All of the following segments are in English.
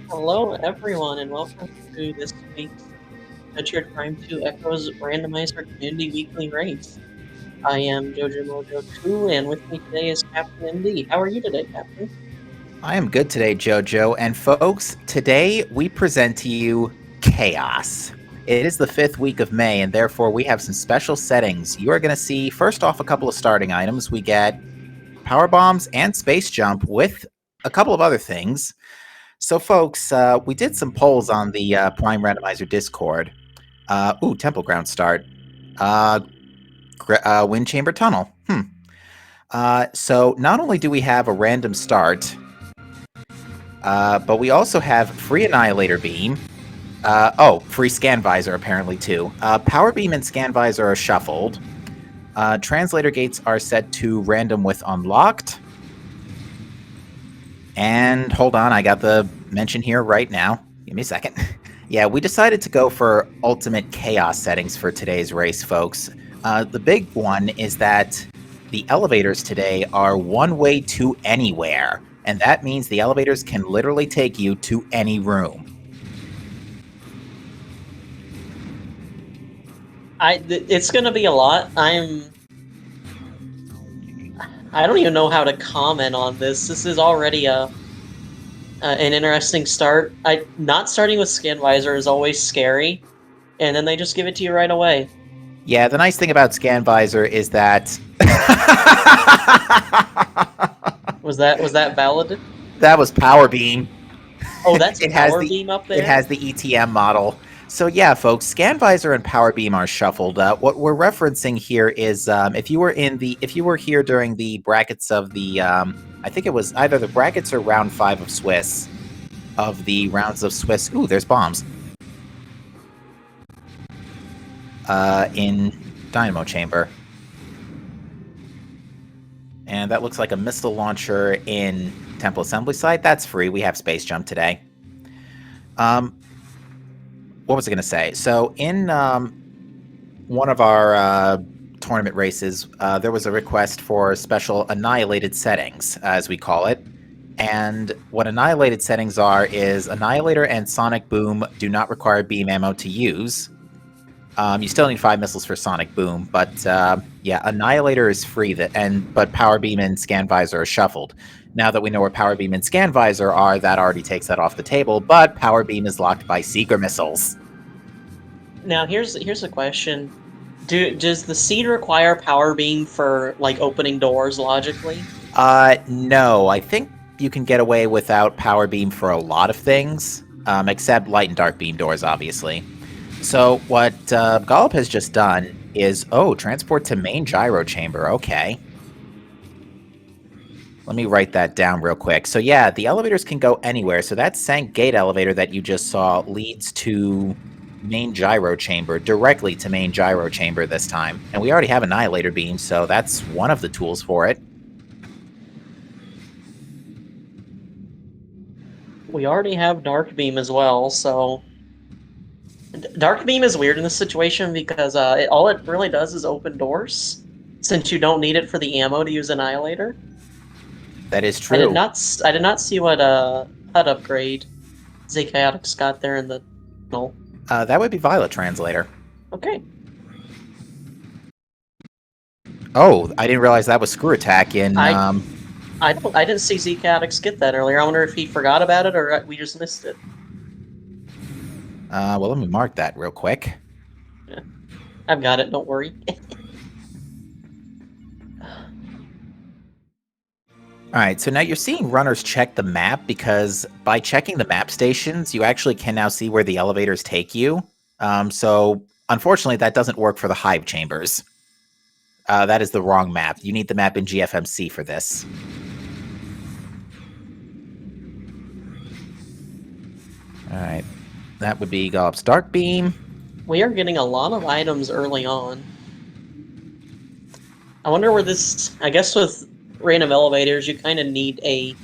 Hello, everyone, and welcome to this week's Metroid Prime 2 Echoes Randomizer Community Weekly Race. I am Jojo Mojo 2, and with me today is Captain MD. How are you today, Captain? I am good today, JoJo. And folks, today we present to you Chaos. It is the 5th week of May, and therefore we have some special settings. You are going to see, first off, a couple of starting items. We get power bombs and space jump with a couple of other things. So, folks, we did some polls on the Prime Randomizer Discord. Temple Ground start. Wind Chamber Tunnel. So, not only do we have a random start, but we also have free Annihilator Beam. Free Scan Visor apparently too. Power Beam and Scan Visor are shuffled. Translator Gates are set to random with unlocked. And hold on, I got the mention here right now. Give me a second. Yeah, we decided to go for ultimate chaos settings for today's race, folks. The big one is that the elevators today are one way to anywhere. And that means the elevators can literally take you to any room. It's gonna be a lot. I don't even know how to comment on this. This is already an interesting start. Not starting with Scan Visor is always scary, and then they just give it to you right away. Yeah, the nice thing about Scan Visor is that Was that valid? that was Power Beam. Oh, that's It has Power the Beam up there? It has the ETM model. So yeah, folks, Scan Visor and Power Beam are shuffled. What we're referencing here is if you were here during the brackets of the I think it was either the brackets or round 5 of Swiss of the rounds of Swiss. Ooh, there's bombs. In Dynamo Chamber. And that looks like a missile launcher in Temple Assembly Site. That's free. We have Space Jump today. What was I going to say? So in one of our tournament races, there was a request for special Annihilated settings, as we call it. And what Annihilated settings are is Annihilator and Sonic Boom do not require beam ammo to use. You still need 5 missiles for Sonic Boom, but yeah, Annihilator is free, but Power Beam and Scan Visor are shuffled. Now that we know where Power Beam and Scan Visor are, that already takes that off the table, but Power Beam is locked by Seeker missiles. Now here's a question. Does the seed require Power Beam for like opening doors logically? No, I think you can get away without Power Beam for a lot of things, except Light and Dark Beam doors, obviously. So what Gollop has just done is, transport to main gyro chamber. Okay. Let me write that down real quick. So yeah, the elevators can go anywhere. So that Sank Gate elevator that you just saw leads to main gyro chamber, directly to main gyro chamber this time. And we already have Annihilator Beam, so that's one of the tools for it. We already have Dark Beam as well, so... Dark Beam is weird in this situation because all it really does is open doors, since you don't need it for the ammo to use Annihilator. That is true. I did not see what HUD upgrade Chaotix got there in the tunnel. That would be Violet Translator. Okay. Oh, I didn't realize that was Screw Attack in... I didn't see Chaotix get that earlier. I wonder if he forgot about it or we just missed it. Well, let me mark that real quick. Yeah. I've got it, don't worry. Alright, so now you're seeing runners check the map because by checking the map stations, you actually can now see where the elevators take you. So, unfortunately, that doesn't work for the Hive Chambers. That is the wrong map. You need the map in GFMC for this. Alright. That would be Gollop's Dark Beam. We are getting a lot of items early on. I wonder where this... I guess with random elevators, you kind of need a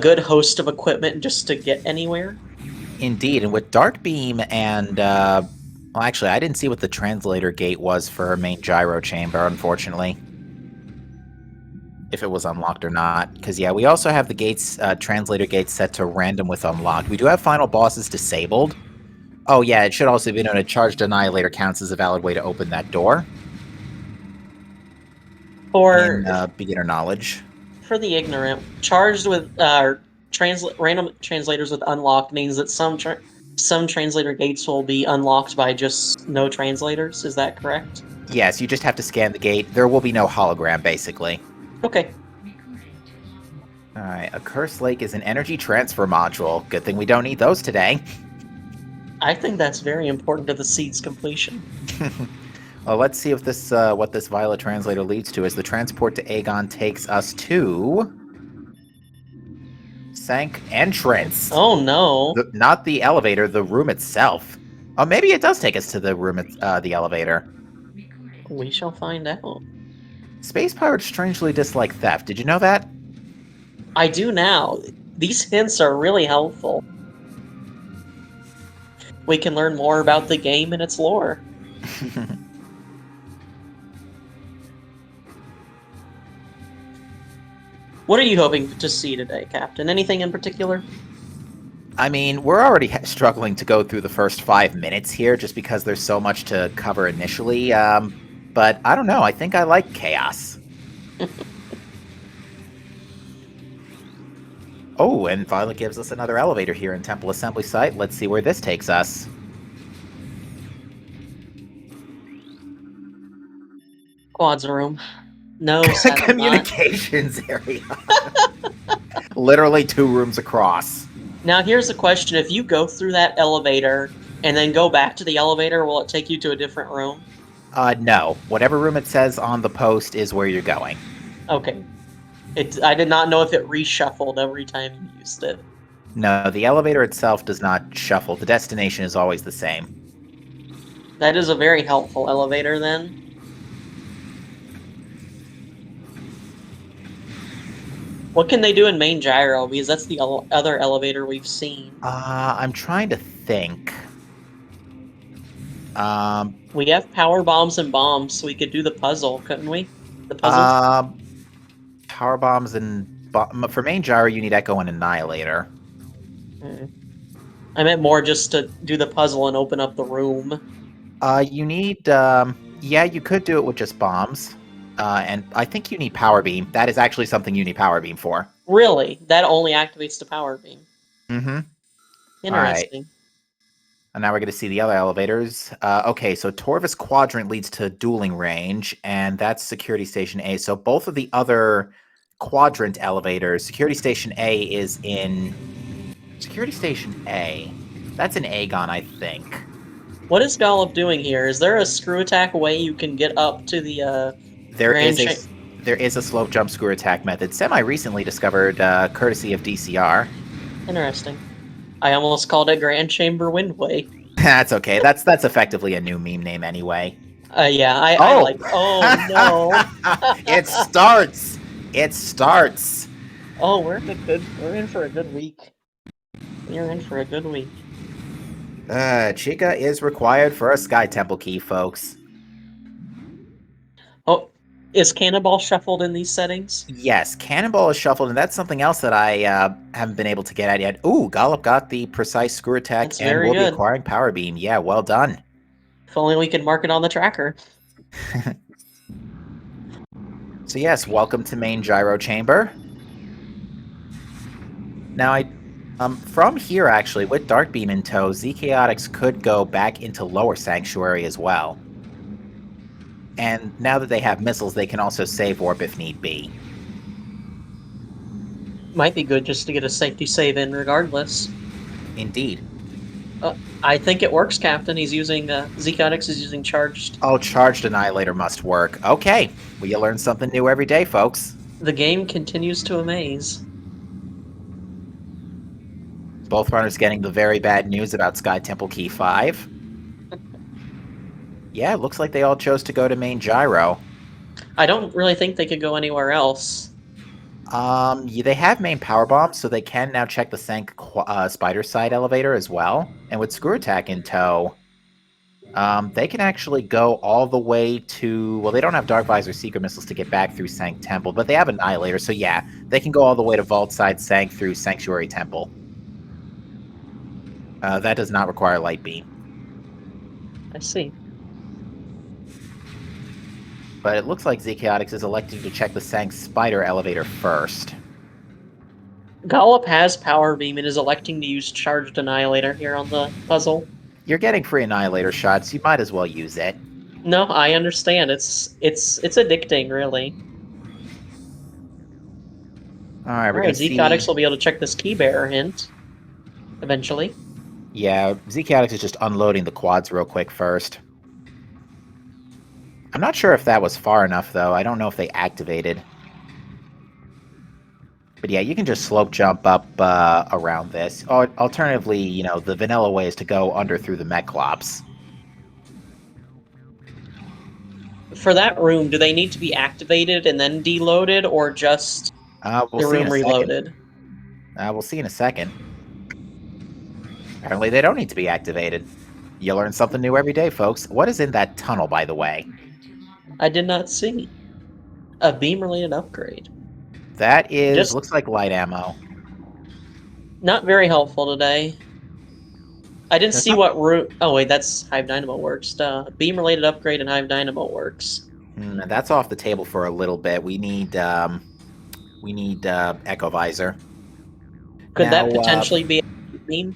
good host of equipment just to get anywhere. Indeed, and with Dark Beam and... well, actually, I didn't see what the translator gate was for main gyro chamber, unfortunately. if it was unlocked or not. Because, yeah, we also have the gates, translator gates set to random with unlocked. We do have final bosses disabled. Oh, yeah, it should also be known a charged annihilator counts as a valid way to open that door For in beginner knowledge. for the ignorant, charged with random translators with unlocked means that some translator gates will be unlocked by just no translators. Is that correct? Yes, you just have to scan the gate. There will be no hologram, basically. Okay. Alright, a Curse Lake is an energy transfer module. Good thing we don't need those today. I think that's very important to the seed's completion. Well, let's see if this what this Violet Translator leads to as the transport to Aegon takes us to... Sank entrance. Oh no. Not the elevator, the room itself. Oh, maybe it does take us to the room, the elevator. We shall find out. Space pirates strangely dislike theft. Did you know that? I do now. These hints are really helpful. We can learn more about the game and its lore. What are you hoping to see today, Captain? Anything in particular? I mean, we're already struggling to go through the first 5 minutes here just because there's so much to cover initially. But I don't know. I think I like chaos. Oh, and Violet gives us another elevator here in Temple Assembly Site. Let's see where this takes us. Quad's room. No, sadly not. Communications area. Literally 2 rooms across. Now here's the question. If you go through that elevator and then go back to the elevator, will it take you to a different room? No. Whatever room it says on the post is where you're going. Okay. I did not know if it reshuffled every time you used it. No, the elevator itself does not shuffle. The destination is always the same. That is a very helpful elevator, then. What can they do in main gyro? Because that's the other elevator we've seen. I'm trying to think. We have power bombs and bombs, so we could do the puzzle, couldn't we? The puzzle? Power bombs and... for main gyro, you need Echo and Annihilator. I meant more just to do the puzzle and open up the room. You need... yeah, you could do it with just bombs. And I think you need Power Beam. That is actually something you need Power Beam for. Really? That only activates the power beam. Mm-hmm. Interesting. Right. And now we're going to see the other elevators. Okay, so Torvis Quadrant leads to dueling range, and that's Security Station A. So both of the other Quadrant elevators, Security Station A is in... Security Station A. That's in Aegon, I think. What is Gollop doing here? Is there a screw attack way you can get up to the, There is a slope jump screw attack method, semi-recently discovered, courtesy of DCR. Interesting. I almost called it Grand Chamber Windway. That's okay. That's effectively a new meme name anyway. Yeah, I like... Oh, no! It starts! It starts! Oh, we're in for a good week. We're in for a good week. Chica is required for a Sky Temple key, folks. Oh, is Cannonball shuffled in these settings? Yes, Cannonball is shuffled, and that's something else that I haven't been able to get at yet. Ooh, Gollop got the precise screw attack That's and very will be good. acquiring Power Beam. Yeah, well done. If only we could mark it on the tracker. So yes, welcome to main gyro chamber. Now, from here, actually, with Dark Beam in tow, Z-Chaotix could go back into Lower Sanctuary as well. And now that they have missiles, they can also save warp if need be. Might be good just to get a safety save in regardless. Indeed. I think it works, Captain. He's using... Z-Chaotix is using charged... Oh, Charged Annihilator must work. Okay, well, you learn something new every day, folks. The game continues to amaze. Both runners getting the very bad news about Sky Temple Key 5. Yeah, it looks like they all chose to go to main gyro. I don't really think they could go anywhere else. Yeah, they have main power bombs, so they can now check the Sank Spider Side elevator as well. And with Screw Attack in tow, They can actually go all the way to... Well, they don't have Dark Visor Secret Missiles to get back through Sanct Temple, but they have Annihilator, so yeah, they can go all the way to Vault Side Sanct through Sanctuary Temple. That does not require Light Beam. I see. But it looks like Chaotix is electing to check the Sanct Spider elevator first. Gollop has Power Beam and is electing to use Charged Annihilator here on the puzzle. You're getting free Annihilator shots, you might as well use it. No, I understand. It's addicting, really. Alright, we're Alright, gonna see... Chaotix will be able to check this Key Bearer hint. Eventually. Yeah, Chaotix is just unloading the quads real quick first. I'm not sure if that was far enough, though. I don't know if they activated. But yeah, you can just slope jump up around this. Or alternatively, you know, the vanilla way is to go under through the Metclops. For that room, do they need to be activated and then deloaded, or just We'll the see room in a reloaded? second. We'll see in a second. Apparently they don't need to be activated. You learn something new every day, folks. What is in that tunnel, by the way? I did not see. A beam-related upgrade. That is... Just looks like light ammo. not very helpful today. I didn't There's see not... what room... Oh, wait, that's Hive Dynamo works. Beam-related upgrade and Hive Dynamo works. that's off the table for a little bit. We need Echo Visor. Could Now, that potentially be a light beam?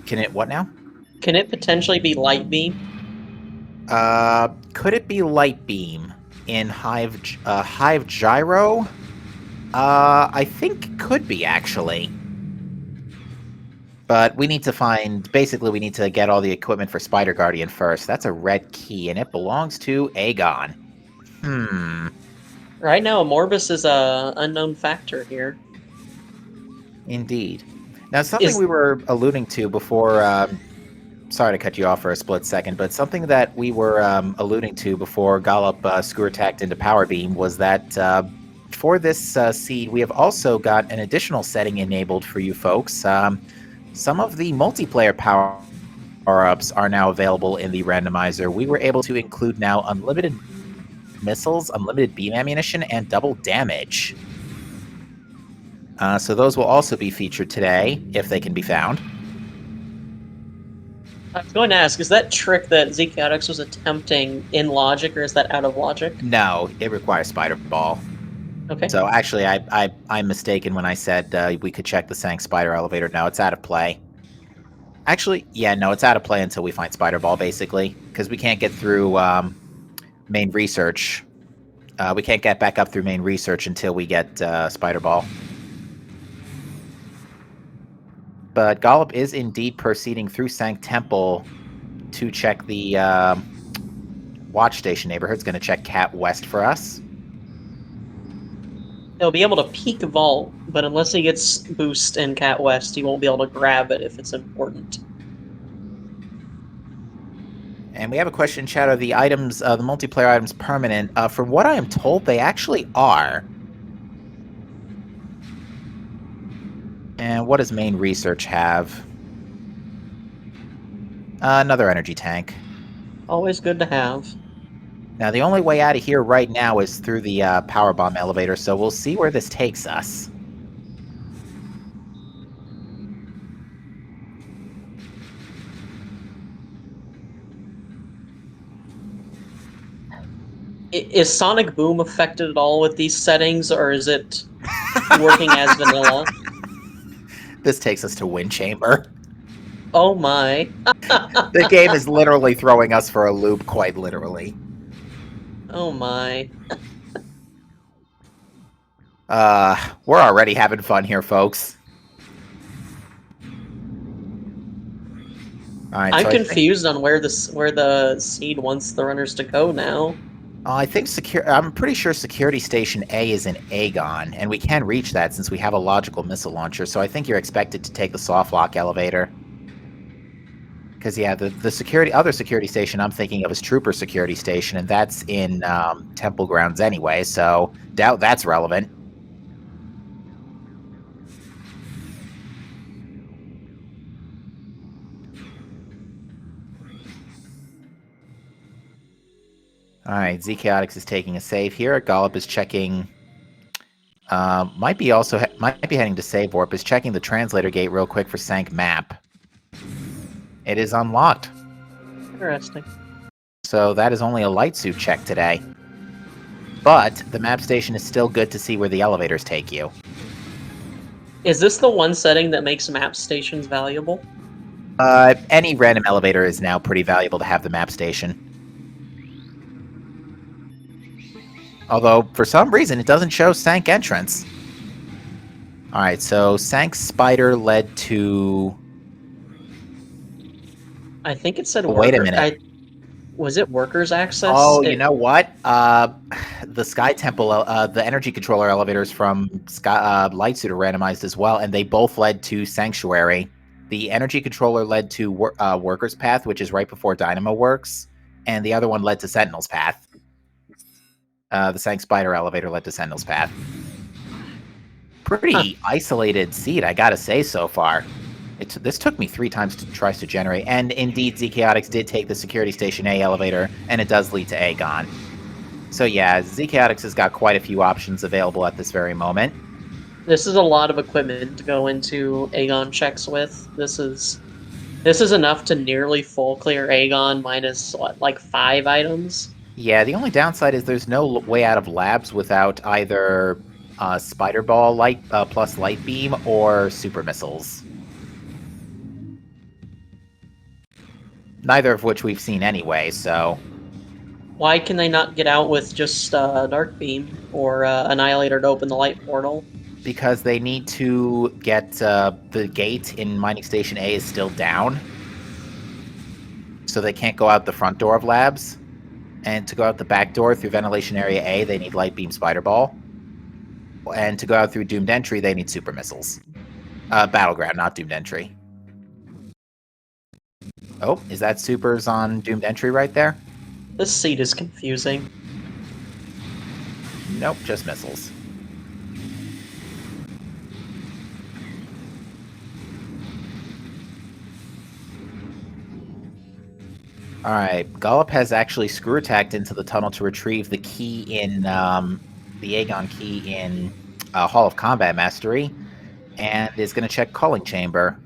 can it... what now? Can it potentially be light beam? Could it be light beam in Hive Gyro? I think could be, actually. But we need to find... basically, we need to get all the equipment for Spider Guardian first. That's a red key, and it belongs to Aegon. Right now, Morbus is a unknown factor here. Indeed. Now, something we were alluding to before... sorry to cut you off for a split second, but something that we were alluding to before Gollop screw attacked into Power Beam was that for this seed, we have also got an additional setting enabled for you folks. Some of the multiplayer power-ups are now available in the randomizer. We were able to include now unlimited missiles, unlimited beam ammunition, and double damage. So those will also be featured today, if they can be found. I was going to ask, is that trick that Chaotix was attempting in logic, or is that out of logic? No, it requires Spider Ball. Okay. So actually, I'm mistaken when I said we could check the Sanct Spider elevator. No, it's out of play. Actually, yeah, no, it's out of play until we find Spider Ball, basically. Because we can't get through main research. We can't get back up through main research until we get Spider Ball. But Gollop is indeed proceeding through Sanct Temple to check the watch station neighborhood. It's going to check Cat West for us. He'll be able to peek Vault, but unless he gets boost in Cat West, he won't be able to grab it if it's important. And we have a question in chat. Are the items, the multiplayer items, permanent? From what I am told, they actually are. And what does main research have? Another energy tank. Always good to have. Now, the only way out of here right now is through the power bomb elevator, so we'll see where this takes us. Is Sonic Boom affected at all with these settings, or is it working as vanilla? This takes us to Wind Chamber. Oh my. The game is literally throwing us for a loop, quite literally. Oh my. We're already having fun here, folks. Alright, I'm so confused on where the seed wants the runners to go now. I think I'm pretty sure Security Station A is in Aegon, and we can reach that since we have a logical missile launcher, so I think you're expected to take the soft lock elevator. Because, yeah, the other security station I'm thinking of is Trooper Security Station, and that's in Temple Grounds anyway, so doubt that's relevant. Alright, Chaotix is taking a save here. Gollop is checking... might be heading to save warp. Is checking the translator gate real quick for Sank map. It is unlocked. Interesting. So that is only a light suit check today. But the map station is still good to see where the elevators take you. Is this the one setting that makes map stations valuable? Any random elevator is now pretty valuable to have the map station. Although, for some reason, it doesn't show Sank entrance. Alright, so Sank's spider led to... I think it said Wait a minute. Was it workers access? Oh, you know what? The Sky Temple, the energy controller elevators from Light Suit are randomized as well, and they both led to Sanctuary. The energy controller led to Workers Path, which is right before Dynamo Works, and the other one led to Sentinel's Path. The Sank Spider elevator led to Sentinel's Path. Pretty isolated seed, I gotta say, so far. This took me 3 times tries to generate, and indeed, Chaotix did take the Security Station A elevator, and it does lead to Aegon. So yeah, Chaotix has got quite a few options available at this very moment. This is a lot of equipment to go into Aegon checks with. This is enough to nearly full clear Aegon minus, what, like 5 items? Yeah, the only downside is there's no way out of labs without either Spider Ball plus Light Beam or Super Missiles. Neither of which we've seen anyway, so... Why can they not get out with just Dark Beam or Annihilated to open the light portal? Because they need to get the gate in Mining Station A is still down. So they can't go out the front door of labs. And to go out the back door through Ventilation Area A, they need Light Beam Spider Ball. And to go out through Doomed Entry, they need Super Missiles. Battleground, not Doomed Entry. Oh, is that Supers on Doomed Entry right there? This seat is confusing. Nope, just missiles. Alright, Gollop has actually screw attacked into the tunnel to retrieve the key in, the Aegon key in Hall of Combat Mastery, and is going to check Calling Chamber.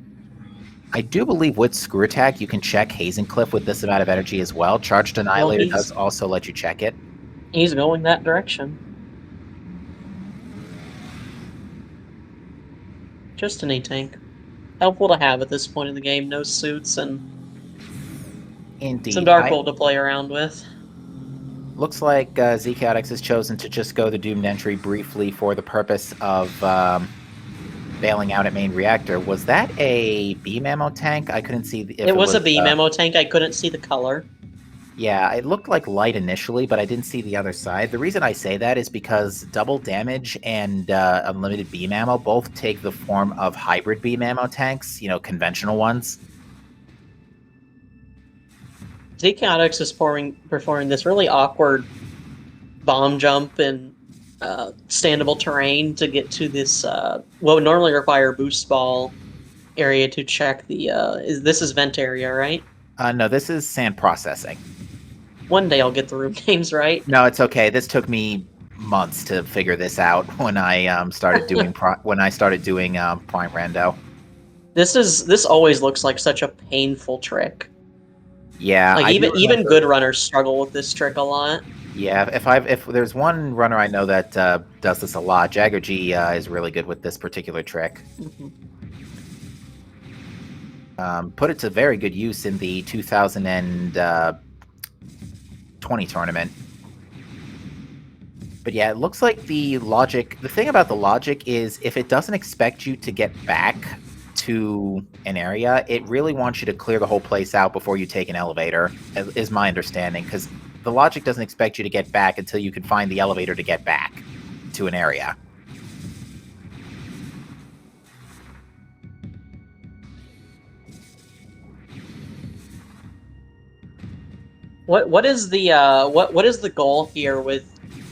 I do believe with Screw Attack, you can check Hazencliff with this amount of energy as well. Charged Annihilator does also let you check it. He's going that direction. Just an E-Tank. Helpful to have at this point in the game. No suits and Indeed. some Darkhold to play around with. Looks like Chaotix has chosen to just go the Doomed Entry briefly for the purpose of bailing out at main reactor. Was that a beam ammo tank? I couldn't see if it was a beam ammo tank. I couldn't see the color. Yeah, it looked like light initially, but I didn't see the other side. The reason I say that is because double damage and unlimited beam ammo both take the form of hybrid beam ammo tanks, you know, conventional ones. Chaotix is performing this really awkward bomb jump in standable terrain to get to this what would normally require boost ball area to check the this is vent area, right? No, this is sand processing. One day I'll get the room names right. No, it's okay. This took me months to figure this out when I started doing prime rando. This always looks like such a painful trick. Yeah, like even good runners struggle with this trick a lot. Yeah, if there's one runner I know that does this a lot, Jagger G is really good with this particular trick. Mm-hmm. Put it to very good use in the 2020 tournament. But yeah, it looks like the thing about the logic is if it doesn't expect you to get back to an area, it really wants you to clear the whole place out before you take an elevator, is my understanding, because the logic doesn't expect you to get back until you can find the elevator to get back to an area. What is the what is the goal here with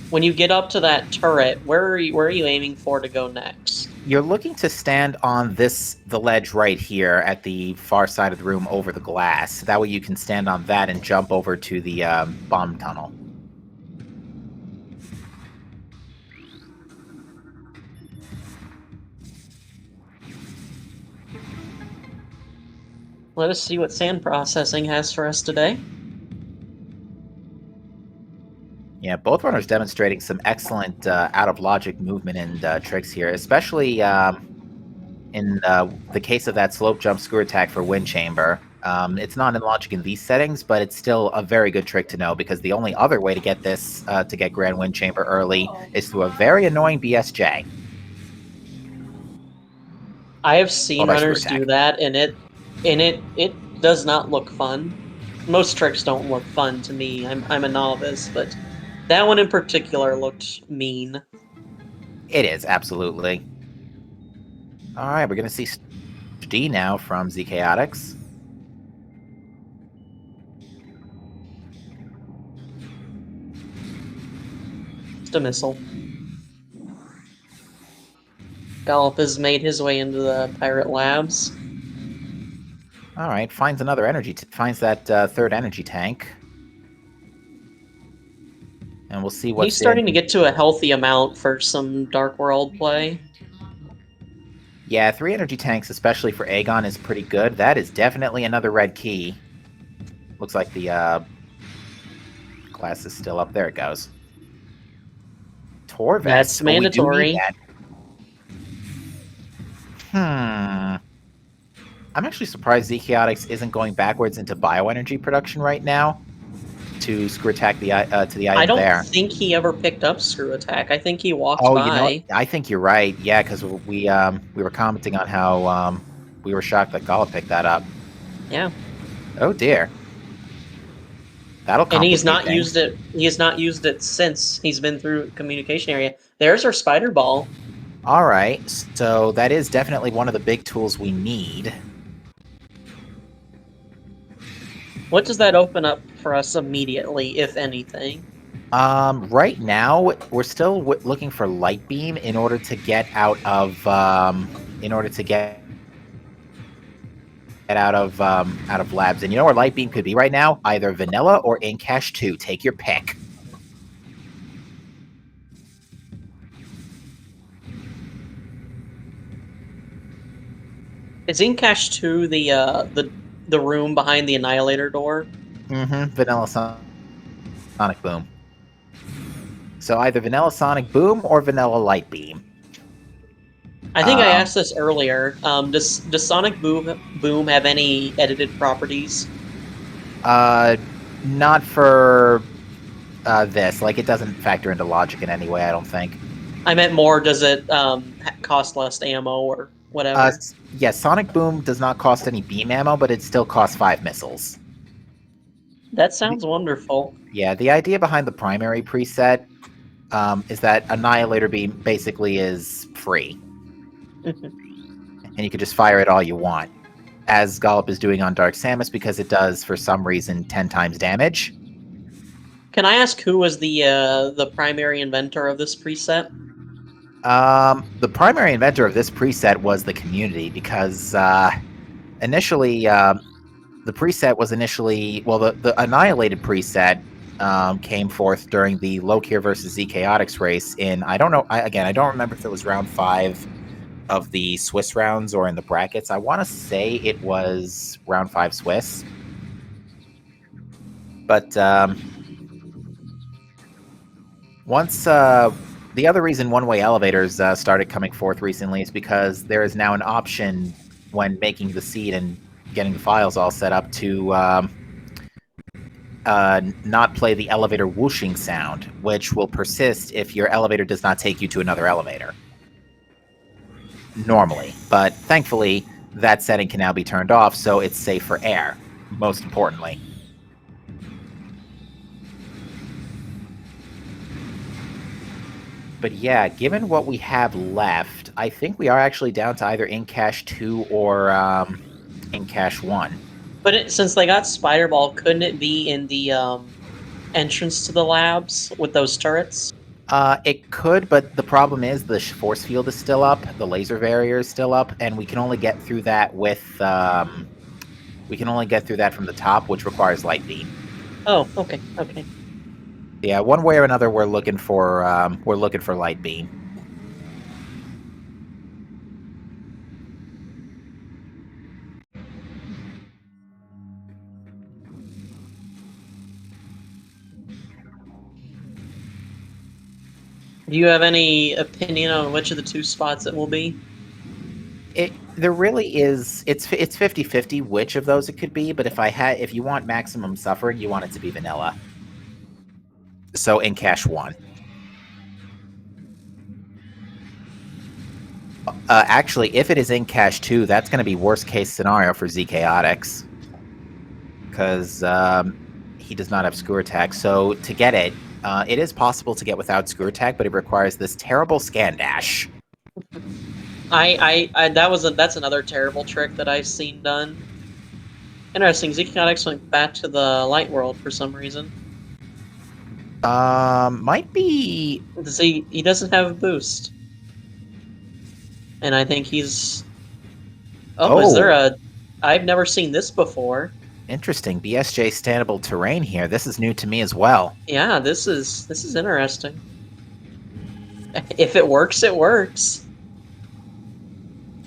when you get up to that turret? Where are you aiming for to go next? You're looking to stand on the ledge right here at the far side of the room over the glass. That way you can stand on that and jump over to the bomb tunnel. Let us see what sand processing has for us today. Yeah, both runners demonstrating some excellent out-of-logic movement and tricks here, especially in the case of that slope jump screw attack for Wind Chamber. It's not in logic in these settings, but it's still a very good trick to know, because the only other way to get this, to get Grand Wind Chamber early, is through a very annoying BSJ, I have followed seen by screw runners do attack. that, and it does not look fun. Most tricks don't look fun to me. I'm a novice, but that one in particular looked mean. It is, absolutely. Alright, we're going to see D now from Z Chaotix. Just a missile. Gallop has made his way into the pirate labs. Alright, finds another energy, finds that third energy tank. And we'll see He's what's starting to in. get to a healthy amount for some Dark World play. Yeah, 3 energy tanks, especially for Aegon, is pretty good. That is definitely another red key. Looks like the class is still up. There it goes. That's Torvest. Oh, we do need mandatory. that. Hmm. I'm actually surprised Chaotix isn't going backwards into bioenergy production right now to screw attack to the I item don't there. think he ever picked up Screw Attack. I think he walked Oh, you know what? by. I think you're right. Yeah, because we were commenting on how we were shocked that Gala picked that up. Yeah. Oh dear. That'll And he's complicate not things. used it. He has not used it since he's been through communication area. There's our spider ball. All right, so that is definitely one of the big tools we need. What does that open up for us immediately, if anything? Right now we're still looking for light beam in order to get out of out of labs. And you know where light beam could be right now? Either vanilla or in cache 2. Take your pick. Is Incash 2 the room behind the Annihilator door? Mm-hmm. Vanilla Sonic Boom. So either vanilla Sonic Boom or vanilla light beam. I think I Um, asked this earlier. Does Sonic Boom have any edited properties? uh, not for this. Like, it doesn't factor into logic in any way, I don't think. I meant more. Does it cost less ammo or whatever? Yeah, Sonic Boom does not cost any beam ammo, but it still costs 5 missiles. That sounds wonderful. Yeah, the idea behind the primary preset is that Annihilator Beam basically is free, and you can just fire it all you want, as Gollop is doing on Dark Samus, because it does, for some reason, 10 times damage. Can I ask who was the primary inventor of this preset? The primary inventor of this preset was the community, because initially, the preset was initially, well, the Annihilated preset came forth during the Lokir versus Z Chaotix race in, I don't know, again, I don't remember if it was round 5 of the Swiss rounds or in the brackets. I want to say it was round 5 Swiss. But once the other reason one-way elevators started coming forth recently is because there is now an option when making the seed and getting the files all set up to not play the elevator whooshing sound, which will persist if your elevator does not take you to another elevator. Normally. But thankfully, that setting can now be turned off, so it's safe for air, most importantly. But yeah, given what we have left, I think we are actually down to either in cache 2 or in cache 1. But since they got Spider Ball, couldn't it be in the entrance to the labs with those turrets? It could, but the problem is the force field is still up, the laser barrier is still up, and we can only get through that with we can only get through that from the top, which requires light beam. Oh, okay, okay. Yeah, one way or another, we're looking for light beam. Do you have any opinion on which of the two spots it will be? There really is. It's 50-50 which of those it could be. But if you want maximum suffering, you want it to be vanilla. So in cache 1. Actually, if it is in cache 2, that's going to be worst case scenario for ZKaotix. Because he does not have Skewer Attack. So to get it, it is possible to get without Skewer Attack, but it requires this terrible scan dash. That's another terrible trick that I've seen done. Interesting, ZKaotix went back to the light world for some reason. Might be... He doesn't have a boost. And I think he's... Oh, is there a... I've never seen this before. Interesting. BSJ standable terrain here. This is new to me as well. Yeah, this is interesting. If it works, it works.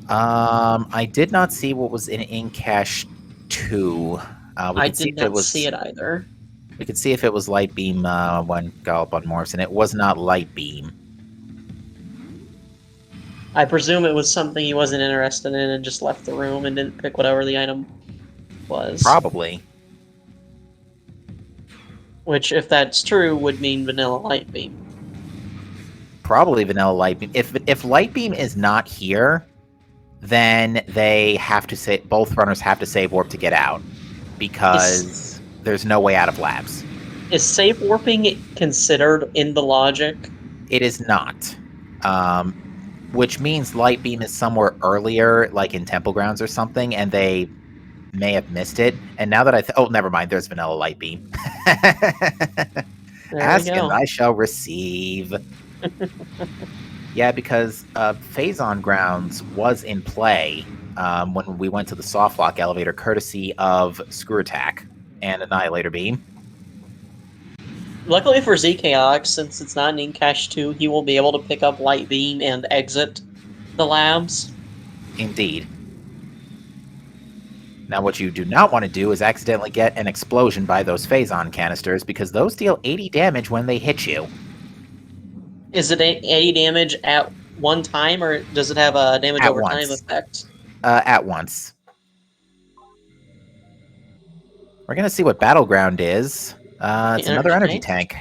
I did not see what was in cache 2. I did not see it either. We could see if it was Light Beam when Gallop unmorphs, and it was not Light Beam. I presume it was something he wasn't interested in and just left the room and didn't pick whatever the item was. Probably. Which, if that's true, would mean Vanilla Light Beam. Probably Vanilla Light Beam. If Light Beam is not here, then they have to say both runners have to save warp to get out, because there's no way out of labs. Is save warping considered in the logic? It is not. Which means Light Beam is somewhere earlier, like in Temple Grounds or something, and they may have missed it. And now that oh, never mind. There's Vanilla Light Beam. Ask and I shall receive. Yeah, because Phazon Grounds was in play when we went to the soft lock elevator, courtesy of Screw Attack and Annihilator Beam. Luckily for ZKaotix, since it's not in cache 2, he will be able to pick up Light Beam and exit the labs. Indeed. Now, what you do not want to do is accidentally get an explosion by those Phazon canisters, because those deal 80 damage when they hit you. Is it 80 damage at one time, or does it have a damage over time effect? At once. We're going to see what Battleground is. It's another energy tank.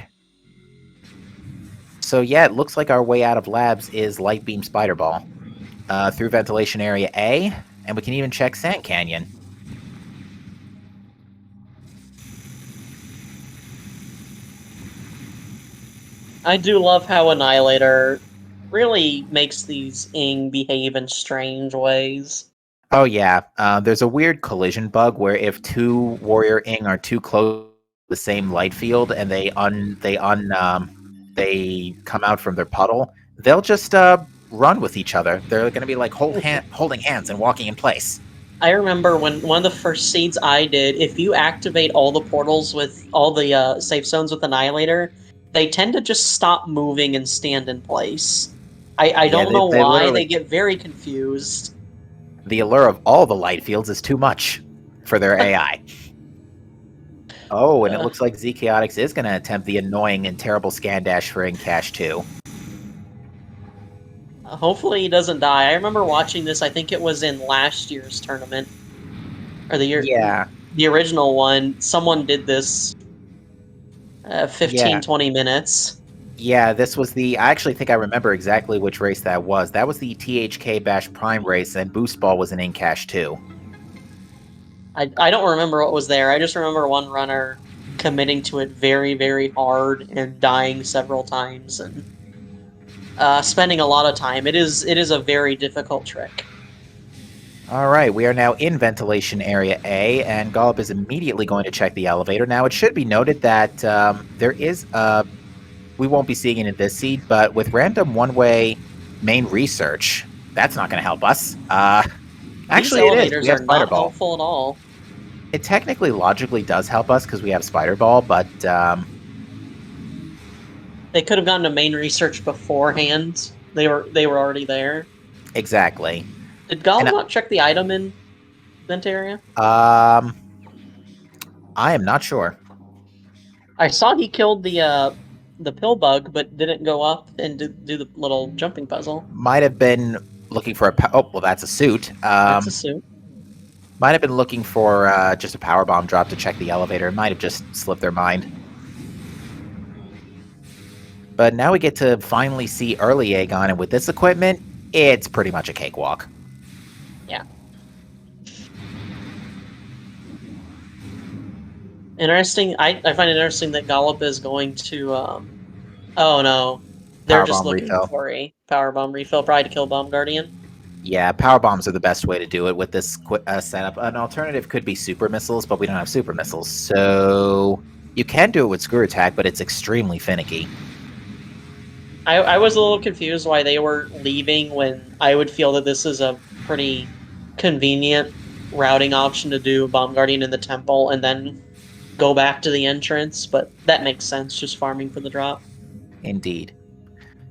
So yeah, it looks like our way out of labs is Light Beam Spider Ball. Through Ventilation Area A, and we can even check Sand Canyon. I do love how Annihilator really makes these Ing behave in strange ways. Oh yeah, there's a weird collision bug where if two Warrior Ing are too close to the same light field and they come out from their puddle, they'll just run with each other. They're going to be like holding hands and walking in place. I remember when one of the first seeds I did, if you activate all the portals with all the safe zones with Annihilator, they tend to just stop moving and stand in place. I don't know why. They get very confused. The allure of all the light fields is too much for their AI. Oh, and it looks like ZKaotix is going to attempt the annoying and terrible scan dash for in cache 2. Hopefully he doesn't die. I remember watching this, I think it was in last year's tournament. Or the year... Yeah. The original one. Someone did this 15-20 minutes. Yeah, this was the... I actually think I remember exactly which race that was. That was the THK Bash Prime race, and Boost Ball was in cache 2. I don't remember what was there. I just remember one runner committing to it very, very hard and dying several times and spending a lot of time. It is a very difficult trick. All right, we are now in Ventilation Area A, and Gollop is immediately going to check the elevator. Now, it should be noted that there is we won't be seeing it in this seed, but with random one-way main research, that's not going to help us. Actually, it is. We have Spider Ball. Helpful at all. It technically, logically does help us because we have Spider Ball, but they could have gone to main research beforehand. They were already there. Exactly. Did Gollum not check the item in Vent Area? I am not sure. I saw he killed the the pill bug, but didn't go up and do the little jumping puzzle. Might have been looking for a... Oh, well, that's a suit. That's a suit. Might have been looking for just a power bomb drop to check the elevator. It might have just slipped their mind. But now we get to finally see early Aegon, and with this equipment, it's pretty much a cakewalk. Yeah. Interesting. I find it interesting that Gollop is going to. Oh no, they're Power just bomb looking refill. for a power bomb refill, probably to kill Bomb Guardian. Yeah, power bombs are the best way to do it with this setup. An alternative could be super missiles, but we don't have super missiles. So you can do it with screw attack, but it's extremely finicky. I was a little confused why they were leaving when I would feel that this is a pretty convenient routing option to do Bomb Guardian in the temple and then go back to the entrance, but that makes sense, just farming for the drop. Indeed.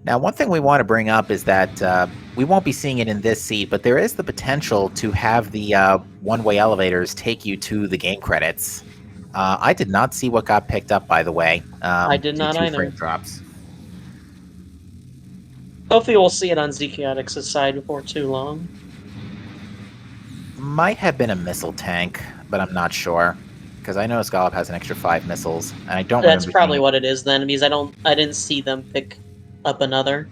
Now, one thing we want to bring up is that we won't be seeing it in this seed, but there is the potential to have the one-way elevators take you to the game credits. I did not see what got picked up, by the way. I did not two either. frame drops. Hopefully we'll see it on Zekiotix's side before too long. Might have been a missile tank, but I'm not sure. Because I know Scallop has an extra 5 missiles, and I don't remember... That's probably what it is then, because I didn't see them pick up another.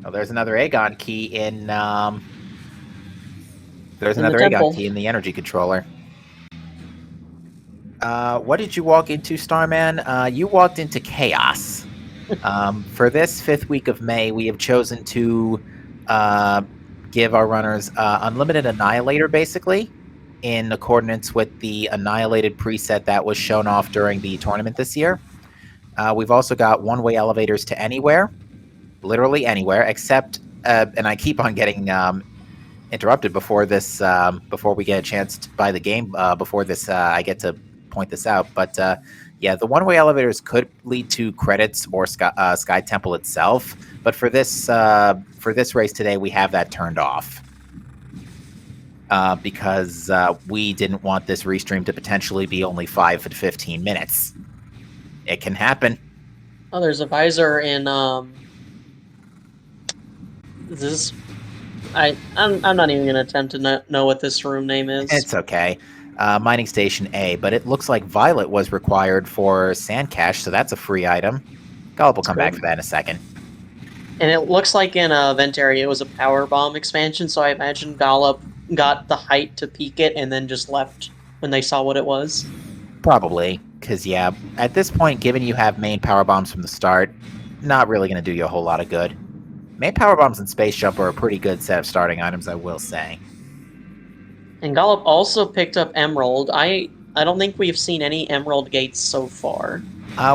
Oh, there's another Aegon key in... There's In another the Aegon temple. key in the energy controller. What did you walk into, Starman? You walked into Chaos. For this 5th week of May, we have chosen to give our runners Unlimited Annihilator, basically, in accordance with the Annihilated preset that was shown off during the tournament this year. We've also got one-way elevators to anywhere, literally anywhere, except, and I keep on getting interrupted before this, before we get a chance to buy the game, before this, I get to point this out, but yeah, the one-way elevators could lead to credits or Sky Temple itself, but for this race today, we have that turned off. Because we didn't want this restream to potentially be only 5 to 15 minutes. It can happen. Oh, there's a visor in this. I'm not even gonna attempt to know what this room name is. It's okay. Mining Station A, but it looks like Violet was required for Sand Cache, so that's a free item. Gollop will come back for that in a second. And it looks like in a vent area it was a power bomb expansion, so I imagine Gollop got the height to peek it and then just left when they saw what it was. Probably, because yeah, at this point, given you have main power bombs from the start, not really going to do you a whole lot of good. Main power bombs and Space Jump are a pretty good set of starting items, I will say. And Gollop also picked up Emerald. I don't think we've seen any Emerald gates so far.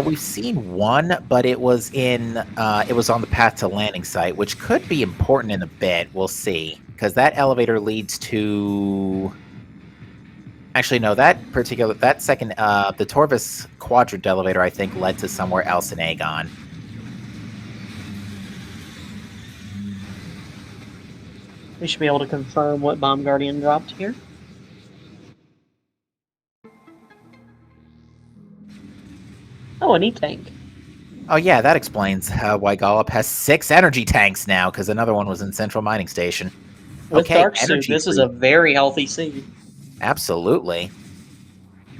We've seen one, but it was on the path to landing site, which could be important in a bit. We'll see, because that elevator leads to... Actually, no, that second, the Torvis quadrant elevator, I think, led to somewhere else in Aegon. We should be able to confirm what Bomb Guardian dropped here. Oh, an E-Tank. Oh yeah, that explains why Gollop has 6 energy tanks now, because another one was in Central Mining Station. With okay, Dark Suit, this is a very healthy seed. Absolutely.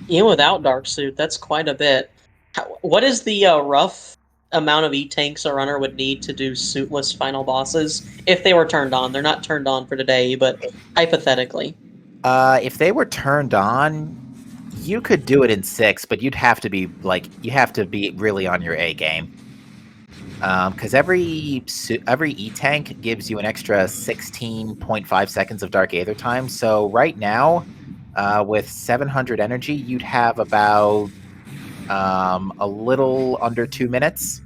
Even without Dark Suit, that's quite a bit. What is the rough amount of E-Tanks a runner would need to do suitless final bosses if they were turned on? They're not turned on for today, but hypothetically. If they were turned on, you could do it in 6, but you'd have to be really on your A game. Because every E-Tank gives you an extra 16.5 seconds of Dark Aether time. So right now, with 700 energy, you'd have about a little under 2 minutes.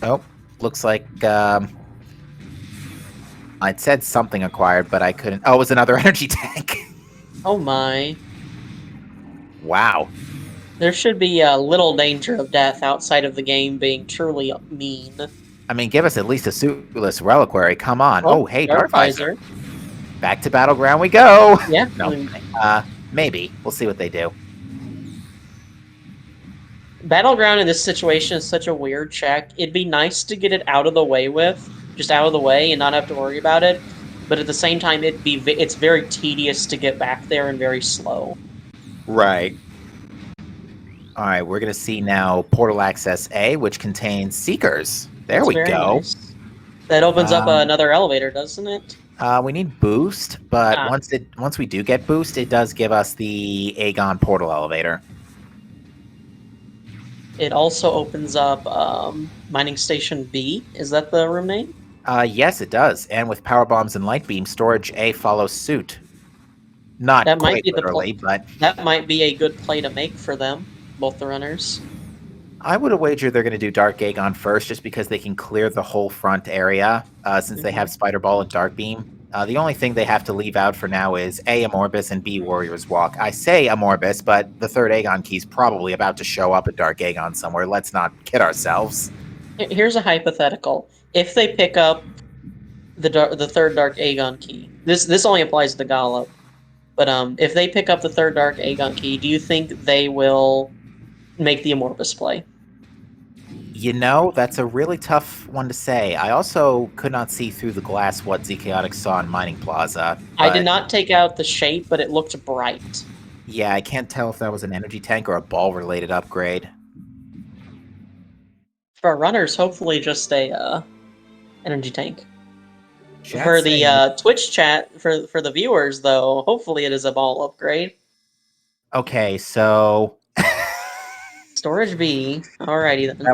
Oh, looks like I'd said something acquired, but I couldn't. Oh, it was another energy tank. Oh my. Wow. There should be a little danger of death outside of the game being truly mean. I mean, give us at least a suitless reliquary. Come on. Oh, hey, Dark Visor. Back to Battleground we go. Yeah. No, maybe. We'll see what they do. Battleground in this situation is such a weird check. It'd be nice to get it out of the way with, just out of the way and not have to worry about it. But at the same time, it's very tedious to get back there and very slow. Right. All right, we're going to see now Portal Access A, which contains Seekers. There That's we very go. nice. That opens up Um, another elevator, doesn't it? we need Boost, but Ah, once we do get Boost, it does give us the Aegon Portal Elevator. it also opens up Mining Station B. Is that the room name? Yes, it does. And with Power Bombs and Light Beam, Storage A follows suit. Not That might quite be literally, but that might be a good play to make for them, both the runners. I would wager they're going to do Dark Aegon first, just because they can clear the whole front area, since they have Spider Ball and Dark Beam. The only thing they have to leave out for now is A, Amorbis, and B, Warrior's Walk. I say Amorbis, but the third Aegon key's probably about to show up at Dark Aegon somewhere. Let's not kid ourselves. Here's a hypothetical: if they pick up the third Dark Aegon key, this only applies to Gollop. But if they pick up the third Dark Aegon key, do you think they will make the Amorbis play? You know, that's a really tough one to say. I also could not see through the glass what Chaotic saw in Mining Plaza. I did But not take out the shape, but it looked bright. yeah, I can't tell if that was an energy tank or a ball-related upgrade. For our runners, hopefully just a energy tank. For Chat's saying, the Twitch chat, for the viewers though, hopefully it is a ball upgrade. okay, so Storage B. Alrighty then.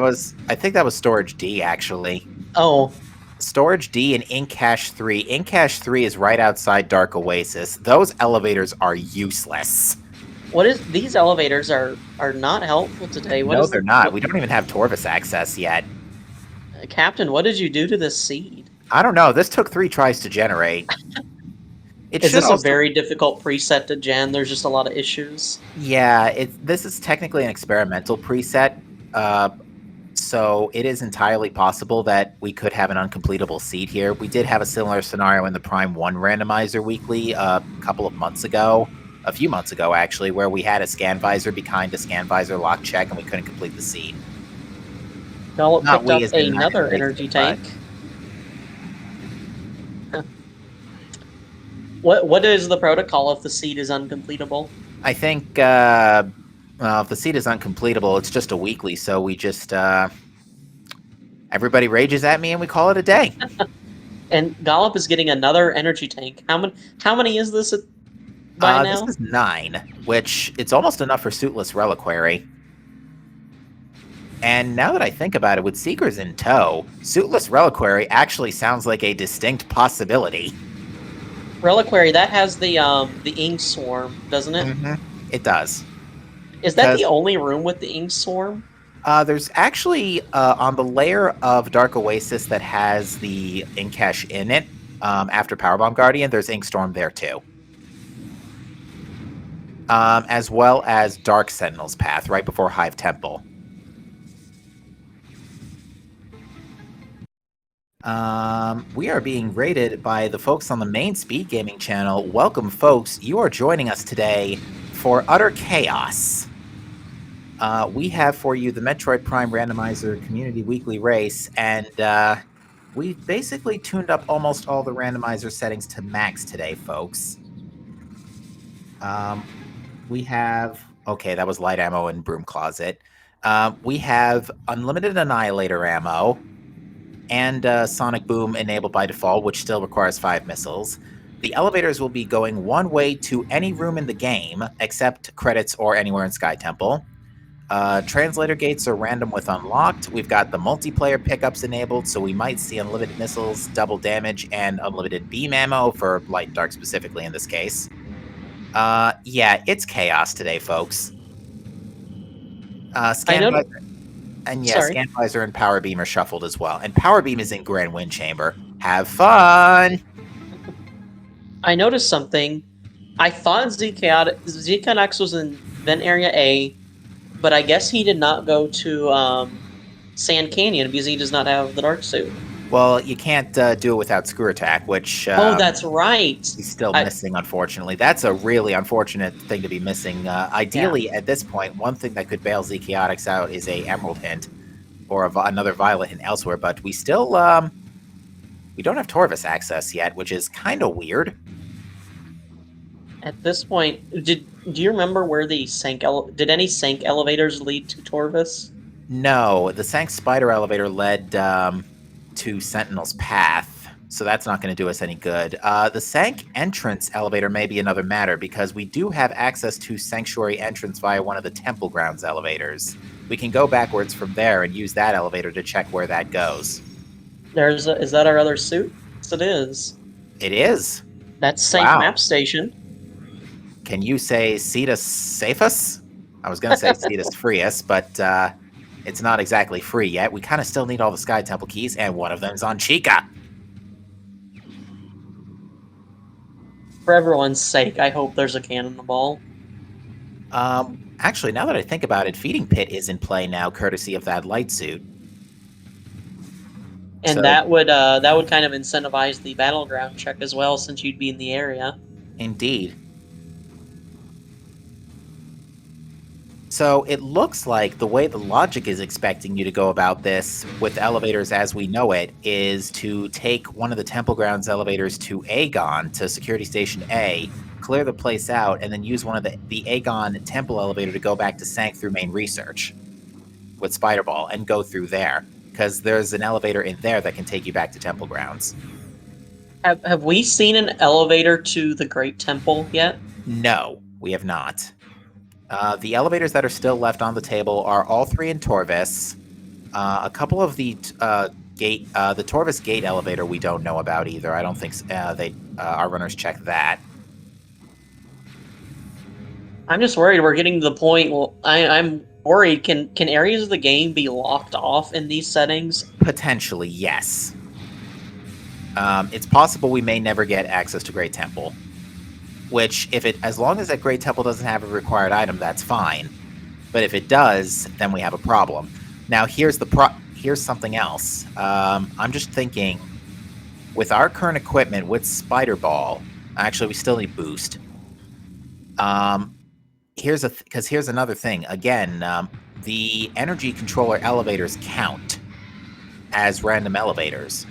I think that was Storage D, actually. Oh, Storage D and Ink Cache 3. Ink Cache 3 is right outside Dark Oasis. Those elevators are useless. what is these elevators are not helpful today. What No, is they're not. We don't even have Torvis access yet. Captain, what did you do to this seed? I don't know. This took 3 tries to generate. It Is should this a also... very difficult preset to gen? There's just a lot of issues. Yeah, this is technically an experimental preset, so it is entirely possible that we could have an uncompletable seed here. We did have a similar scenario in the Prime 1 randomizer weekly a couple of months ago, a few months ago actually, where we had a scan visor behind a scan visor lock check and we couldn't complete the seed. Gollop Not picked we up as in another Annihilated, energy but- tank. What is the protocol if the seed is uncompletable? I think if the seed is uncompletable, it's just a weekly, so we just everybody rages at me and we call it a day. And Gollop is getting another energy tank. How many is this by now? This is 9, which it's almost enough for Suitless Reliquary. And now that I think about it, with Seekers in tow, Suitless Reliquary actually sounds like a distinct possibility. Reliquary, that has the ink swarm, doesn't it? It does. Is that the only room with the ink swarm? There's actually, on the layer of Dark Oasis that has the Ink Cache in it, after Powerbomb Guardian, there's Ink Storm there too. As well as Dark Sentinel's Path, right before Hive Temple. We are being rated by the folks on the main Speed Gaming channel. Welcome, folks. You are joining us today for Utter Chaos. We have for you the Metroid Prime Randomizer Community Weekly Race, and we basically tuned up almost all the randomizer settings to max today, folks. We have... Okay, that was light ammo and broom closet. We have unlimited Annihilator ammo, and Sonic Boom enabled by default, which still requires 5 missiles. The elevators will be going one way to any room in the game, except credits or anywhere in Sky Temple. Translator gates are random with unlocked. We've got the multiplayer pickups enabled, so we might see unlimited missiles, double damage, and unlimited beam ammo for light and dark specifically in this case. Yeah, it's chaos today, folks. Scan Visor and Power Beam are shuffled as well. And Power Beam is in Grand Wind Chamber. Have fun! I noticed something. I thought Zcaonex was in Vent Area A, but I guess he did not go to Sand Canyon because he does not have the Dark Suit. Well, you can't do it without screw attack, which Oh, that's right. he's still I missing, unfortunately. That's a really unfortunate thing to be missing. Yeah. Ideally, at this point, one thing that could bail Z Chaotix out is a Emerald Hint or another Violet Hint elsewhere, but we still we don't have Torvis access yet, which is kind of weird. At this point, do you remember where the did any sank elevators lead to Torvis? No, the Sank Spider Elevator led to Sentinel's Path, so that's not going to do us any good. The Sank Entrance Elevator may be another matter, because we do have access to Sanctuary Entrance via one of the Temple Grounds elevators. We can go backwards from there and use that elevator to check where that goes. Is that our other suit? Yes, it is. It is. That's Sank Wow. Map Station. Can you say Cetus Safus? I was going to say Cetus Freus, but it's not exactly free yet. We kind of still need all the Sky Temple keys, and one of them's on Chica. For everyone's sake, I hope there's a cannonball. Actually, now that I think about it, Feeding Pit is in play now, courtesy of that light suit. And So- that would kind of incentivize the battleground check as well, since you'd be in the area. Indeed. So it looks like the way the logic is expecting you to go about this with elevators as we know it is to take one of the Temple Grounds elevators to Aegon, to Security Station A, clear the place out, and then use one of the Aegon Temple elevator to go back to Sank through main research with Spider Ball and go through there, because there's an elevator in there that can take you back to Temple Grounds. Have we seen an elevator to the Great Temple yet? No, we have not. The elevators that are still left on the table are all three in Torvis. A couple of the the Torvis gate elevator we don't know about either. I don't think our runners check that. I'm just worried we're getting to the point. Well, I'm worried. Can areas of the game be locked off in these settings? Potentially, yes. It's possible we may never get access to Great Temple. Which, as long as that Great Temple doesn't have a required item, that's fine. But if it does, then we have a problem. Now, here's something else. I'm just thinking, with our current equipment, with Spider Ball, actually, we still need boost. Here's another thing. Again, the energy controller elevators count as random elevators.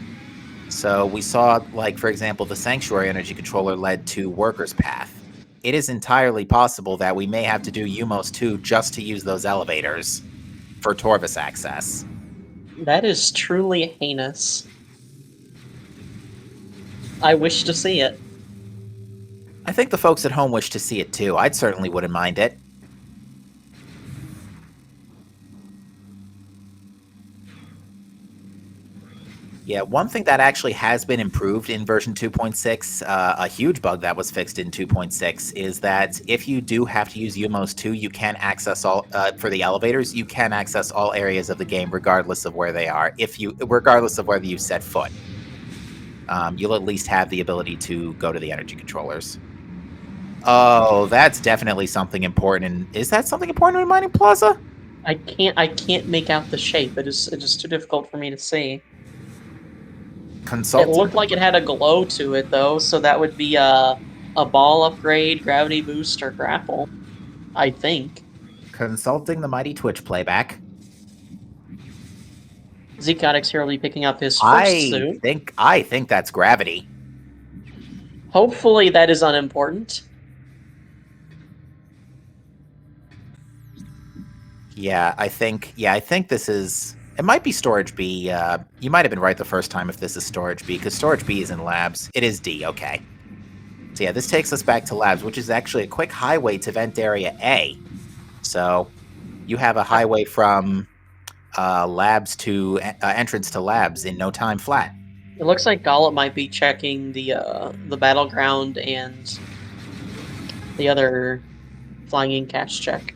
So we saw, like, for example, the Sanctuary Energy Controller led to Worker's Path. It is entirely possible that we may have to do UMOS 2 just to use those elevators for Torvis access. That is truly heinous. I wish to see it. I think the folks at home wish to see it too. I certainly wouldn't mind it. Yeah, one thing that actually has been improved in version 2.6, a huge bug that was fixed in 2.6, is that if you do have to use UMOS 2, you can access for the elevators, you can access all areas of the game regardless of where they are, regardless of whether you set foot. You'll at least have the ability to go to the energy controllers. Oh, that's definitely something important. Is that something important in Mining Plaza? I can't make out the shape. It is too difficult for me to see. It looked like it had a glow to it, though, so that would be a ball upgrade, gravity boost, or grapple. I think. Consulting the mighty Twitch playback. Zcaotix here will be picking up his first suit. I think that's gravity. Hopefully that is unimportant. Yeah, I think this is... It might be Storage B. You might have been right the first time if this is Storage B, because Storage B is in Labs. It is D, okay. So yeah, this takes us back to Labs, which is actually a quick highway to Vent Area A. So you have a highway from Labs to entrance to Labs in no time flat. It looks like Gollop might be checking the battleground and the other flying in cache check.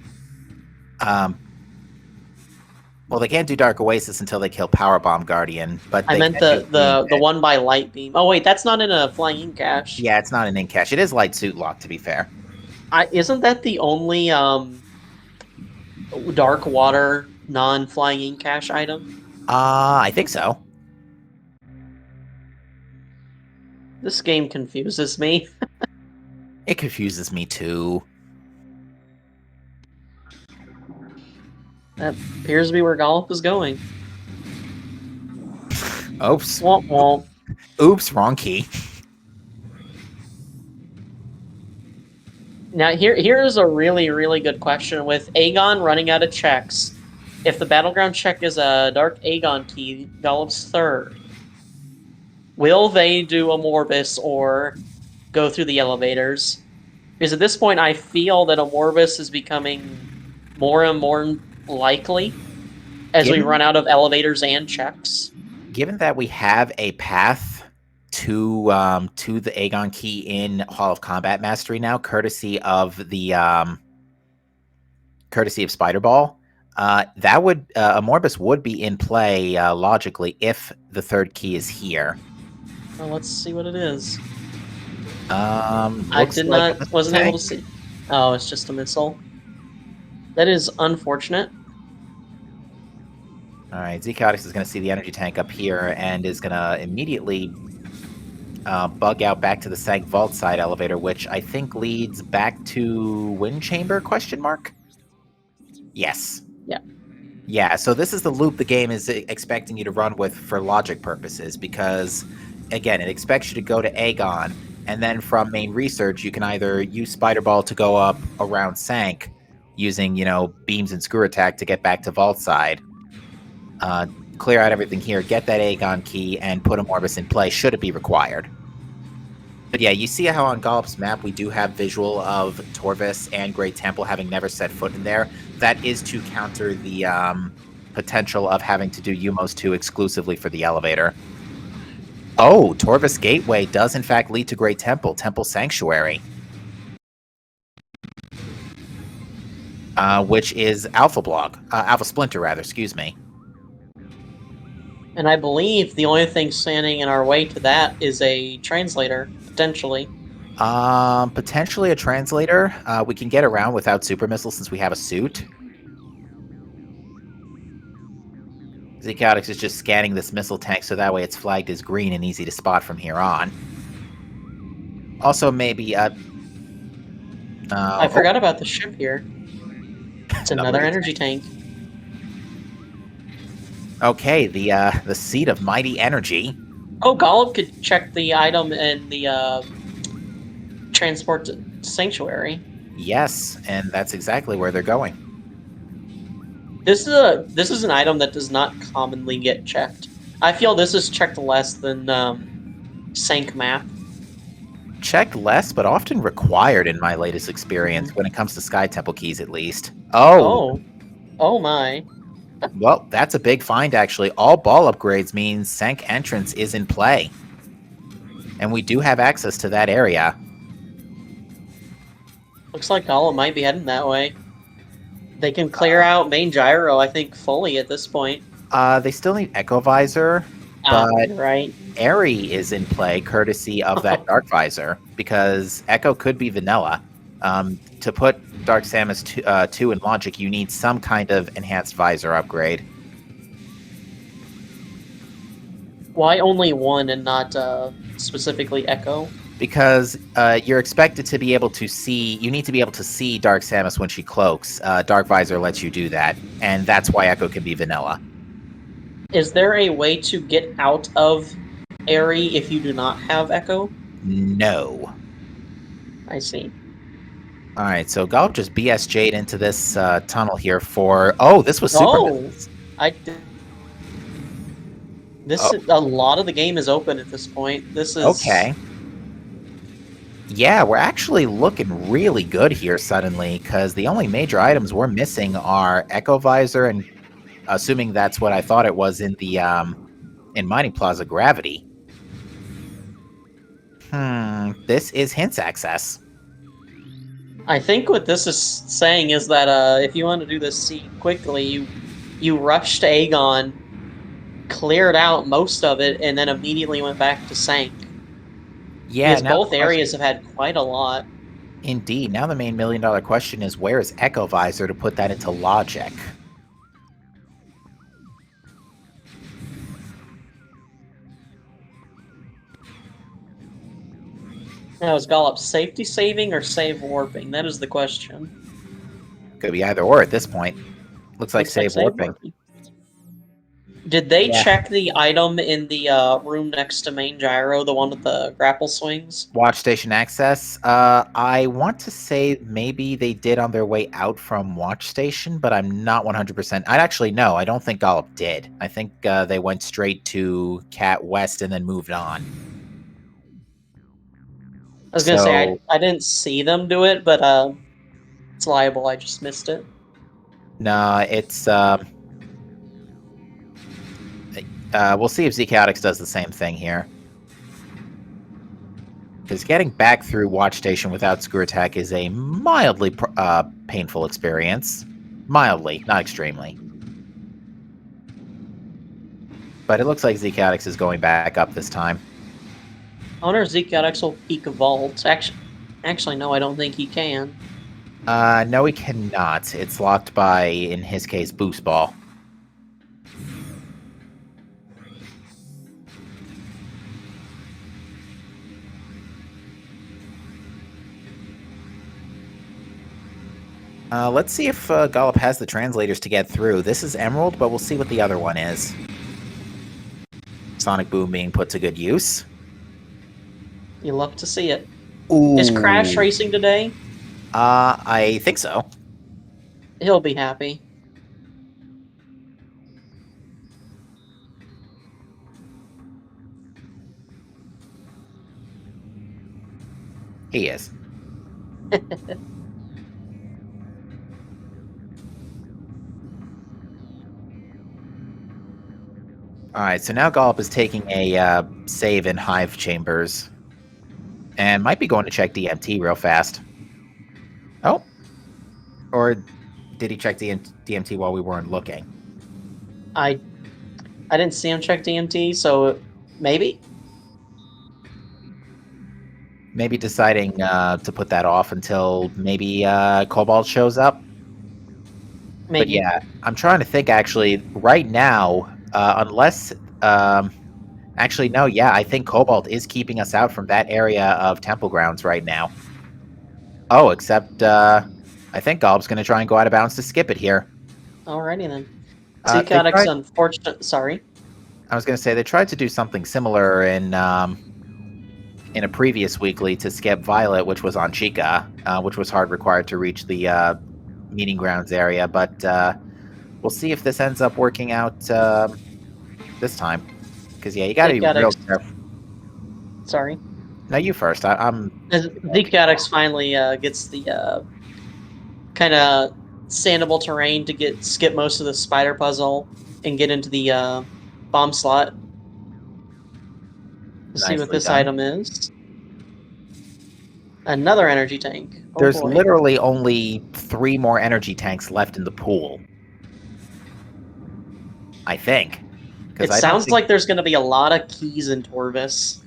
Well, they can't do Dark Oasis until they kill Powerbomb Guardian, but I meant the one by Light Beam. Oh wait, that's not in a flying in cache. Yeah, it's not an in cache. It is Light Suit Lock, to be fair. Isn't that the only Dark Water non-flying in cache item? I think so. This game confuses me. It confuses me too. That appears to be where Gollop is going. Oops. Womp womp. Oops, wrong key. Now here's a really, really good question. With Aegon running out of checks, if the battleground check is a Dark Aegon key, Gollop's third, will they do a Morbus or go through the elevators? Because at this point, I feel that a Morbus is becoming more and more likely as we run out of elevators and checks. Given that we have a path to the Aegon key in Hall of Combat Mastery now, courtesy of Spider Ball, that would a Morbus would be in play logically if the third key is here. Well, let's see what it is. Looks wasn't able to see. Oh, it's just a missile. That is unfortunate. All right, Zcaotix is going to see the energy tank up here and is going to immediately bug out back to the Sank Vault side elevator, which I think leads back to Wind Chamber, question mark? Yes. Yeah. Yeah, so this is the loop the game is expecting you to run with for logic purposes, because, again, it expects you to go to Aegon, and then from main research, you can either use Spider Ball to go up around Sank, using, beams and screw attack to get back to Vault side, clear out everything here, get that Aegon key, and put a Morbus in play, should it be required. But yeah, you see how on Gollop's map we do have visual of Torvis and Great Temple having never set foot in there. That is to counter the potential of having to do Umos 2 exclusively for the elevator. Oh, Torvis Gateway does in fact lead to Great Temple, Temple Sanctuary. Which is Alpha Splinter rather, excuse me. And I believe the only thing standing in our way to that is a translator, potentially. Potentially a translator. We can get around without super missile since we have a suit. Zcaotix is just scanning this missile tank so that way it's flagged as green and easy to spot from here on. Also, maybe I forgot about the ship here. It's another energy tank. Okay, the seat of mighty energy. Oh, Gollop could check the item in the transport to Sanctuary. Yes, and that's exactly where they're going. This is an item that does not commonly get checked. I feel this is checked less than Sank map. Checked less, but often required in my latest experience, when it comes to Sky Temple keys at least. Oh my. Well, that's a big find, actually. All ball upgrades means Sank entrance is in play. And we do have access to that area. Looks like Gollum might be heading that way. They can clear out main gyro, I think, fully at this point. They still need Echo Visor, but right. Airy is in play, courtesy of that Dark Visor, because Echo could be vanilla. To put Dark Samus 2 in Logic, you need some kind of enhanced visor upgrade. Why only one and not specifically Echo? Because you're expected to be able to see... You need to be able to see Dark Samus when she cloaks. Dark Visor lets you do that, and that's why Echo can be vanilla. Is there a way to get out of Airy if you do not have Echo? No. I see. Alright, so Gollop just BSJ'd into this tunnel here for... Oh, this was super... A lot of the game is open at this point. This is... Okay. Yeah, we're actually looking really good here suddenly, because the only major items we're missing are Echo Visor and, assuming that's what I thought it was in the, in Mining Plaza, Gravity. This is Hints Access. I think what this is saying is that if you want to do this seed quickly, you rushed Aegon, cleared out most of it, and then immediately went back to Sank. Yeah, because both areas have had quite a lot. Indeed. Now the main million-dollar question is, where is Echo Visor to put that into Logic? Now, is Gollop safety saving or save warping? That is the question. Could be either or at this point. Looks like Looks like save save warping. warping. Did they Yeah. check the item in the room next to main gyro, the one with the grapple swings? Watch station access. I want to say maybe they did on their way out from watch station, but I'm not 100%. I'd actually no. I don't think Gollop did. I think they went straight to Cat West and then moved on. I was gonna say So I didn't see them do it, but it's liable. I just missed it. no, it's we'll see if Zchaotix does the same thing here. Because getting back through Watch Station without Screw Attack is a mildly painful experience. Mildly, not extremely. But it looks like Zchaotix is going back up this time. I wonder if Zchaotix will peak a vault. Actually, no, I don't think he can. No, he cannot. It's locked by, in his case, Boost Ball. Let's see if Gollop has the translators to get through. This is Emerald, but we'll see what the other one is. Sonic Boom being put to good use. You love to see it. Ooh. Is Crash racing today? I think so. He'll be happy. He is. Alright, so now Gollop is taking a save in Hive Chambers. And might be going to check DMT real fast. Oh. Or did he check DMT while we weren't looking? I didn't see him check DMT, so maybe? Maybe deciding to put that off until maybe Cobalt shows up. Maybe. But yeah, I'm trying to think actually, right now, unless... actually, no, yeah, I think Cobalt is keeping us out from that area of Temple Grounds right now. Oh, except I think Gollop's going to try and go out of bounds to skip it here. Alrighty then. Zchaotix, unfortunate. Sorry. I was going to say, they tried to do something similar in a previous weekly to skip Violet, which was on Chica, which was hard required to reach the meeting grounds area, but we'll see if this ends up working out this time. Because, yeah, you gotta be real careful. Sorry. No, you first. I'm... Zchaotix finally gets the kind of standable terrain to skip most of the spider puzzle and get into the bomb slot. Let's see what this item is. Another energy tank. Oh, there's boy. literally only 3 more energy tanks left in the pool. I think. It sounds like there's going to be a lot of keys in Torvis.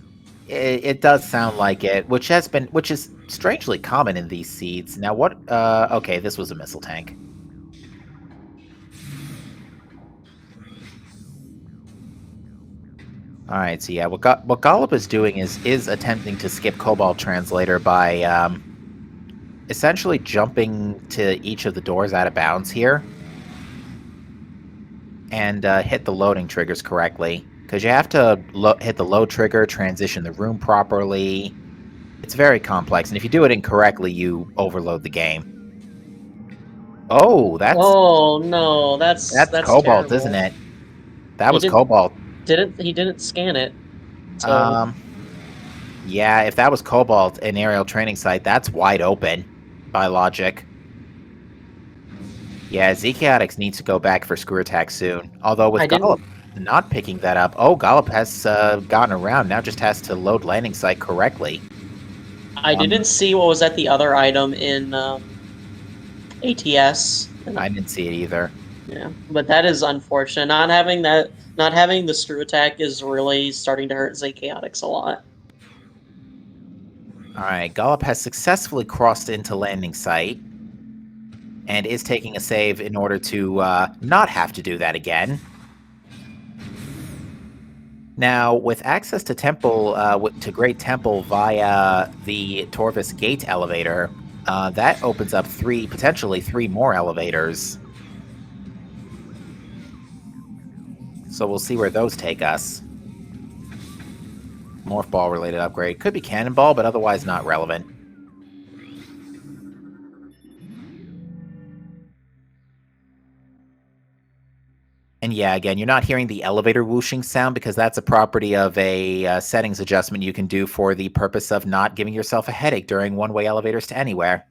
It does sound like it, which is strangely common in these seeds. Now what? Okay, this was a missile tank. All right, so yeah, what Gollop is doing is attempting to skip Cobalt Translator by essentially jumping to each of the doors out of bounds here, and hit the loading triggers correctly. Because you have to hit the load trigger, transition the room properly. It's very complex, and if you do it incorrectly, you overload the game. Oh, that's... Oh, no, that's Cobalt, terrible. isn't it? That was Cobalt. He didn't scan it. So. Yeah, if that was Cobalt, an aerial training site, that's wide open, by logic. Yeah, Zchaotix needs to go back for Screw Attack soon. Although with Gollop not picking that up... Oh, Gollop has gotten around. Now just has to load landing site correctly. I didn't see what was at the other item in ATS. I didn't see it either. Yeah, but that is unfortunate. Not having the Screw Attack is really starting to hurt Zchaotix a lot. Alright, Gollop has successfully crossed into landing site. And is taking a save in order to not have to do that again. Now, with access to Temple, to Great Temple via the Torvis Gate elevator, that opens up potentially three more elevators. So we'll see where those take us. Morph Ball related upgrade. Could be Cannonball, but otherwise not relevant. And yeah, again, you're not hearing the elevator whooshing sound because that's a property of a settings adjustment you can do for the purpose of not giving yourself a headache during one-way elevators to anywhere.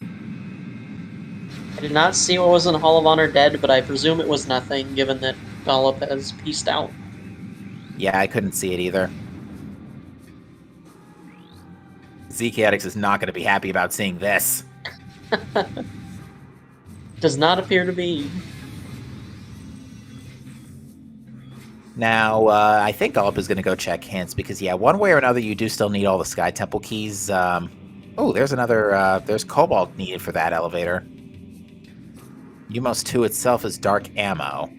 I did not see what was in Hall of Honor Dead, but I presume it was nothing, given that Gollop has pieced out. Yeah, I couldn't see it either. ZKadix is not going to be happy about seeing this. Does not appear to be. Now, I think Gollop is going to go check hints because, yeah, one way or another, you do still need all the Sky Temple keys. Oh, there's another. There's Cobalt needed for that elevator. Umos 2 itself is dark ammo.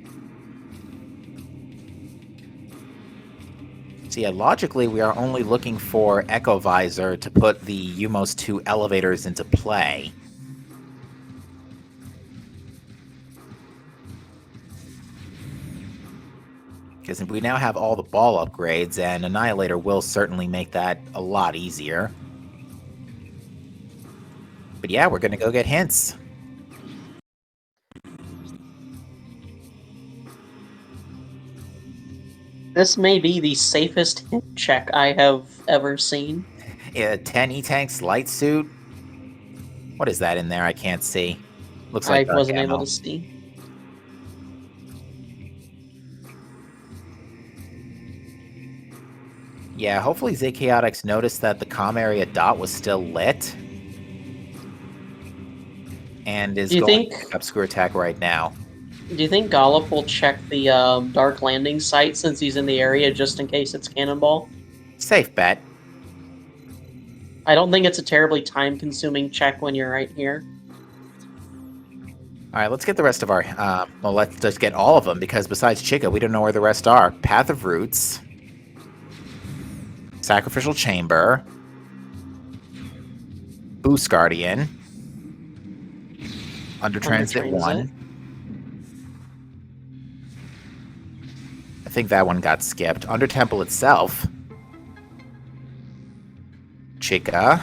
So yeah, logically, we are only looking for Echo Visor to put the Umos 2 elevators into play. Because we now have all the ball upgrades, and Annihilator will certainly make that a lot easier. But yeah, we're going to go get hints. This may be the safest hint check I have ever seen. Yeah, 10 E-Tanks light suit. What is that in there? I can't see. Looks like I dark wasn't ammo. able to see. Yeah, hopefully Chaotix noticed that the comm area dot was still lit. And is going to pick up Screw Attack right now. Do you think Gollop will check the Dark Landing site since he's in the area just in case it's Cannonball? Safe bet. I don't think it's a terribly time-consuming check when you're right here. Alright, let's get the rest of our... well, let's just get all of them, because besides Chica, we don't know where the rest are. Path of Roots. Sacrificial Chamber. Boost Guardian. Under Transit 1. I think that one got skipped. Under Temple itself. Chica.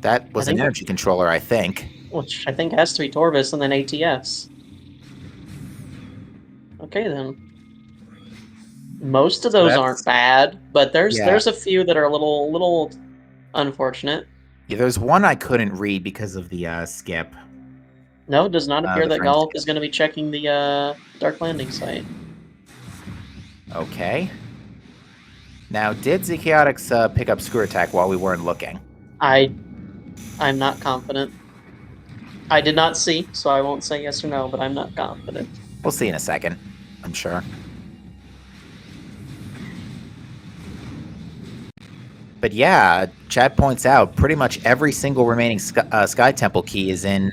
That was an energy controller, I think. Which I think has to be Torvis and then ATS. Okay, then. Most of those aren't bad, but there's a few that are a little unfortunate. Yeah, there's one I couldn't read because of the skip. No, it does not appear that Gollop is going to be checking the Dark Landing site. Okay. Now, did Chaotix pick up Screw Attack while we weren't looking? I'm not confident. I did not see, so I won't say yes or no, but I'm not confident. We'll see in a second, I'm sure. But yeah, Chad points out pretty much every single remaining Sky Temple key is in,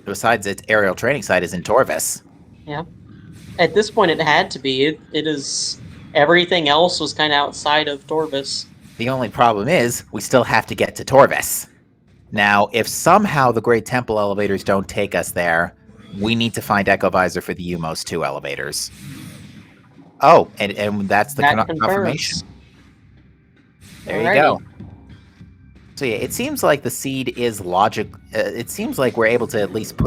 besides its aerial training site, is in Torvis. Yeah. At this point, it had to be. It is... Everything else was kind of outside of Torvis. The only problem is, we still have to get to Torvis. Now, if somehow the Great Temple elevators don't take us there, we need to find Echo Visor for the Umos 2 elevators. Oh, and that's the confirmation. There you go. So yeah, it seems like the seed is logic. It seems like we're able to at least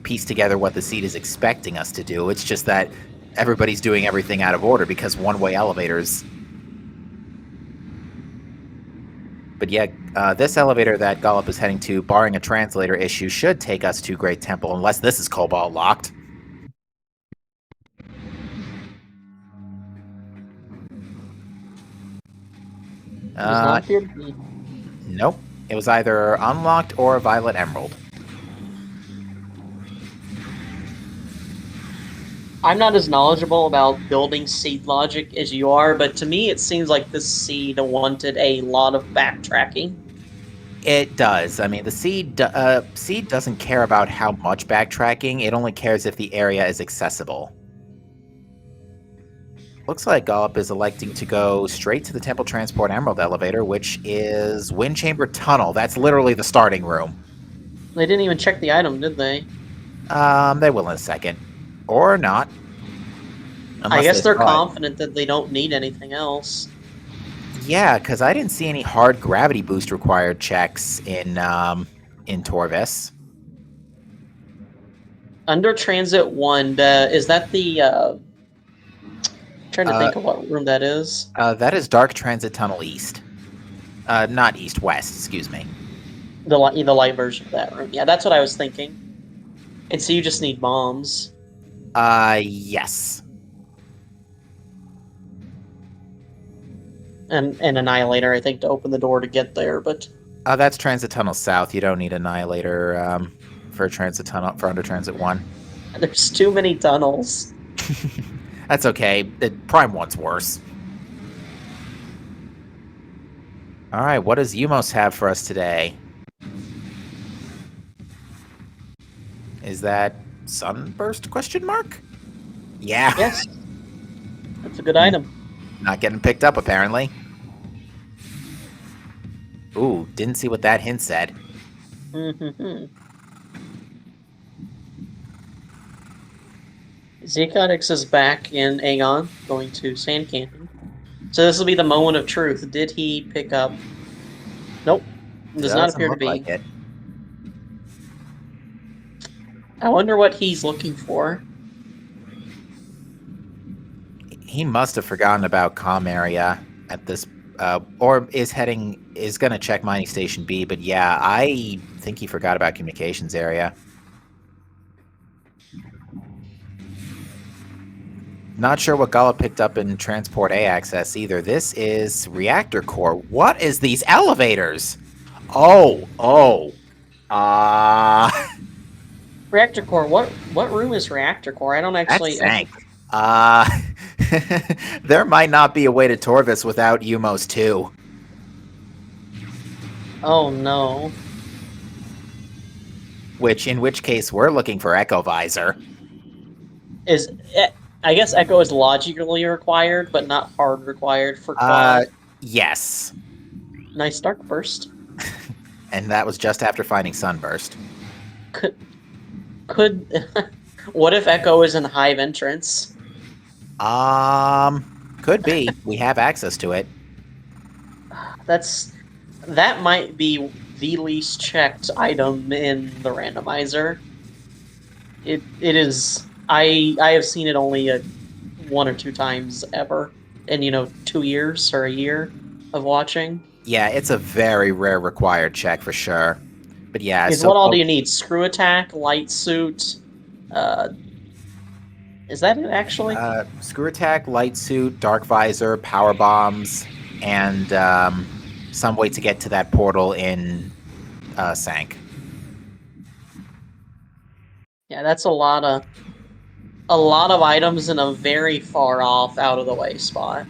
piece together what the seed is expecting us to do. It's just that everybody's doing everything out of order because one-way elevators. But yeah, this elevator that Gollop is heading to, barring a translator issue, should take us to Great Temple, unless this is Cobalt locked. Nope. It was either unlocked or Violet Emerald. I'm not as knowledgeable about building seed logic as you are, but to me it seems like this seed wanted a lot of backtracking. It does. I mean, the seed doesn't care about how much backtracking. It only cares if the area is accessible. Looks like Gollop is electing to go straight to the Temple Transport Emerald elevator, which is Wind Chamber Tunnel. That's literally the starting room. They didn't even check the item, did they? They will in a second. Or not. I Unless they guess they're saw it. confident that they don't need anything else. Yeah, because I didn't see any hard gravity boost required checks in Torvis. Under Transit 1, is that the... trying to think of what room that is. That is Dark Transit Tunnel East. Not East, West, excuse me. The light version of that room. Yeah, that's what I was thinking. And so you just need bombs. Yes. And an Annihilator, I think, to open the door to get there, but... That's Transit Tunnel South. You don't need Annihilator for Transit Tunnel, for Under Transit 1. There's too many tunnels. That's okay. Prime 1's worse. Alright, what does Umos have for us today? Is that Sunburst question mark? Yeah. Yes. That's a good item. Not getting picked up, apparently. Ooh, didn't see what that hint said. Zecotics is back in Aegon, going to Sand Canyon. So this will be the moment of truth. Did he pick up... Nope. Does not appear to be. Like it. I wonder what he's looking for. He must have forgotten about comm area at this, or is going to check mining station B. But yeah, I think he forgot about communications area. Not sure what Gala picked up in Transport A access either. This is Reactor Core. What is these elevators? Oh. Reactor Core. What room is Reactor Core? I don't actually... That's sank. There might not be a way to Torvis without Umos too. Oh no. In which case we're looking for Echo Visor. I guess Echo is logically required, but not hard required for Quad. Yes. Nice Dark Burst. And that was just after finding Sunburst. Could what if Echo is in Hive entrance? Could be. We have access to it. That might be the least checked item in the randomizer. It is. I have seen it only 1 or 2 times ever in 2 years or a year of watching. Yeah, it's a very rare required check for sure. But yeah, what all do you need? Screw attack, light suit. Is that it actually? Screw attack, light suit, dark visor, power bombs, and some way to get to that portal in Sank. Yeah, that's a lot of items in a very far off, out of the way spot.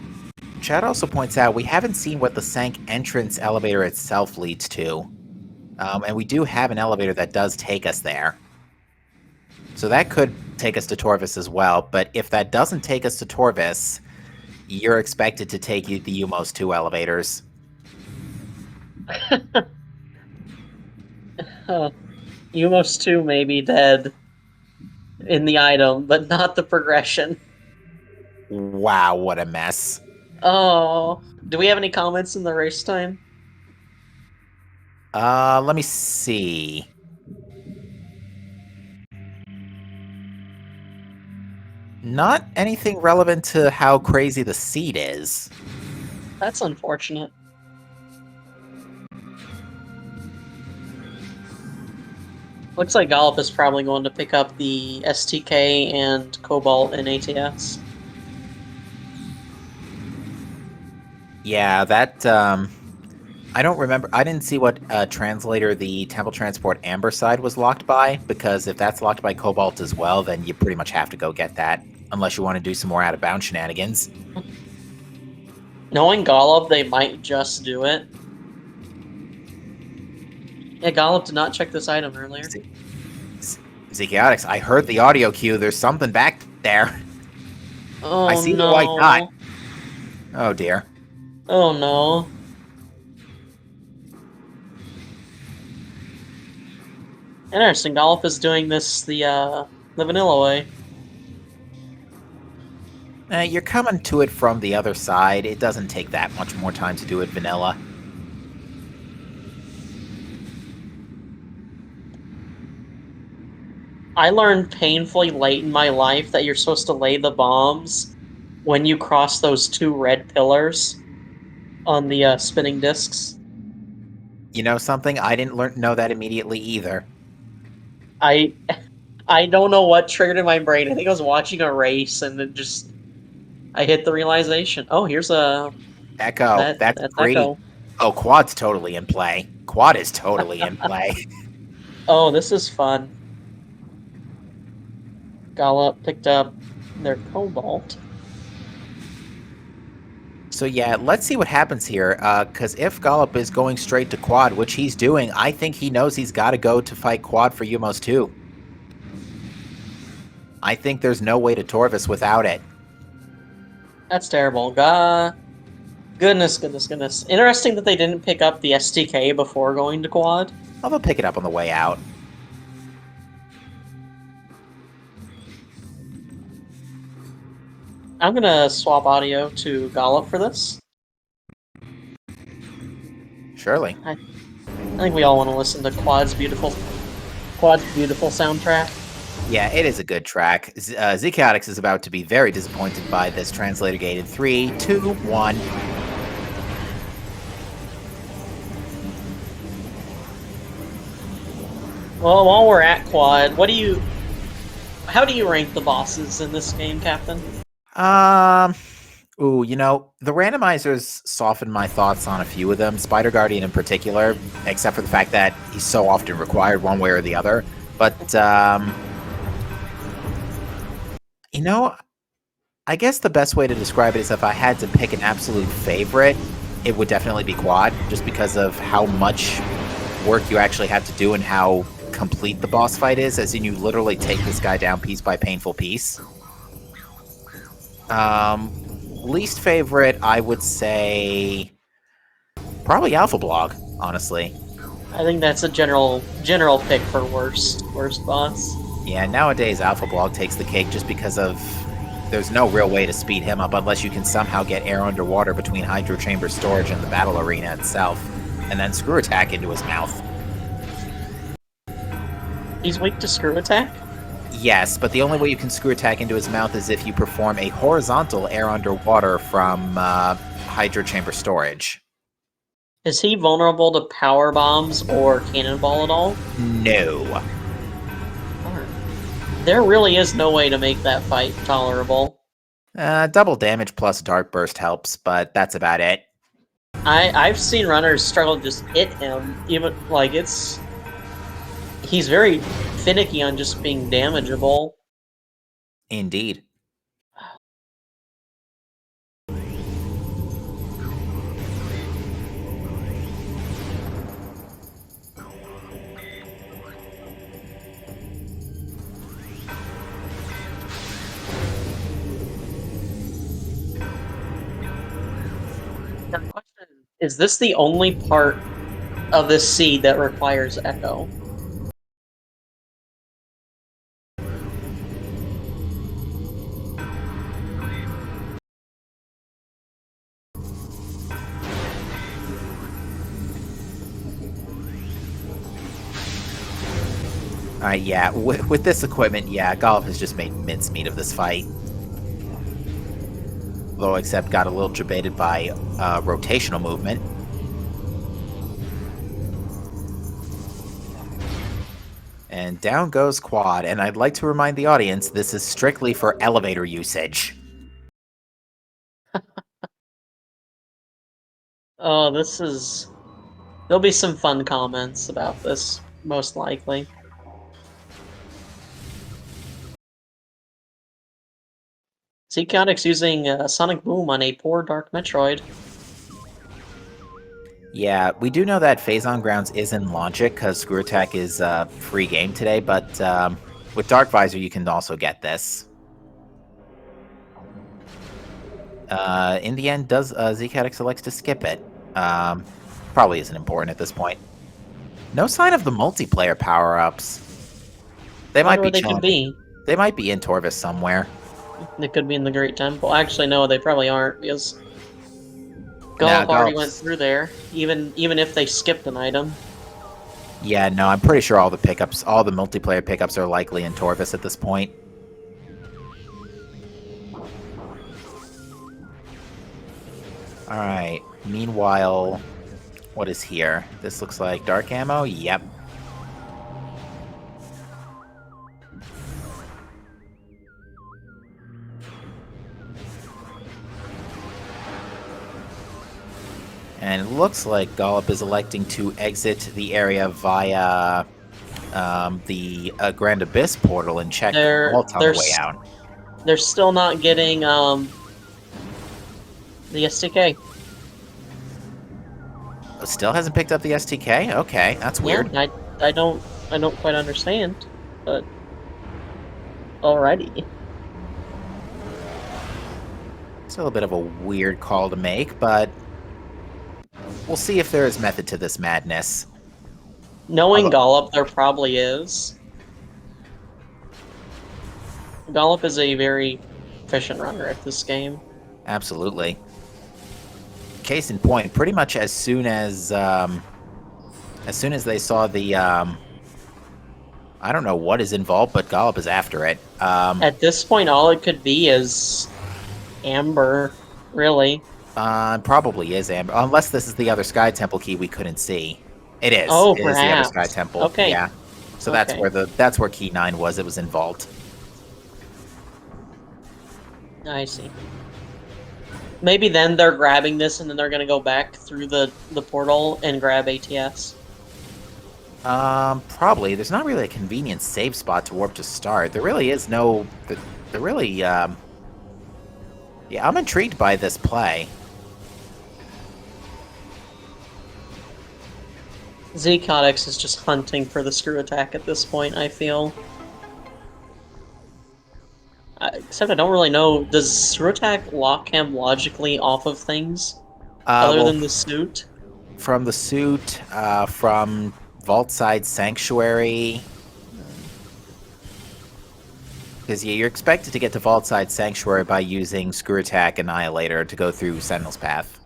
Chad also points out we haven't seen what the Sank entrance elevator itself leads to. And we do have an elevator that does take us there. So that could take us to Torvis as well, but if that doesn't take us to Torvis, you're expected to take the Umos 2 elevators. Umos 2 may be dead in the item, but not the progression. Wow, what a mess. Oh, do we have any comments in the race time? Let me see. Not anything relevant to how crazy the seed is. That's unfortunate. Looks like Golf is probably going to pick up the STK and Cobalt and ATS. Yeah, that, I don't remember. I didn't see what translator the Temple Transport Amber side was locked by, because if that's locked by Cobalt as well, then you pretty much have to go get that, unless you want to do some more out-of-bounds shenanigans. Knowing Golub, they might just do it. Yeah, Gollop did not check this item earlier. Zekiotix, I heard the audio cue. There's something back there. I Oh see the white dot. no. Oh dear. Oh no. Interesting, Gollop is doing this the vanilla way. You're coming to it from the other side. It doesn't take that much more time to do it vanilla. I learned painfully late in my life that you're supposed to lay the bombs when you cross those two red pillars on the spinning discs. You know something? I didn't know that immediately either. I I don't know what triggered in my brain. I think I was watching a race and it just I hit the realization. Oh, here's a Echo, that's that's great. Echo. Oh, quad's totally in play. Quad is totally in play. Oh, this is fun. Gollop picked up their cobalt. So yeah, let's see what happens here. Because if Gollop is going straight to quad, which he's doing, I think he knows he's got to go to fight quad for Umos too. I think there's no way to Torvis without it. That's terrible. Goodness. Interesting that they didn't pick up the STK before going to quad. I'll pick it up on the way out. I'm gonna swap audio to Gollop for this. Surely. I think we all want to listen to Quad's beautiful soundtrack. Yeah, it is a good track. Zekiotix is about to be very disappointed by this translator gate in 3, 2, 1. Well, while we're at Quad, how do you rank the bosses in this game, Captain? Ooh, you know, the randomizers softened my thoughts on a few of them, Spider Guardian in particular, except for the fact that he's so often required one way or the other. But, you know, I guess the best way to describe it is if I had to pick an absolute favorite, it would definitely be Quad, just because of how much work you actually have to do and how complete the boss fight is, as in you literally take this guy down piece by painful piece. Least favorite, I would say probably Alpha Blog, honestly. I think that's a general pick for worst boss. Yeah, nowadays Alpha Blog takes the cake just because of there's no real way to speed him up unless you can somehow get air underwater between Hydro Chamber storage and the battle arena itself, and then screw attack into his mouth. He's weak to screw attack? Yes, but the only way you can screw attack into his mouth is if you perform a horizontal air underwater from Hydro Chamber storage. Is he vulnerable to power bombs or cannonball at all? No. There really is no way to make that fight tolerable. Double damage plus Dark Burst helps, but that's about it. I've seen runners struggle to just hit him, even like he's very finicky on just being damageable. Indeed. Now, the question is this the only part of this seed that requires Echo? Yeah, with this equipment, yeah, Golf has just made mincemeat of this fight. Though, except got a little debated by rotational movement. And down goes Quad, and I'd like to remind the audience this is strictly for elevator usage. Oh, there'll be some fun comments about this, most likely. Zekiotix using Sonic Boom on a poor Dark Metroid. Yeah, we do know that Phazon Grounds is in Logic because Screw Attack is free game today, but with Dark Visor you can also get this. In the end, does Zcaddix elects to skip it? Probably isn't important at this point. No sign of the multiplayer power-ups. They I might wonder be where they could chilling. be. They might be in Torvis somewhere. They could be in the Great Temple. Actually, no, they probably aren't, because Nah, Golub already went Gulps. through there, even if they skipped an item. Yeah, no, I'm pretty sure all the multiplayer pickups are likely in Torvis at this point. Alright, meanwhile, what is here? This looks like dark ammo? Yep. And it looks like Gollop is electing to exit the area via the Grand Abyss portal and check They're vaults on they're the way s- out. they're still not getting the STK. Still hasn't picked up the STK? Okay, that's Yeah, weird. I don't quite understand, but alrighty. Still a bit of a weird call to make, but we'll see if there is method to this madness. Knowing Although, Golub, there probably is. Golub is a very efficient runner at this game. absolutely. Case in point, pretty much as soon as they saw the I don't know what is involved, but Gollop is after it. At this point, all it could be is Amber, really. Probably is Amber, unless this is the other Sky Temple key we couldn't see. It is. Oh, It is the other Sky perhaps. Temple. Okay. Yeah. So Okay. that's where key 9 was. It was in vault. I see. Maybe then they're grabbing this and then they're gonna go back through the portal and grab ATS. Probably. There's not really a convenient save spot to warp to start. There really is no. There really. Yeah, I'm intrigued by this play. Zcodex is just hunting for the screw attack at this point, I feel. Except I don't really know, does screw attack lock him logically off of things? Other Well, than the suit? from the suit, from Vault Side Sanctuary. Because you're expected to get to Vault Side Sanctuary by using Screw Attack Annihilator to go through Sentinel's Path.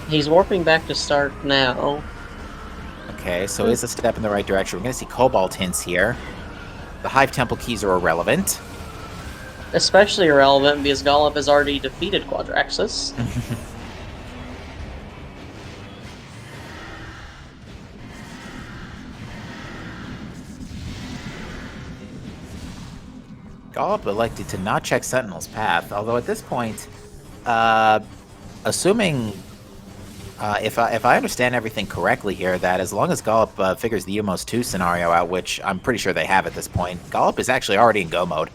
He's warping back to start now. Okay, so is a step in the right direction. We're going to see Cobalt hints here. The Hive Temple keys are irrelevant. Especially irrelevant because Golub has already defeated Quadraxis. Gollop elected to not check Sentinel's Path, although at this point, assuming if I understand everything correctly here, that as long as Gollop figures the Umos 2 scenario out, which I'm pretty sure they have at this point, Gollop is actually already in go mode.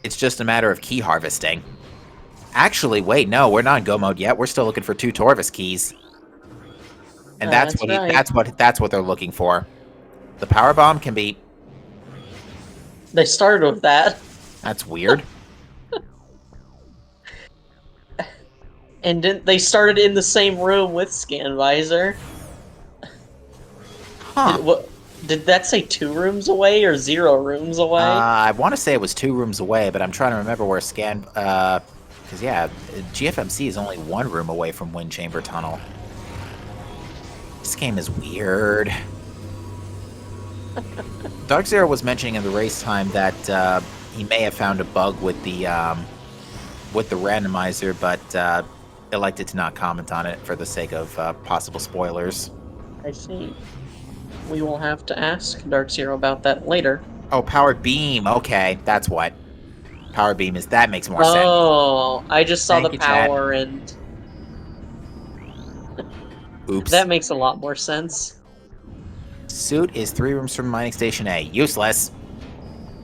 It's just a matter of key harvesting. Actually, wait, no, we're not in go mode yet. We're still looking for 2 Torvis keys. And that's what they're looking for. The power bomb can be. They started with that. That's weird. And they started in the same room with Scanvisor. Huh. Did that say 2 rooms away or 0 rooms away? I want to say it was 2 rooms away, but I'm trying to remember where because yeah, GFMC is only 1 room away from Wind Chamber Tunnel. This game is weird. Dark Zero was mentioning in the race time that he may have found a bug with the randomizer, but elected to not comment on it for the sake of possible spoilers. I see. We will have to ask Dark Zero about that later. Oh, Power Beam. Okay, that's what. Power Beam is. That makes more sense. Oh, I just saw Thank the you, Chad. power and... Oops. That makes a lot more sense. Suit is 3 rooms from Mining Station A. Useless.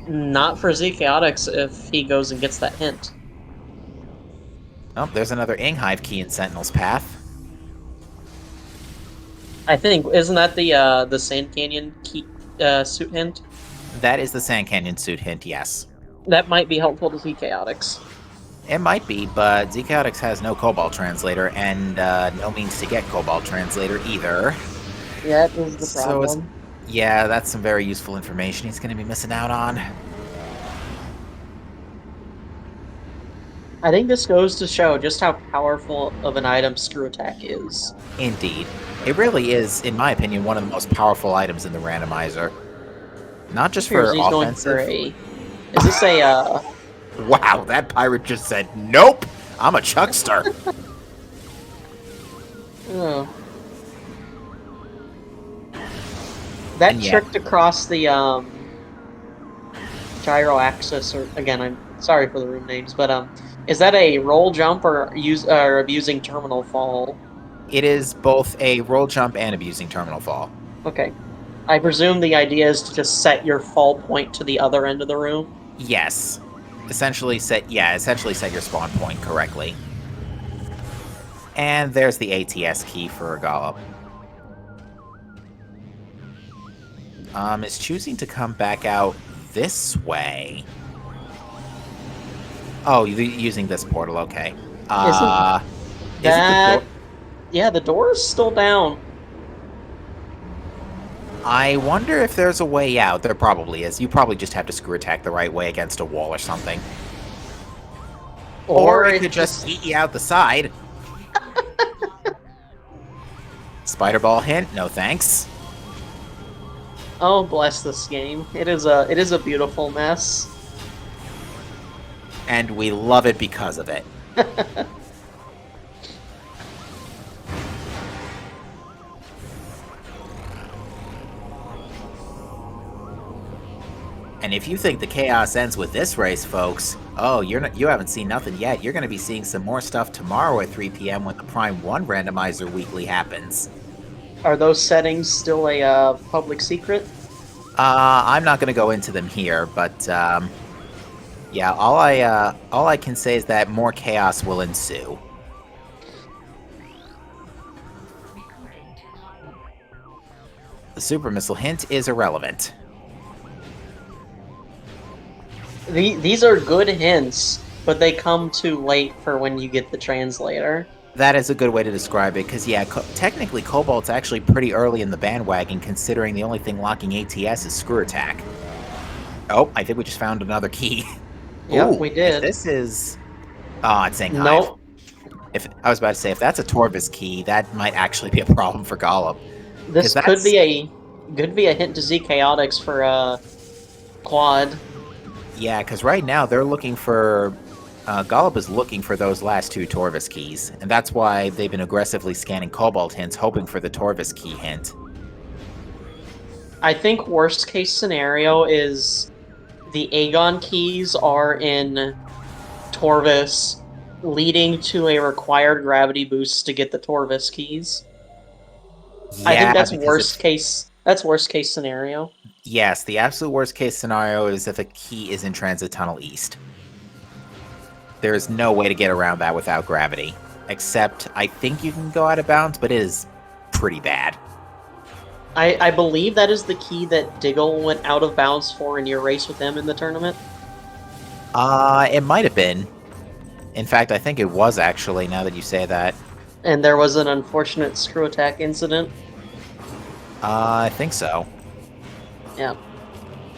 Not for Z Chaotix if he goes and gets that hint. Oh, there's another Inghive key in Sentinel's path. I think isn't that the Sand Canyon key suit hint? That is the Sand Canyon suit hint, yes. That might be helpful to Z Chaotix. It might be, but Zchaotix has no Cobalt Translator, and no means to get Cobalt Translator either. Yeah, that is the So, problem. yeah, that's some very useful information he's going to be missing out on. I think this goes to show just how powerful of an item Screw Attack is. Indeed. It really is, in my opinion, one of the most powerful items in the randomizer. Not just for He's going for offensive. a... Is this a, Wow, that pirate just said, nope, I'm a Chuckster. Oh. That Yeah. tricked across the, gyro axis, or, again, I'm sorry for the room names, but, is that a roll jump or abusing terminal fall? It is both a roll jump and abusing terminal fall. Okay. I presume the idea is to just set your fall point to the other end of the room? Yes. Essentially set your spawn point correctly. And there's the ATS key for a Gollum. Is choosing to come back out this way. Oh, you're using this portal, okay. Isn't that... Yeah, the door is still down. I wonder if there's a way out. There probably is. You probably just have to screw attack the right way against a wall or something. Or it could just eat you out the side. Spider ball hint? No thanks. Oh, bless this game. It is a beautiful mess. And we love it because of it. And if you think the chaos ends with this race, folks, oh, you haven't seen nothing yet. You're going to be seeing some more stuff tomorrow at 3 p.m. when the Prime 1 Randomizer Weekly happens. Are those settings still a public secret? I'm not going to go into them here, but yeah, all I can say is that more chaos will ensue. The super missile hint is irrelevant. These are good hints, but they come too late for when you get the translator. That is a good way to describe it, because, yeah, technically Cobalt's actually pretty early in the bandwagon, considering the only thing locking ATS is Screw Attack. Oh, I think we just found another key. Yep, we did. If this is... Oh, it's saying Nope. Hive. I was about to say, if that's a Torvis key, that might actually be a problem for Gollum. This could be a hint to Z Chaotix for Quad. Yeah, because right now they're looking for... Gollum is looking for those last two Torvis keys, and that's why they've been aggressively scanning Cobalt hints, hoping for the Torvis key hint. I think worst case scenario is the Aegon keys are in Torvis, leading to a required gravity boost to get the Torvis keys. Yeah, I think that's worst case. That's worst case scenario. Yes, the absolute worst case scenario is if a key is in Transit Tunnel East. There's no way to get around that without gravity. Except, I think you can go out of bounds, but it is pretty bad. I believe that is the key that Diggle went out of bounds for in your race with him in the tournament. It might have been. In fact, I think it was actually, now that you say that. And there was an unfortunate Screw Attack incident. I think so. Yeah.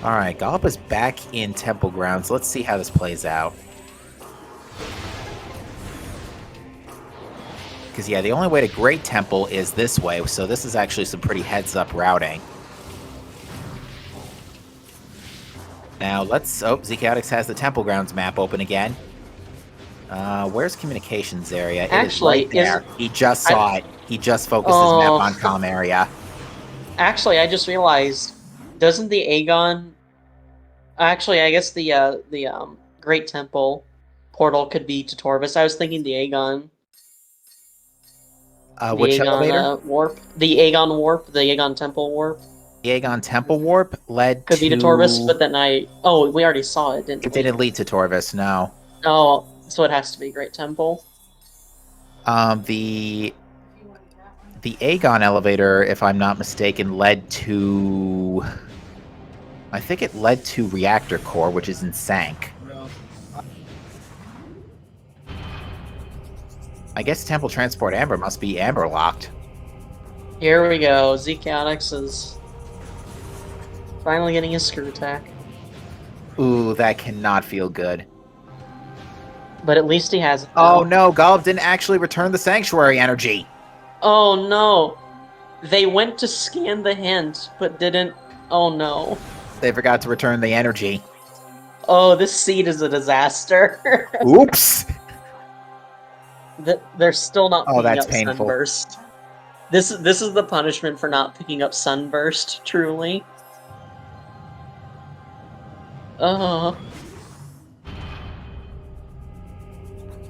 Alright, Gollum is back in Temple Grounds. Let's see how this plays out. Because, yeah, the only way to Great Temple is this way, so this is actually some pretty heads-up routing. Now, let's... Oh, Zchaotix has the Temple Grounds map open again. Where's Communications area? Actually, it is right there. He just saw it. He just focused his map on comm area. Actually, I just realized, doesn't the Aegon... Actually, I guess the Great Temple portal could be to Torvis. I was thinking the Aegon... Which Aegon, elevator? warp. The Aegon warp. The Aegon Temple warp. The Aegon Temple Warp led Could be to Torvus, to... but then oh, we already saw it, didn't It we? didn't lead to Torvus, no. Oh, so it has to be Great Temple. The Aegon elevator, if I'm not mistaken, led to... I think it led to Reactor Core, which is in Sank. I guess Temple Transport Amber must be Amber locked. Here we go. Chaotix is finally getting his screw attack. Ooh, that cannot feel good. But at least he has it now. Oh now. no, Golub didn't actually return the Sanctuary energy. Oh no. They went to scan the hint, but didn't. Oh no. They forgot to return the energy. Oh, this seed is a disaster. Oops. They're still not picking that's up painful. Sunburst. This is the punishment for not picking up Sunburst, truly.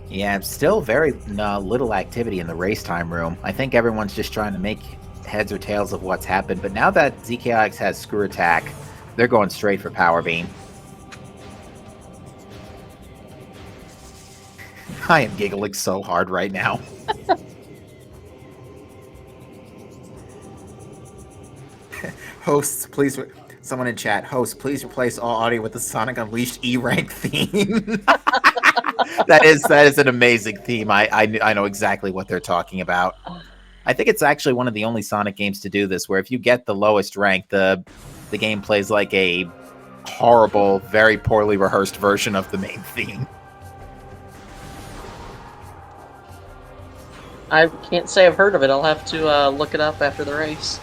Yeah, still very little activity in the race time room. I think everyone's just trying to make heads or tails of what's happened, but now that ZKX has Screw Attack, they're going straight for Power Beam. I am giggling so hard right now. Hosts, please... Someone in chat, host, please replace all audio with the Sonic Unleashed E-Rank theme. that is an amazing theme. I know exactly what they're talking about. I think it's actually one of the only Sonic games to do this, where if you get the lowest rank, the game plays like a horrible, very poorly rehearsed version of the main theme. I can't say I've heard of it. I'll have to look it up after the race.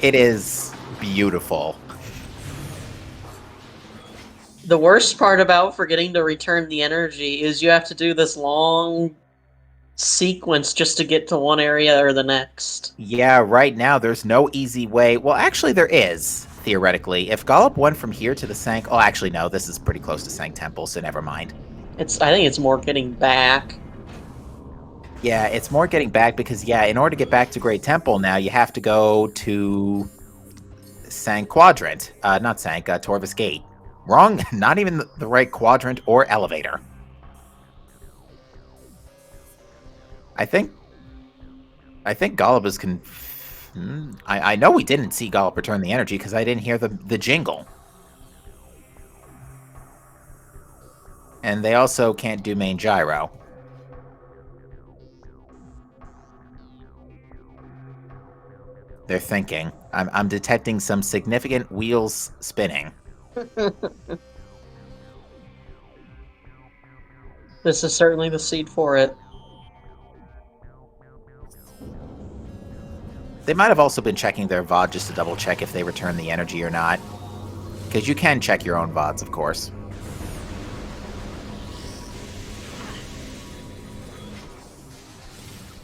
It is beautiful. The worst part about forgetting to return the energy is you have to do this long sequence just to get to one area or the next. Yeah, right now there's no easy way. Well, actually there is, theoretically. If Golub went from here to the Sank... Oh, actually, no, this is pretty close to Sank Temple, so never mind. I think it's more getting back. Yeah, it's more getting back because, yeah, in order to get back to Great Temple now, you have to go to Sank Quadrant. Not Sank, Torvus Gate. Wrong, not even the right quadrant or elevator. I think Golub is I know we didn't see Golub return the energy because I didn't hear the jingle. And they also can't do main gyro. They're thinking. I'm detecting some significant wheels spinning. This is certainly the seed for it. They might have also been checking their VOD just to double check if they return the energy or not. Because you can check your own VODs, of course.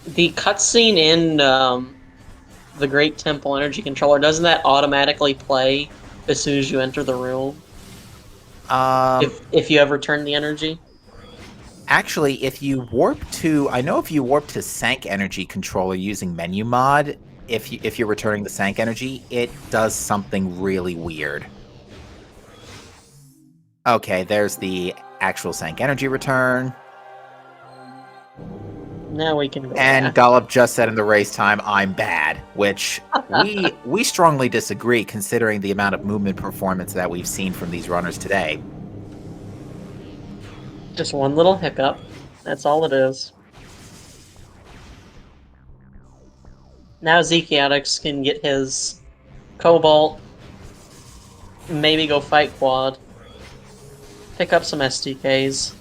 The cutscene in the Great Temple Energy Controller, doesn't that automatically play as soon as you enter the room? If you have returned the energy? Actually, if you warp to... I know if you warp to Sank Energy Controller using Menu Mod, if you're returning the Sank Energy, it does something really weird. Okay, there's the actual Sank Energy return. Now we can go And back. Golub just said in the race time, I'm bad, which we strongly disagree considering the amount of movement performance that we've seen from these runners today. Just one little hiccup. That's all it is. Now Chaotix can get his Cobalt, maybe go fight Quad, pick up some STKs.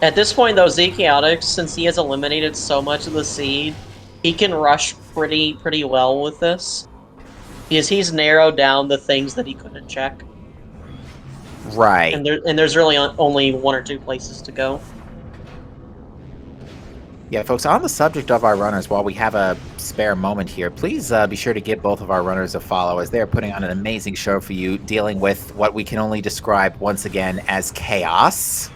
At this point, though, Chaotix, since he has eliminated so much of the seed, he can rush pretty well with this. Because he's narrowed down the things that he couldn't check. Right. And there's really only one or two places to go. Yeah, folks, on the subject of our runners, while we have a spare moment here, please be sure to give both of our runners a follow, as they are putting on an amazing show for you, dealing with what we can only describe once again as chaos.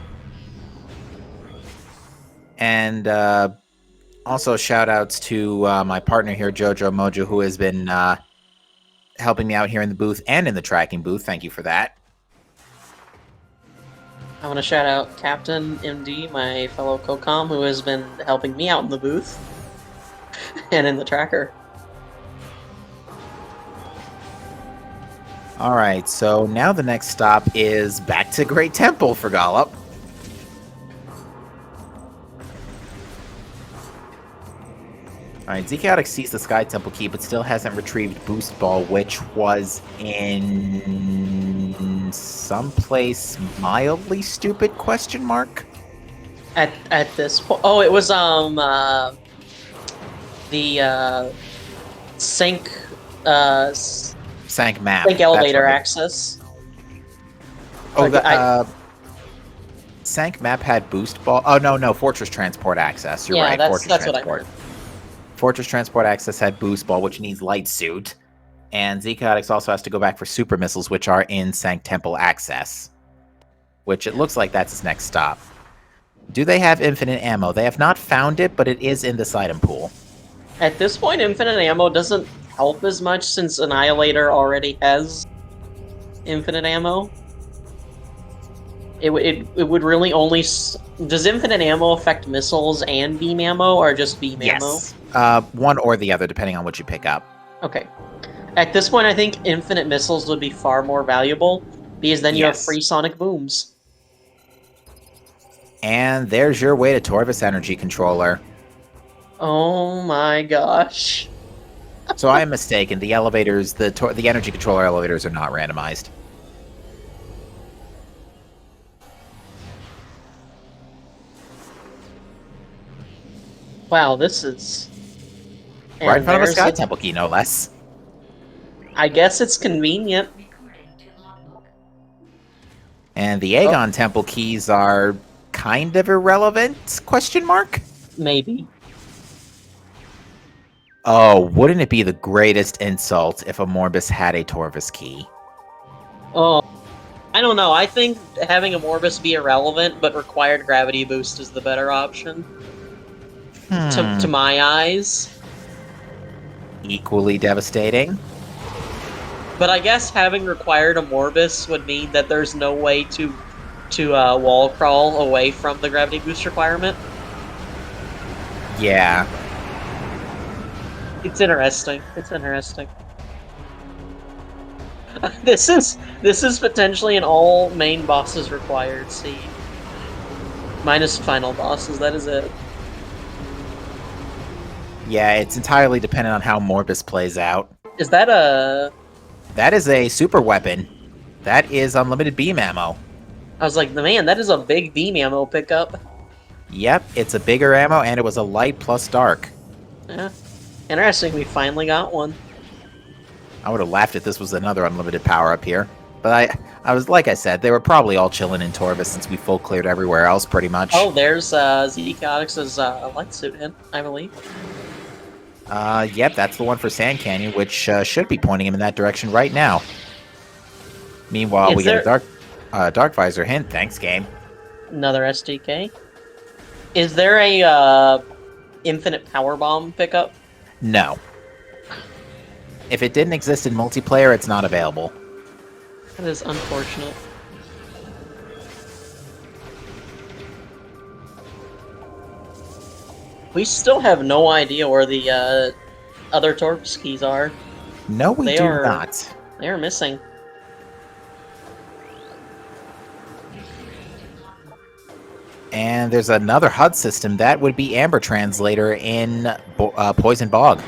And also shout outs to my partner here, Jojo Mojo, who has been helping me out here in the booth and in the tracking booth. Thank you for that. I want to shout out Captain MD, my fellow co-com, who has been helping me out in the booth and in the tracker. All right, so now the next stop is back to Great Temple for Gollop. Alright, Chaotic sees the Sky Temple key, but still hasn't retrieved Boost Ball, which was in someplace mildly stupid, question mark? At this point, oh, it was the sync Sank map. sync elevator access. Oh, Like, Sank map had Boost Ball. Oh no, Fortress Transport Access. You're right. that's Fortress what I Transport. heard. Fortress Transport Access had Boost Ball, which needs Light Suit. And Chaotix also has to go back for Super Missiles, which are in Sank Temple Access. Which it looks like that's his next stop. Do they have infinite ammo? They have not found it, but it is in this item pool. At this point, infinite ammo doesn't help as much since Annihilator already has infinite ammo. It would really only... Does infinite ammo affect missiles and beam ammo, or just beam ammo? Yes. One or the other, depending on what you pick up. Okay. At this point, I think infinite missiles would be far more valuable, because then you have Yes. free sonic booms. And there's your way to Torvis Energy Controller. Oh my gosh. So I am mistaken. The elevators, the Energy Controller elevators are not randomized. Wow, this is... Right in front of a there's Sky Temple key, no less. I guess it's convenient. And the Aegon Temple keys are kind of irrelevant, question mark? Maybe. Oh, wouldn't it be the greatest insult if a Morbus had a Torvis key? Oh, I don't know. I think having a Morbus be irrelevant, but required gravity boost is the better option. To my eyes. Equally devastating. But I guess having required a Morbus would mean that there's no way to wall crawl away from the gravity boost requirement. Yeah. It's interesting. It's interesting. This is potentially an all main bosses required seed. Minus final bosses, that is it. Yeah, it's entirely dependent on how Morbus plays out. Is that a... That is a super weapon. That is unlimited beam ammo. I was like, man, that is a big beam ammo pickup. Yep, it's a bigger ammo, and it was a light plus dark. Yeah. Interesting, we finally got one. I would have laughed if this was another unlimited power up here. But I was, like I said, they were probably all chilling in Torvis since we full cleared everywhere else, pretty much. Oh, there's Zcaotix's light suit hint, I believe. Yep, that's the one for Sand Canyon, which should be pointing him in that direction right now. Meanwhile, we get a Dark Visor hint. Thanks, game. Another SDK. Is there a infinite power bomb pickup? No. If it didn't exist in multiplayer, it's not available. That is unfortunate. We still have no idea where the other Torps keys are. No, we do not. They are missing. And there's another HUD system. That would be Amber Translator in Poison Bog.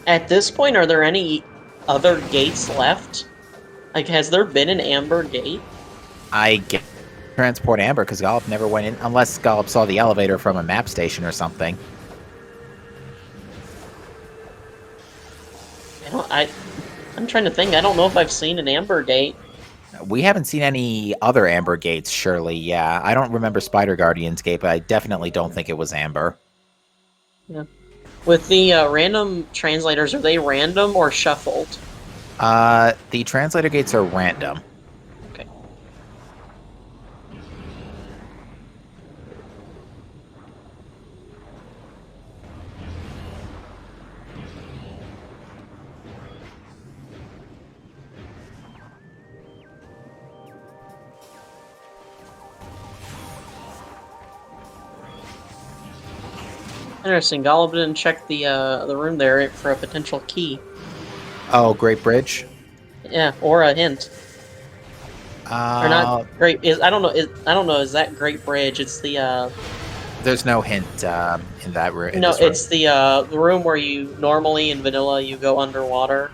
At this point, are there any other gates left? Like, has there been an Amber gate? I get transport Amber because Gollop never went in, unless Gollop saw the elevator from a map station or something. I'm trying to think. I don't know if I've seen an Amber gate. We haven't seen any other Amber gates, surely. Yeah, I don't remember Spider Guardian's gate, but I definitely don't think it was Amber. Yeah. With the random translators, are they random or shuffled? The translator gates are random. Okay. Interesting. Golub didn't check the room there for a potential key. Oh, Great Bridge. Yeah, or a hint. Or not Uh, great is I don't know I don't know, is that Great Bridge? It's the there's no hint in that in no, this room. it's the room where you normally in vanilla you go underwater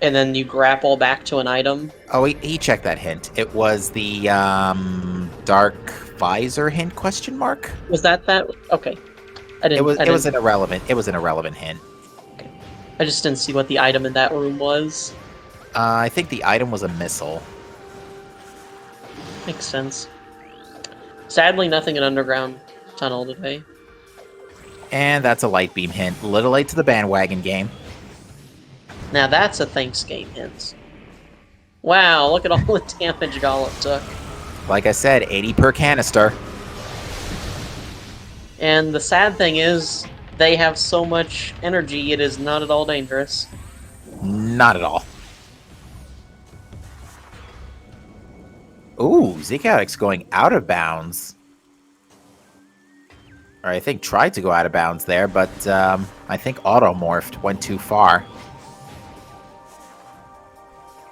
and then you grapple back to an item. Oh, he checked that hint. It was the dark visor hint question mark. Was that? Okay. I It was didn't an irrelevant. It was an irrelevant hint. okay. I just didn't see what the item in that room was. I think the item was a missile. Makes sense. Sadly nothing in underground tunnel today. And that's a light beam hint. A little late to the bandwagon game. Now that's a thanks game hint. Wow, look at all the damage Golub took. Like I said, 80 per canister. And the sad thing is, they have so much energy, it is not at all dangerous. Not at all. Ooh, Zcalyx going out of bounds. Or I think tried to go out of bounds there, but I think automorphed, went too far.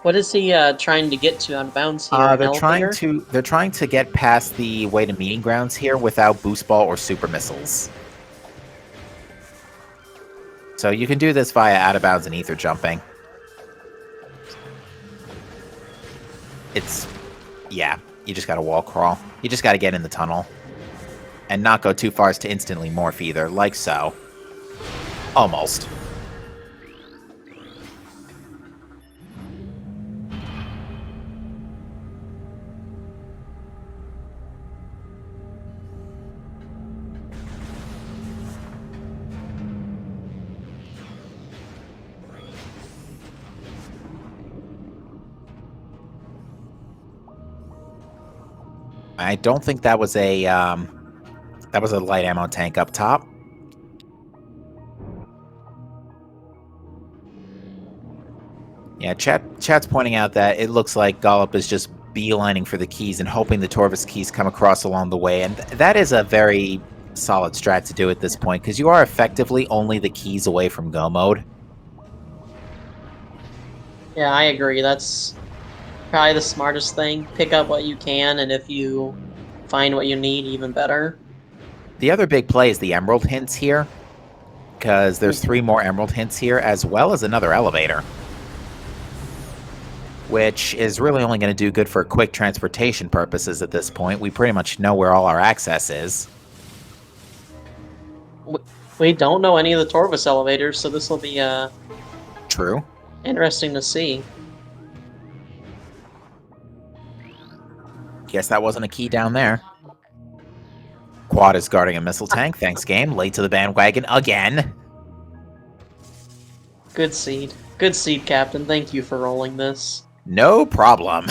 What is he trying to get to on bounds here? An elevator? They're trying to get past the way to meeting grounds here without boost ball or super missiles. So you can do this via out of bounds and ether jumping. Yeah, you just gotta wall crawl. You just gotta get in the tunnel. And not go too far as to instantly morph either, like so. Almost. I don't think that was a light ammo tank up top. Yeah, chat's pointing out that it looks like Golub is just beelining for the keys and hoping the Torvus keys come across along the way, and that is a very solid strat to do at this point, because you are effectively only the keys away from go mode. Yeah, I agree. That's probably the smartest thing. Pick up what you can, and if you find what you need, even better. The other big play is the emerald hints here, because there's 3 more emerald hints here, as well as another elevator, which is really only going to do good for quick transportation purposes at this point. We pretty much know where all our access is. We don't know any of the Torvus elevators, so this will be True. interesting to see. Guess that wasn't a key down there. Quad is guarding a missile tank. Thanks, game. Late to the bandwagon again. Good seed. Good seed, Captain. Thank you for rolling this. No problem.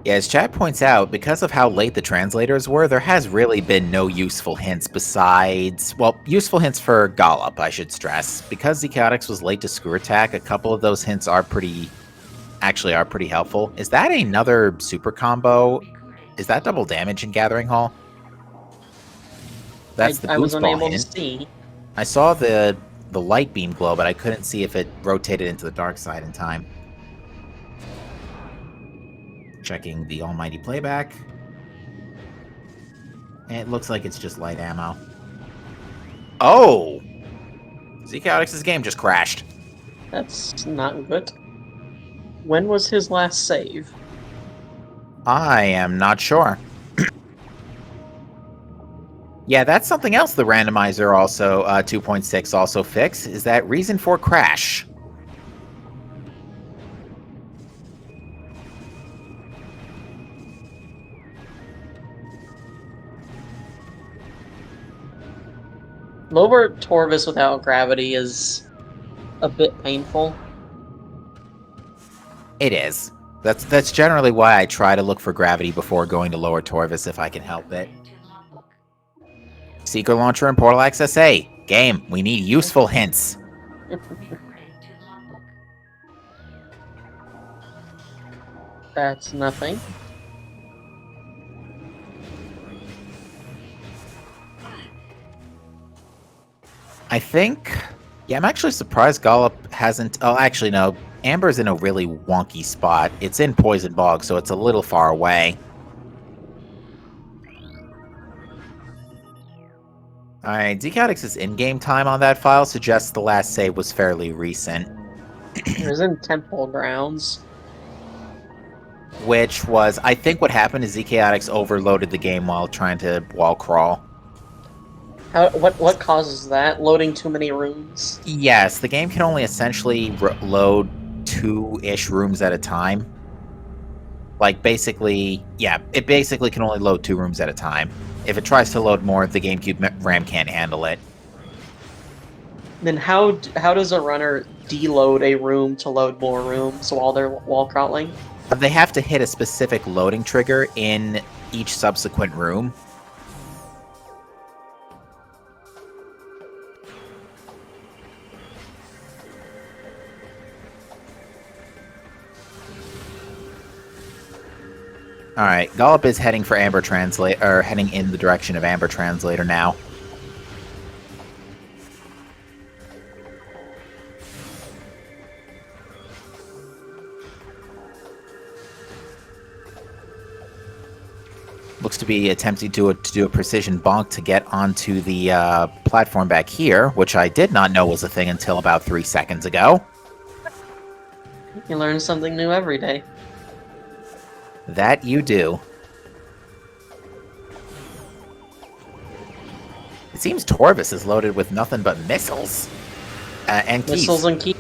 Yeah, as chat points out, because of how late the translators were, there has really been no useful hints besides... Well, useful hints for Golub, I should stress. Because Zcalyx was late to Screw Attack, a couple of those hints are pretty helpful. Is that another super combo? Is that double damage in Gathering Hall? That's the I was boost ball unable hint. to see. I saw the light beam glow, but I couldn't see if it rotated into the dark side in time. Checking the almighty playback. And it looks like it's just light ammo. Oh! ZKalyx's game just crashed. That's not good. When was his last save? I am not sure. Yeah, that's something else the randomizer also 2.6 also fixed, is that reason for crash. Lower Torvis without gravity is a bit painful. It is. That's generally why I try to look for gravity before going to lower Torvis if I can help it. Seeker Launcher and Portal Access A. Game, we need useful hints. That's nothing. I think... Yeah, I'm actually surprised Gollop hasn't... Oh, actually, no. Amber's in a really wonky spot. It's in Poison Bog, so it's a little far away. Alright, ZKalyx's in-game time on that file suggests the last save was fairly recent. It was in Temple Grounds. Which was... I think what happened is ZKalyx overloaded the game while trying to wall crawl. What causes that? Loading too many rooms? Yes, the game can only essentially load 2-ish rooms at a time. Like, basically... Yeah, it basically can only load 2 rooms at a time. If it tries to load more, the GameCube RAM can't handle it. Then how does a runner deload a room to load more rooms while they're wall crawling? They have to hit a specific loading trigger in each subsequent room. Alright, Gollop is heading for Amber Translate, or heading in the direction of Amber Translator now. Looks to be attempting to do a precision bonk to get onto the platform back here, which I did not know was a thing until about 3 seconds ago. You learn something new every day. That you do. It seems Torvis is loaded with nothing but missiles. And keys. Missiles and keys.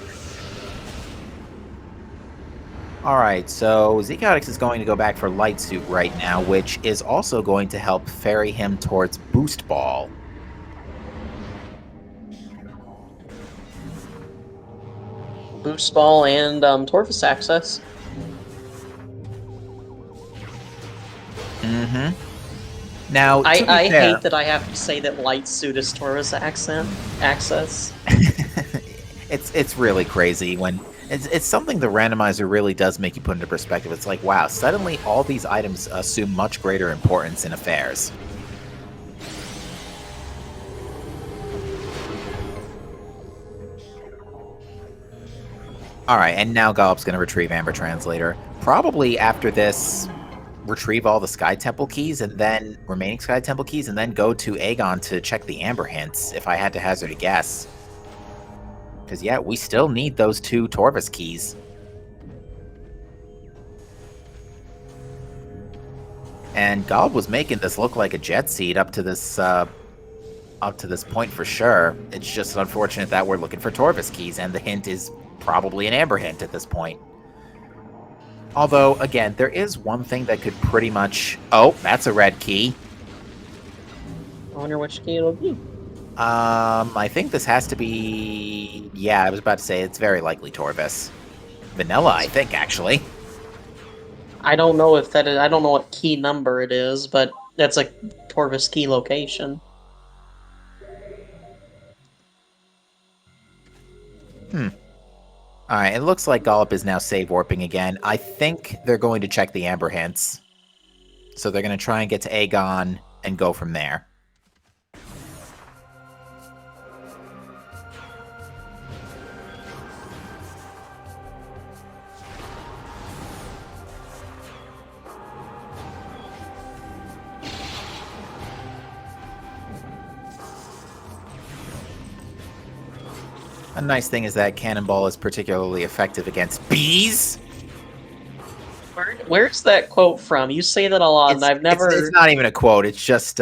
Alright, so ZKalyx is going to go back for Light Suit right now, which is also going to help ferry him towards Boost Ball. Boost Ball and Torvis access. Mm-hmm. Now, I hate that I have to say that Light Suit is Torvis access. It's really crazy when... It's something the randomizer really does make you put into perspective. It's like, wow, suddenly all these items assume much greater importance in affairs. Alright, and now Gollop's going to retrieve Amber Translator. Probably after this, retrieve all the Sky Temple keys, and then remaining Sky Temple keys, and then go to Aegon to check the Amber hints, if I had to hazard a guess. Because, yeah, we still need those 2 Torvis keys. And Gob was making this look like a jet seat up to this point for sure. It's just unfortunate that we're looking for Torvis keys, and the hint is probably an Amber hint at this point. Although, again, there is one thing that could pretty much... Oh, that's a red key. I wonder which key it'll be. I think this has to be... Yeah, I was about to say, it's very likely Torvis. Vanilla, I think, actually. I don't know if that is... I don't know what key number it is, but that's a Torvis key location. Alright, it looks like Gollop is now save warping again. I think they're going to check the Amber hints. So they're going to try and get to Aegon and go from there. A nice thing is that Cannonball is particularly effective against bees. Where's that quote from? You say that a lot, and I've It's never. not even a quote. It's just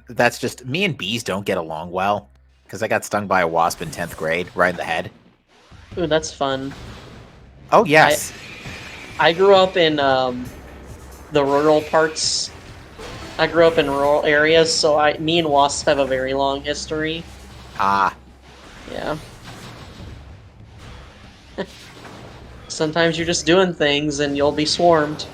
that's just me and bees don't get along well because I got stung by a wasp in 10th grade, right in the head. Ooh, that's fun. Oh I yes. I grew up in the rural parts. I grew up in rural areas, so me and wasps have a very long history. Ah. Yeah. Sometimes you're just doing things and you'll be swarmed.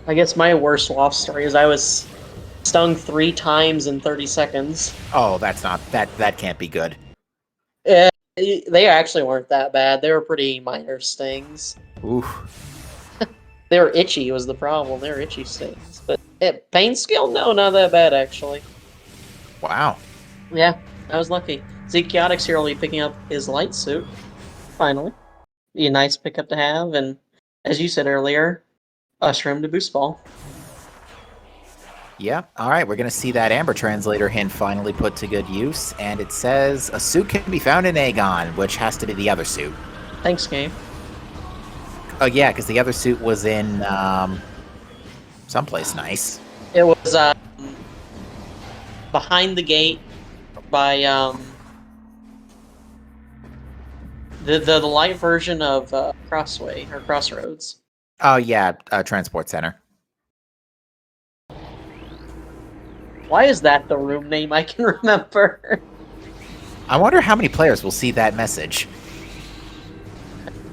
I guess my worst wasp story is I was stung 3 times in 30 seconds. Oh, that's not that can't be good. Eh, they actually weren't that bad. They were pretty minor stings. Oof. They were itchy was the problem. They were itchy stings. But pain scale? No, not that bad actually. Wow. Yeah, I was lucky. Chaotix here will be picking up his light suit. Finally. Be a nice pickup to have, and as you said earlier, usher him to boost ball. Yeah. All right. We're going to see that Amber Translator hint finally put to good use. And it says a suit can be found in Aegon, which has to be the other suit. Thanks, game. Oh, yeah, because the other suit was in someplace nice. It was behind the gate by the light version of Crossway or Crossroads. Oh, yeah. Transport Center. Why is that the room name I can remember? I wonder how many players will see that message.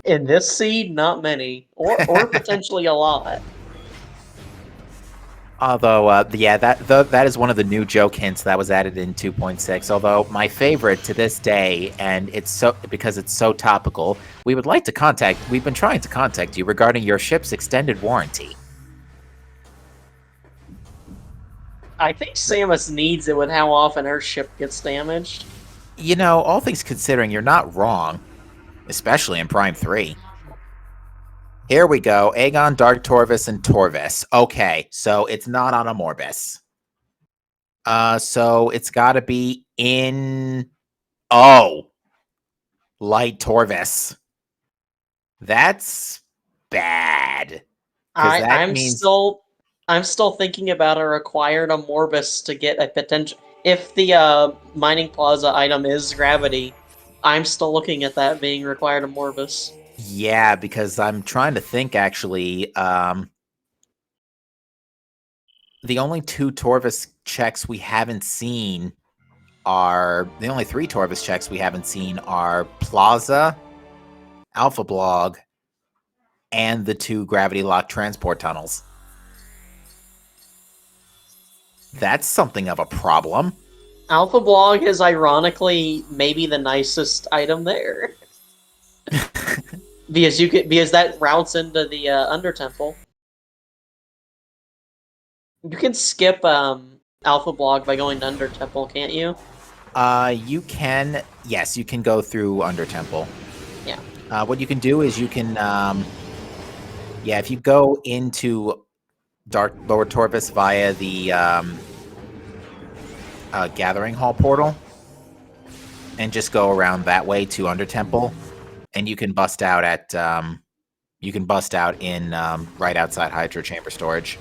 In this seed, not many, or potentially a lot. Although, yeah, that is one of the new joke hints that was added in 2.6. Although my favorite to this day, and it's so because it's so topical, we've been trying to contact you regarding your ship's extended warranty. I think Samus needs it with how often her ship gets damaged. You know, all things considering, you're not wrong, especially in Prime 3. Here we go. Aegon, Dark Torvis, and Torvis. Okay, so it's not on a Morbus. So it's got to be in... Oh! Light Torvis. That's bad. Because that I'm means... still thinking about a required a Morbus to get a potential. If the mining plaza item is gravity, I'm still looking at that being required a Morbus. Yeah, because I'm trying to think, actually. The only two Torvis checks we haven't seen are... The only three Torvis checks we haven't seen are Plaza, Alpha Blog, and the 2 gravity lock transport tunnels. That's something of a problem. Alpha Blog is ironically maybe the nicest item there. because that routes into the Under Temple. You can skip Alpha Blog by going to Under Temple, can't you? You can... Yes, you can go through Under Temple. Yeah. What you can do is you can... yeah, if you go into Lower Torvis via the Gathering Hall portal, and just go around that way to Under Temple, and you can bust out at... you can bust out in right outside Hydro Chamber Storage.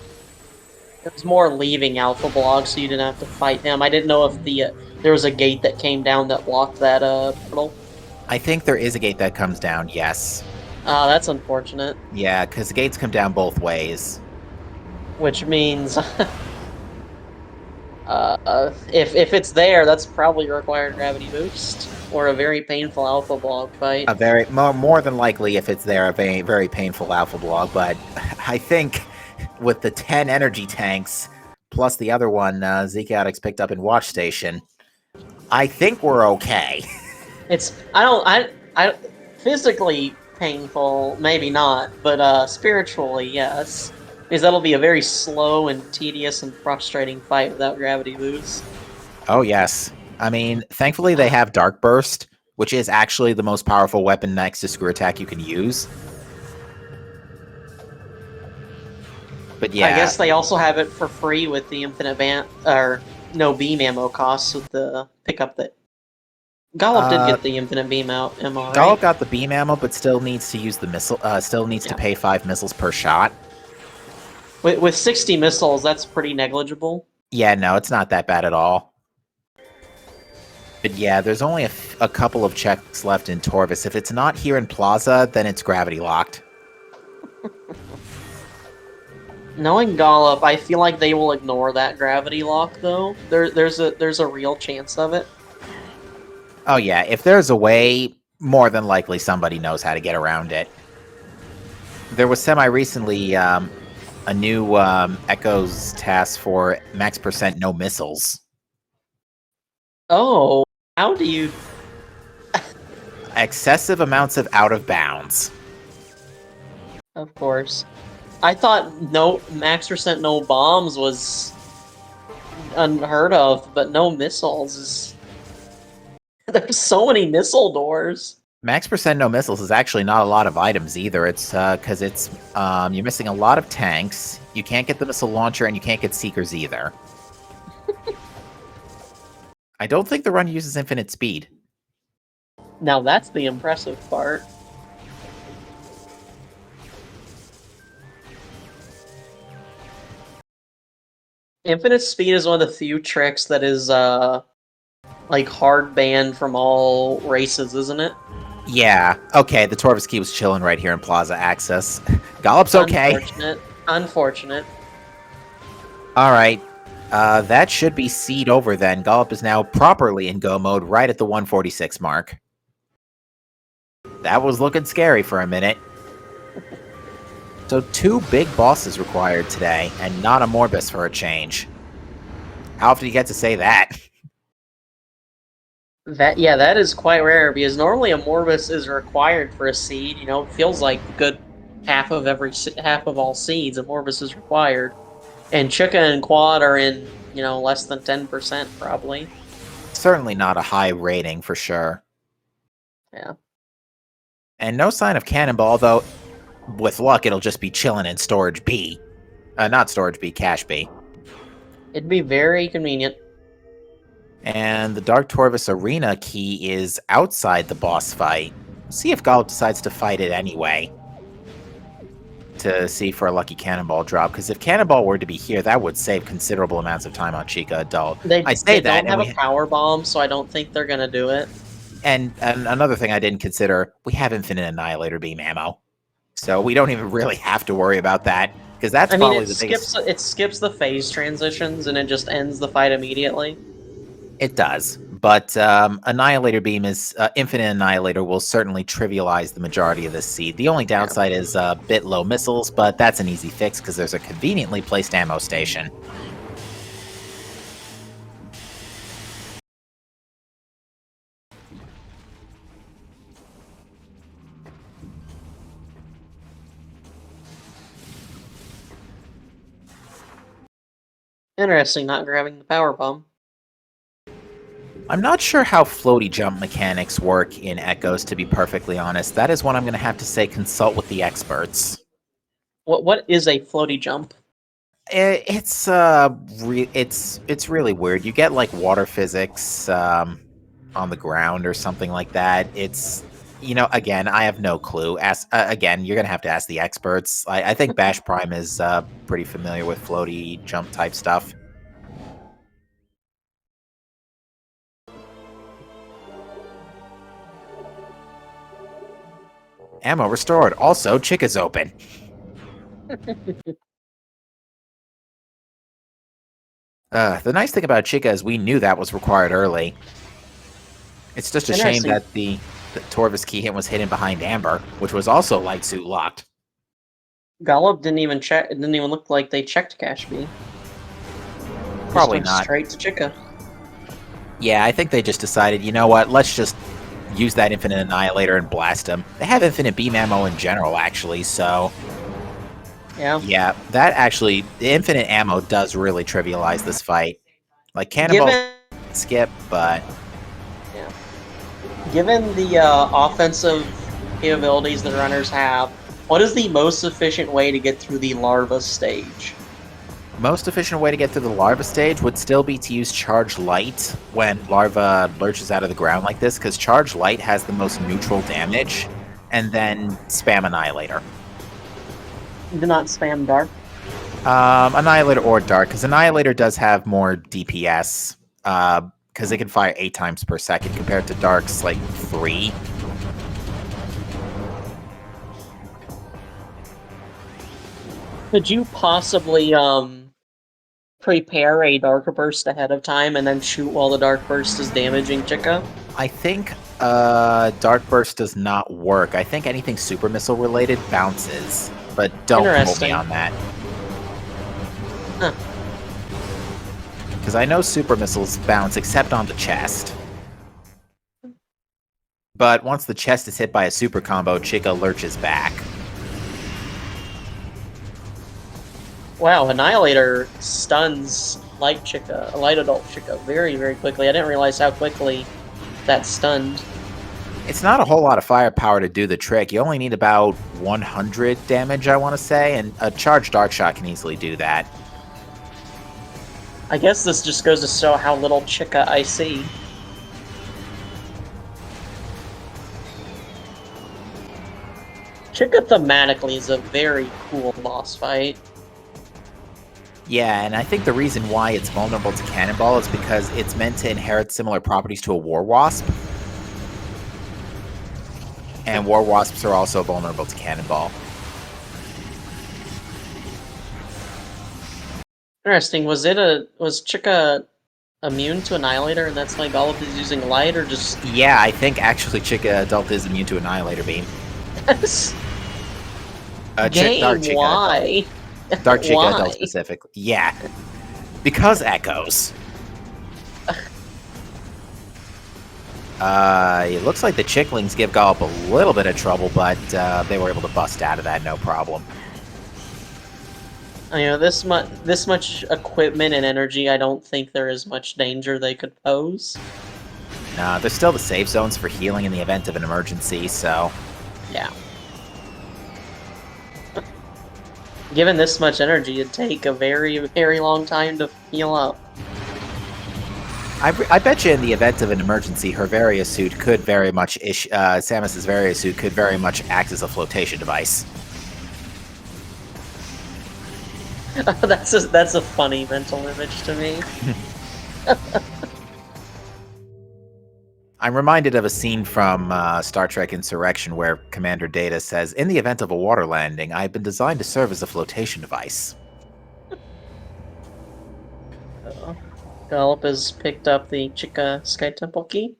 It was more leaving Alpha Blog, so you didn't have to fight him. I didn't know if there was a gate that came down that blocked that portal. I think there is a gate that comes down, yes. That's unfortunate. Yeah, because the gates come down both ways. Which means... if it's there, that's probably a required gravity boost. Or a very painful Alpha Blog fight. A very... More than likely, if it's there, a very, very painful Alpha Blog, but I think... with the 10 energy tanks, plus the other one Chaotix picked up in Watch Station, I think we're okay. I physically painful, maybe not, but spiritually, yes. Because that'll be a very slow and tedious and frustrating fight without gravity boost. Oh, yes. I mean, thankfully they have Dark Burst, which is actually the most powerful weapon next to Screw Attack you can use. But yeah, I guess they also have it for free with the Infinite no beam ammo costs with the pickup that Gollop did get the infinite beam out ammo, right? Gollop got the beam ammo, but still needs to use the missile. Still needs to pay 5 missiles per shot. With 60 missiles, that's pretty negligible. Yeah, no, it's not that bad at all. But yeah, there's only a couple of checks left in Torvis. If it's not here in Plaza, then it's gravity locked. Knowing Gollop, I feel like they will ignore that gravity lock, though. There's a real chance of it. Oh yeah, if there's a way, more than likely somebody knows how to get around it. There was semi-recently a new Echo's task for max % no missiles. Oh, how do you... Excessive amounts of out of bounds. Of course. I thought no max % no bombs was unheard of, but no missiles is... There's so many missile doors. Max % no missiles is actually not a lot of items either. It's because it's you're missing a lot of tanks. You can't get the missile launcher, and you can't get seekers either. I don't think the run uses infinite speed. Now that's the impressive part. Infinite speed is one of the few tricks that is like hard banned from all races, isn't it? Yeah. Okay, the Torvis key was chilling right here in Plaza Access. Gollop's okay. Unfortunate. Alright. That should be seed over then. Gollop is now properly in go mode right at the 146 mark. That was looking scary for a minute. So 2 big bosses required today, and not a Morbus for a change. How often do you get to say that? That is quite rare, because normally a Morbus is required for a seed. You know, it feels like a good half of all seeds, a Morbus is required. And Chica and Quad are in, less than 10% probably. Certainly not a high rating for sure. Yeah. And no sign of Cannonball, though with luck it'll just be chilling in Storage B. Not Storage B, Cache B. It'd be very convenient. And the Dark Torvis Arena key is outside the boss fight. See if Gollop decides to fight it anyway. To see for a lucky Cannonball drop, because if Cannonball were to be here, that would save considerable amounts of time on Chica Adult. They don't have a power bomb, so I don't think they're gonna do it. And another thing I didn't consider, we have infinite Annihilator beam ammo. So we don't even really have to worry about that, because that's probably the biggest... It skips the phase transitions, and it just ends the fight immediately. It does, but Annihilator Beam is... Infinite Annihilator will certainly trivialize the majority of this seed. The only downside is a bit low missiles, but that's an easy fix, because there's a conveniently placed ammo station. Interesting, not grabbing the power bomb. I'm not sure how floaty jump mechanics work in Echoes, to be perfectly honest. That is one I'm going to have to say consult with the experts. What is a floaty jump? It's really weird. You get like water physics on the ground or something like that. It's, again, I have no clue. Again, you're going to have to ask the experts. I think Bash Prime is pretty familiar with floaty jump type stuff. Ammo restored. Also, Chica's open. The nice thing about Chica is we knew that was required early. It's just a shame that the Torvis key hit was hidden behind Amber, which was also light suit locked. Gollop didn't even check. It didn't even look like they checked Cache B. Probably not. Straight to Chica. Yeah, I think they just decided, you know what, let's just use that Infinite Annihilator and blast them. They have infinite beam ammo in general, actually, so... Yeah, that actually, the infinite ammo does really trivialize this fight. Like, Cannonball skip, but... Yeah. Given the offensive capabilities that runners have, what is the most efficient way to get through the larva stage? Most efficient way to get to the larva stage would still be to use Charge Light when larva lurches out of the ground like this, because Charge Light has the most neutral damage, and then spam Annihilator. Do not spam dark. Annihilator or Dark, because Annihilator does have more DPS, because it can fire 8 times per second compared to Dark's, like, 3. Could you possibly prepare a dark burst ahead of time and then shoot while the dark burst is damaging Chica? I think Dark Burst does not work. I think anything Super Missile related bounces, but don't quote me Interesting. on that. Huh. Because I know Super Missiles bounce except on the chest. But once the chest is hit by a super combo, Chica lurches back. Wow, Annihilator stuns light adult Chica very, very quickly. I didn't realize how quickly that stunned. It's not a whole lot of firepower to do the trick. You only need about 100 damage, I want to say, and a charged Dark Shot can easily do that. I guess this just goes to show how little Chica I see. Chica thematically is a very cool boss fight. Yeah, and I think the reason why it's vulnerable to Cannonball is because it's meant to inherit similar properties to a War Wasp. And War Wasps are also vulnerable to Cannonball. Interesting. Was Chica immune to Annihilator, and that's why Golub is using light, or just Yeah, I think actually Chica Adult is immune to Annihilator Beam. Game, Dark Chica why? Adult. Dark Chica Why? Adult specifically. Yeah. Because echoes. It looks like the Chicklings give Gollop a little bit of trouble, but they were able to bust out of that no problem. You know, this much equipment and energy, I don't think there is much danger they could pose. Nah, there's still the safe zones for healing in the event of an emergency, so... Yeah. Given this much energy, it'd take a very, very long time to heal up. I bet you in the event of an emergency, her Varia suit could very much... Samus's Varia suit could very much act as a flotation device. That's a funny mental image to me. I'm reminded of a scene from Star Trek Insurrection where Commander Data says, "In the event of a water landing, I have been designed to serve as a flotation device." Golub has picked up the Chica Sky Temple key.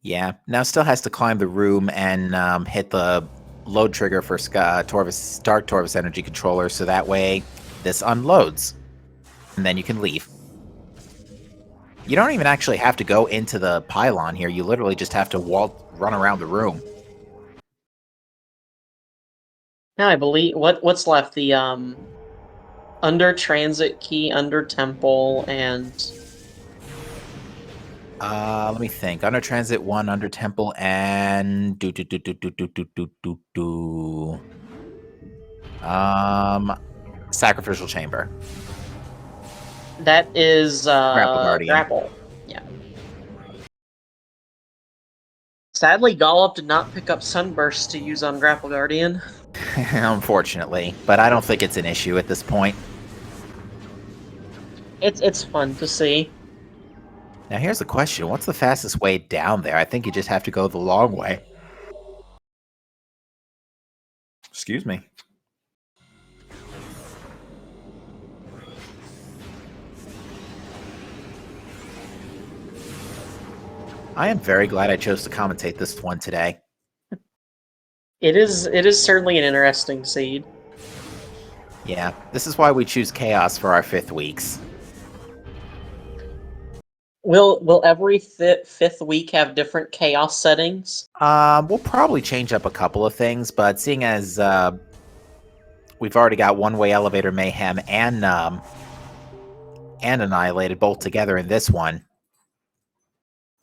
Yeah, now still has to climb the room and hit the load trigger for Dark Torvus Energy Controller, so that way this unloads. And then you can leave. You don't even actually have to go into the pylon here, you literally just have to run around the room. Now I believe what's left? The under transit key, under temple, and Let me think. Under Transit 1, Under Temple, and Sacrificial Chamber. that is Grapple Guardian. grapple. Yeah. Sadly, Golub did not pick up Sunburst to use on Grapple Guardian. Unfortunately, but I don't think it's an issue at this point. It's fun to see. Now here's the question. What's the fastest way down there? I think you just have to go the long way. Excuse me. I am very glad I chose to commentate this one today. It is certainly an interesting seed. Yeah, this is why we choose Chaos for our 5th weeks. Will every fifth week have different chaos settings? We'll probably change up a couple of things, but seeing as we've already got One-Way Elevator Mayhem and Annihilated both together in this one.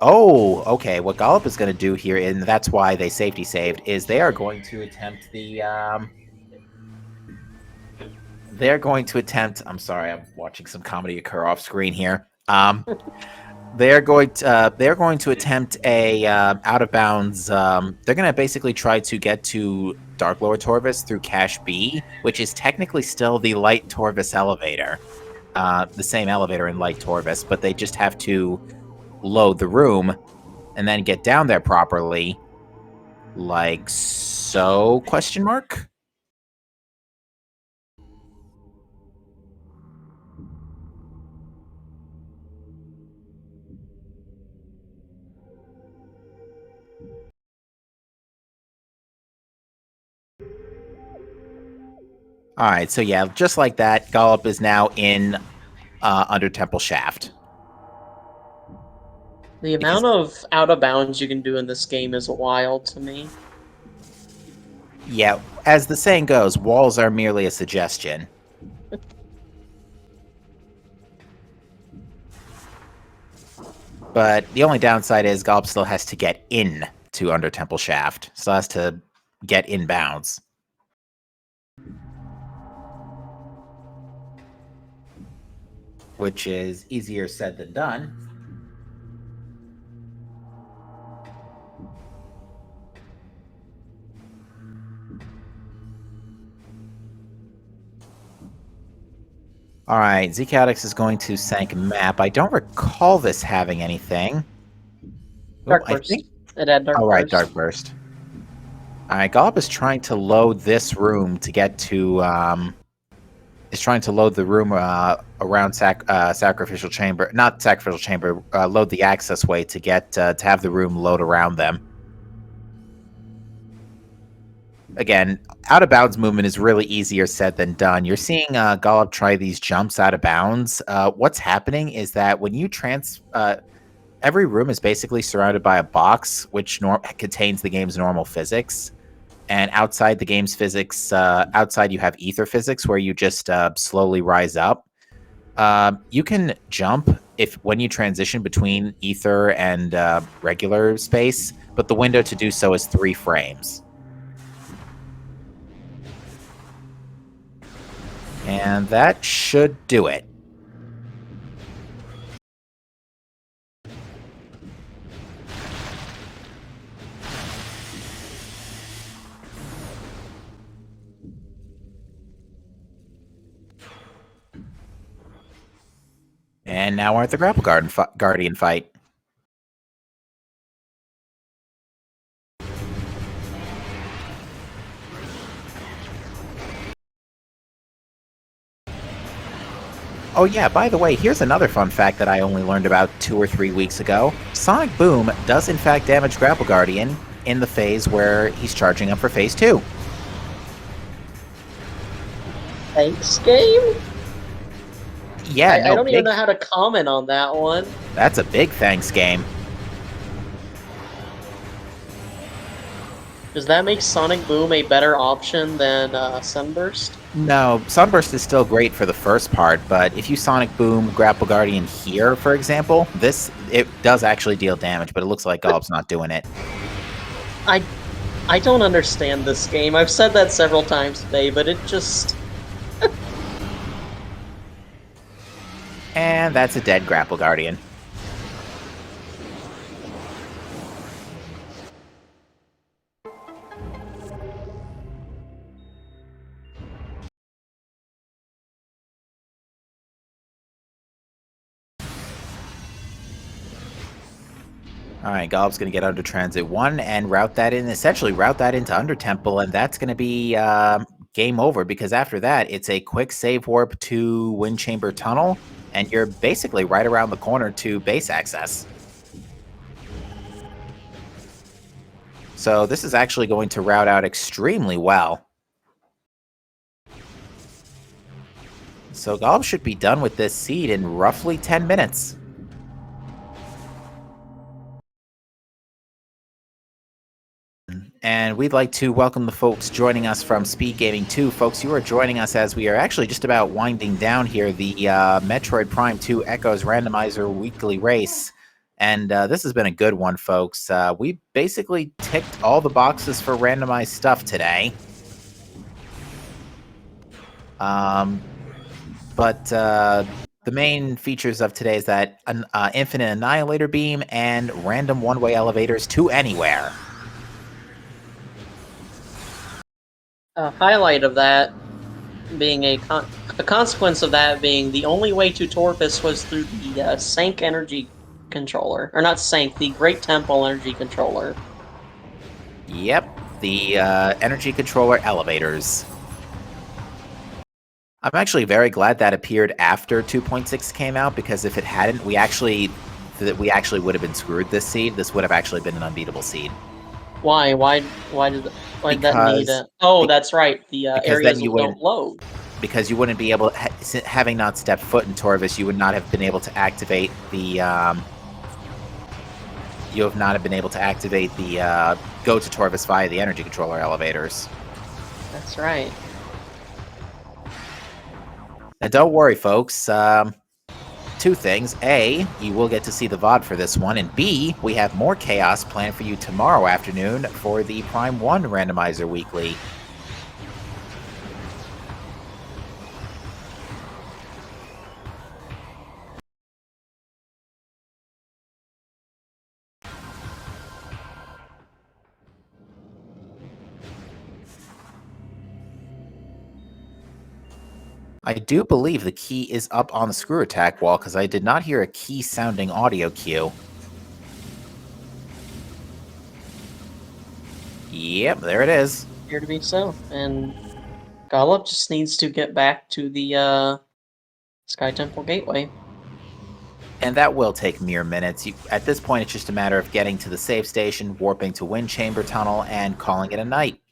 Oh, okay. What Gollop is going to do here, and that's why they safety saved, is they are going to attempt the they're going to attempt. I'm sorry, I'm watching some comedy occur off screen here. They're going to attempt a out of bounds. They're going to basically try to get to Dark Lord Torvis through Cache B, which is technically still the Light Torvis elevator, the same elevator in Light Torvis, but they just have to load the room and then get down there properly, like so? Question mark. All right, so yeah, just like that, Gollop is now in under Temple Shaft. The Because, amount of out of bounds you can do in this game is wild to me. yeah, as the saying goes, walls are merely a suggestion. But the only downside is Gollop still has to get in to Under Temple Shaft. Still has to get inbounds. Which is easier said than done. All right, Zcalyx is going to Sank Map. I don't recall this having anything. Dark I Burst. think. It had Dark All right, Burst. Dark Burst. All right, Gollop is trying to load this room to get to. Is trying to load the room around Sacrificial Chamber, not Sacrificial Chamber. Load the access way to get to have the room load around them. Again, out of bounds movement is really easier said than done. You're seeing Gollop try these jumps out of bounds. What's happening is that when you every room is basically surrounded by a box which contains the game's normal physics. And outside the game's physics, outside you have Aether physics where you just slowly rise up. You can jump when you transition between Aether and regular space, but the window to do so is 3 frames. And that should do it. And now we're at the Grapple Guardian fight. Oh yeah, by the way, here's another fun fact that I only learned about 2 or 3 weeks ago. Sonic Boom does in fact damage Grapple Guardian in the phase where he's charging up for phase 2. Thanks, game? Yeah, I don't even know how to comment on that one. That's a big thanks game. Does that make Sonic Boom a better option than Sunburst? No, Sunburst is still great for the first part, but if you Sonic Boom Grapple Guardian here, for example, it does actually deal damage, but it looks like Gollop's not doing it. I don't understand this game. I've said that several times today, but it just... And that's a dead Grapple Guardian. Alright, Gollop's going to get under Transit 1 and essentially route that into Under Temple, and that's going to be game over, because after that, it's a quick save warp to Wind Chamber Tunnel, and you're basically right around the corner to base access. So this is actually going to route out extremely well. So Gollop should be done with this seed in roughly 10 minutes. And we'd like to welcome the folks joining us from SpeedGaming 2. Folks, you are joining us as we are actually just about winding down here the Metroid Prime 2 Echoes Randomizer weekly race. And this has been a good one, folks. We basically ticked all the boxes for randomized stuff today. But the main features of today is that an infinite annihilator beam and random one-way elevators to anywhere. A highlight of that being a consequence of that being the only way to Torpus was through the Sank energy controller. Or not Sank, the Great Temple energy controller. Yep, the energy controller elevators. I'm actually very glad that appeared after 2.6 came out, because if it hadn't, we actually would have been screwed this seed. This would have actually been an unbeatable seed. Why? Why did that need a... Oh, that's right. The because areas then you don't wouldn't load. because you wouldn't be able, having not stepped foot in Torvis, you would not have been able to activate the go to Torvis via the energy controller elevators. That's right. And don't worry, folks. Two things. A, you will get to see the VOD for this one. And B, we have more chaos planned for you tomorrow afternoon for the Prime 1 Randomizer Weekly. I do believe the key is up on the screw attack wall, because I did not hear a key sounding audio cue. Yep, there it is. Appear to be so. And Gollop just needs to get back to the Sky Temple Gateway. And that will take mere minutes. At this point, it's just a matter of getting to the save station, warping to Wind Chamber Tunnel, and calling it a night.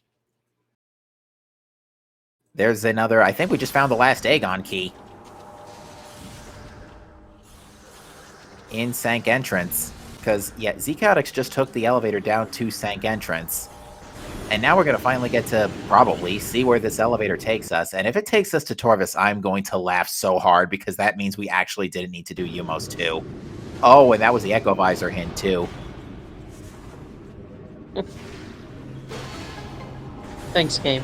There's another... I think we just found the last Aegon key. In Sank Entrance. Because, yeah, Chaotix just took the elevator down to Sank Entrance. And now we're going to finally get to, probably, see where this elevator takes us. And if it takes us to Torvis, I'm going to laugh so hard, because that means we actually didn't need to do Umos 2. Oh, and that was the Echo Visor hint, too. Thanks, game.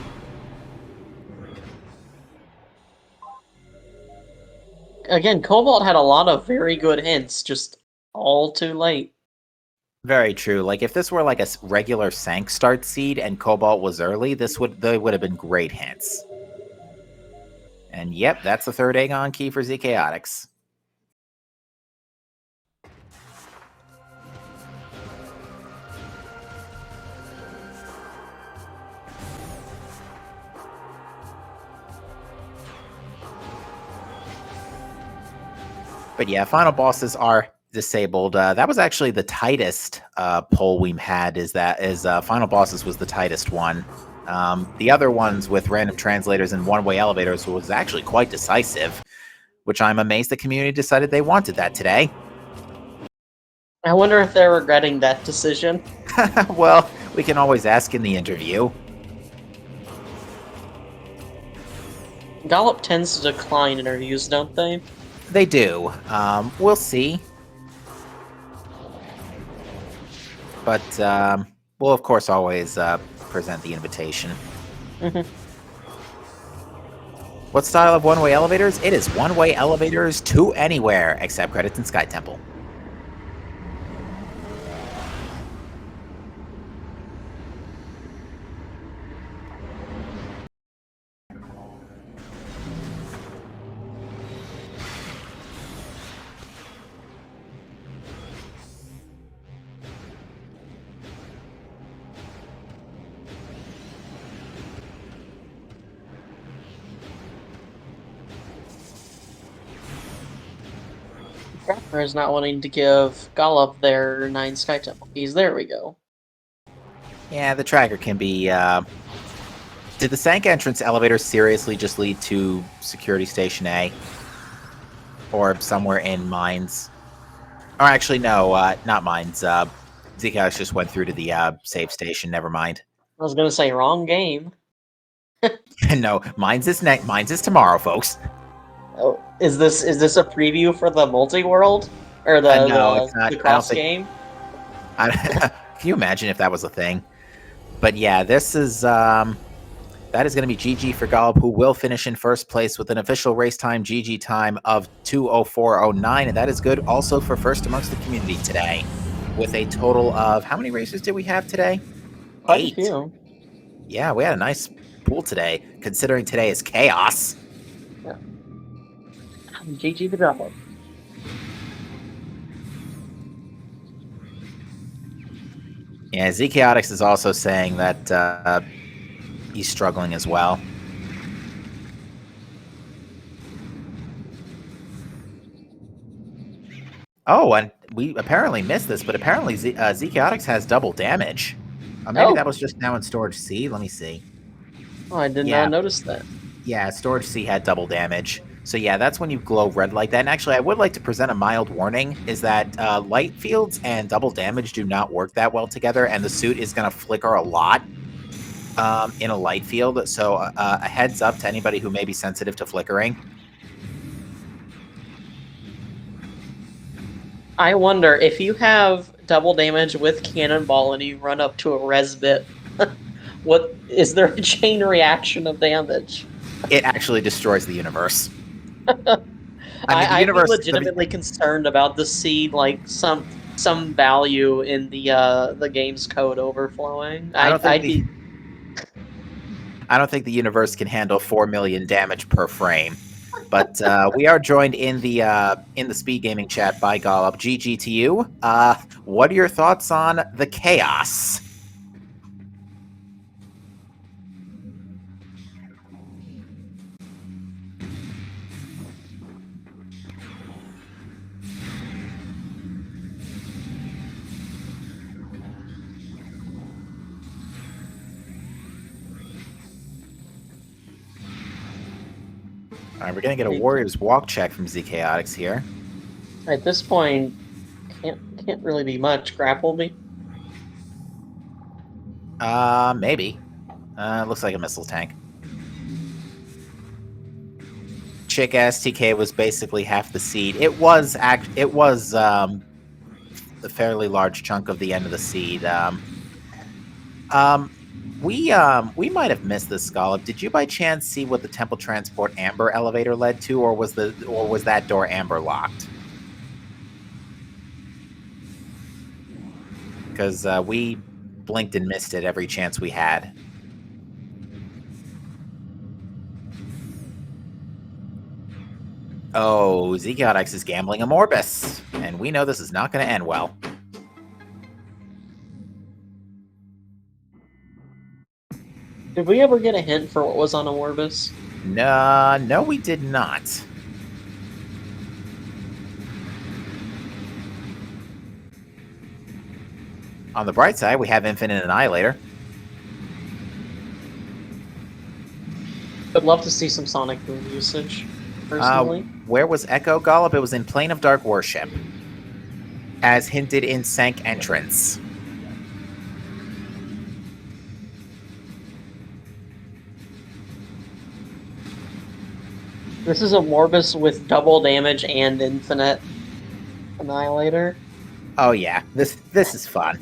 Again, Cobalt had a lot of very good hints, just all too late. Very true. Like, if this were like a regular Sank start seed and Cobalt was early, they would have been great hints. And yep, that's the third Aegon key for Chaotix. But yeah, final bosses are disabled. That was actually the tightest poll we had. Final bosses was the tightest one. The other ones with random translators and one-way elevators was actually quite decisive, which I'm amazed the community decided they wanted that today. I wonder if they're regretting that decision. Well, we can always ask in the interview. Gollop tends to decline interviews, don't they? They do. We'll see. But we'll, of course, always present the invitation. What style of one-way elevators? It is one-way elevators to anywhere, except credits in Sky Temple. Trapper is not wanting to give Gollop their 9 Sky Temple keys. There we go. Yeah, the tracker can be... Did the Sank entrance elevator seriously just lead to Security Station A? Or somewhere in Mines? Or actually, no, not Mines. Zcash just went through to the save station, never mind. I was gonna say, wrong game. No, Mines is tomorrow, folks. Oh, is this a preview for the multi-world? Or No, it's not. the cross game? Can you imagine if that was a thing? But yeah, this is That is going to be GG for Golub, who will finish in first place with an official race time GG time of 2:04:09, and that is good also for first amongst the community today. With a total of how many races did we have today? Quite a 8. few. Yeah, we had a nice pool today, considering today is chaos. Yeah. GG the Golub. Yeah, Chaotix is also saying that he's struggling as well. Oh, and we apparently missed this, but apparently Chaotix has double damage. Maybe that was just now in Storage C. Let me see. Oh, I did not notice that. Yeah, Storage C had double damage. So yeah, that's when you glow red like that. And actually, I would like to present a mild warning, is that light fields and double damage do not work that well together, and the suit is going to flicker a lot in a light field. So a heads up to anybody who may be sensitive to flickering. I wonder, if you have double damage with Cannonball and you run up to a res bit, what is there a chain reaction of damage? It actually destroys the universe. I'd be legitimately concerned about the seed, like some value in the game's code overflowing. I don't think the universe can handle 4 million damage per frame. But we are joined in the SpeedGaming chat by Golub. GG to you. What are your thoughts on the chaos? All right, we're gonna get a Warrior's Walk check from Chaotix here. At this point, can't really be much. Grapple me? Maybe. Looks like a missile tank. Chick ass TK was basically half the seed. It was a fairly large chunk of the end of the seed. We might have missed this, Golub. Did you by chance see what the Temple Transport Amber elevator led to, or was that door Amber locked? Because we blinked and missed it every chance we had. Oh, Chaotix is gambling a Morbus, and we know this is not going to end well. Did we ever get a hint for what was on a Morbus? No, we did not. On the bright side, we have Infinite Annihilator. I'd love to see some Sonic Boom usage, personally. Where was Echo, Golub? It was in Plane of Dark Worship, as hinted in Sank Entrance. This is a Morbus with double damage and Infinite Annihilator. Oh yeah, this is fun.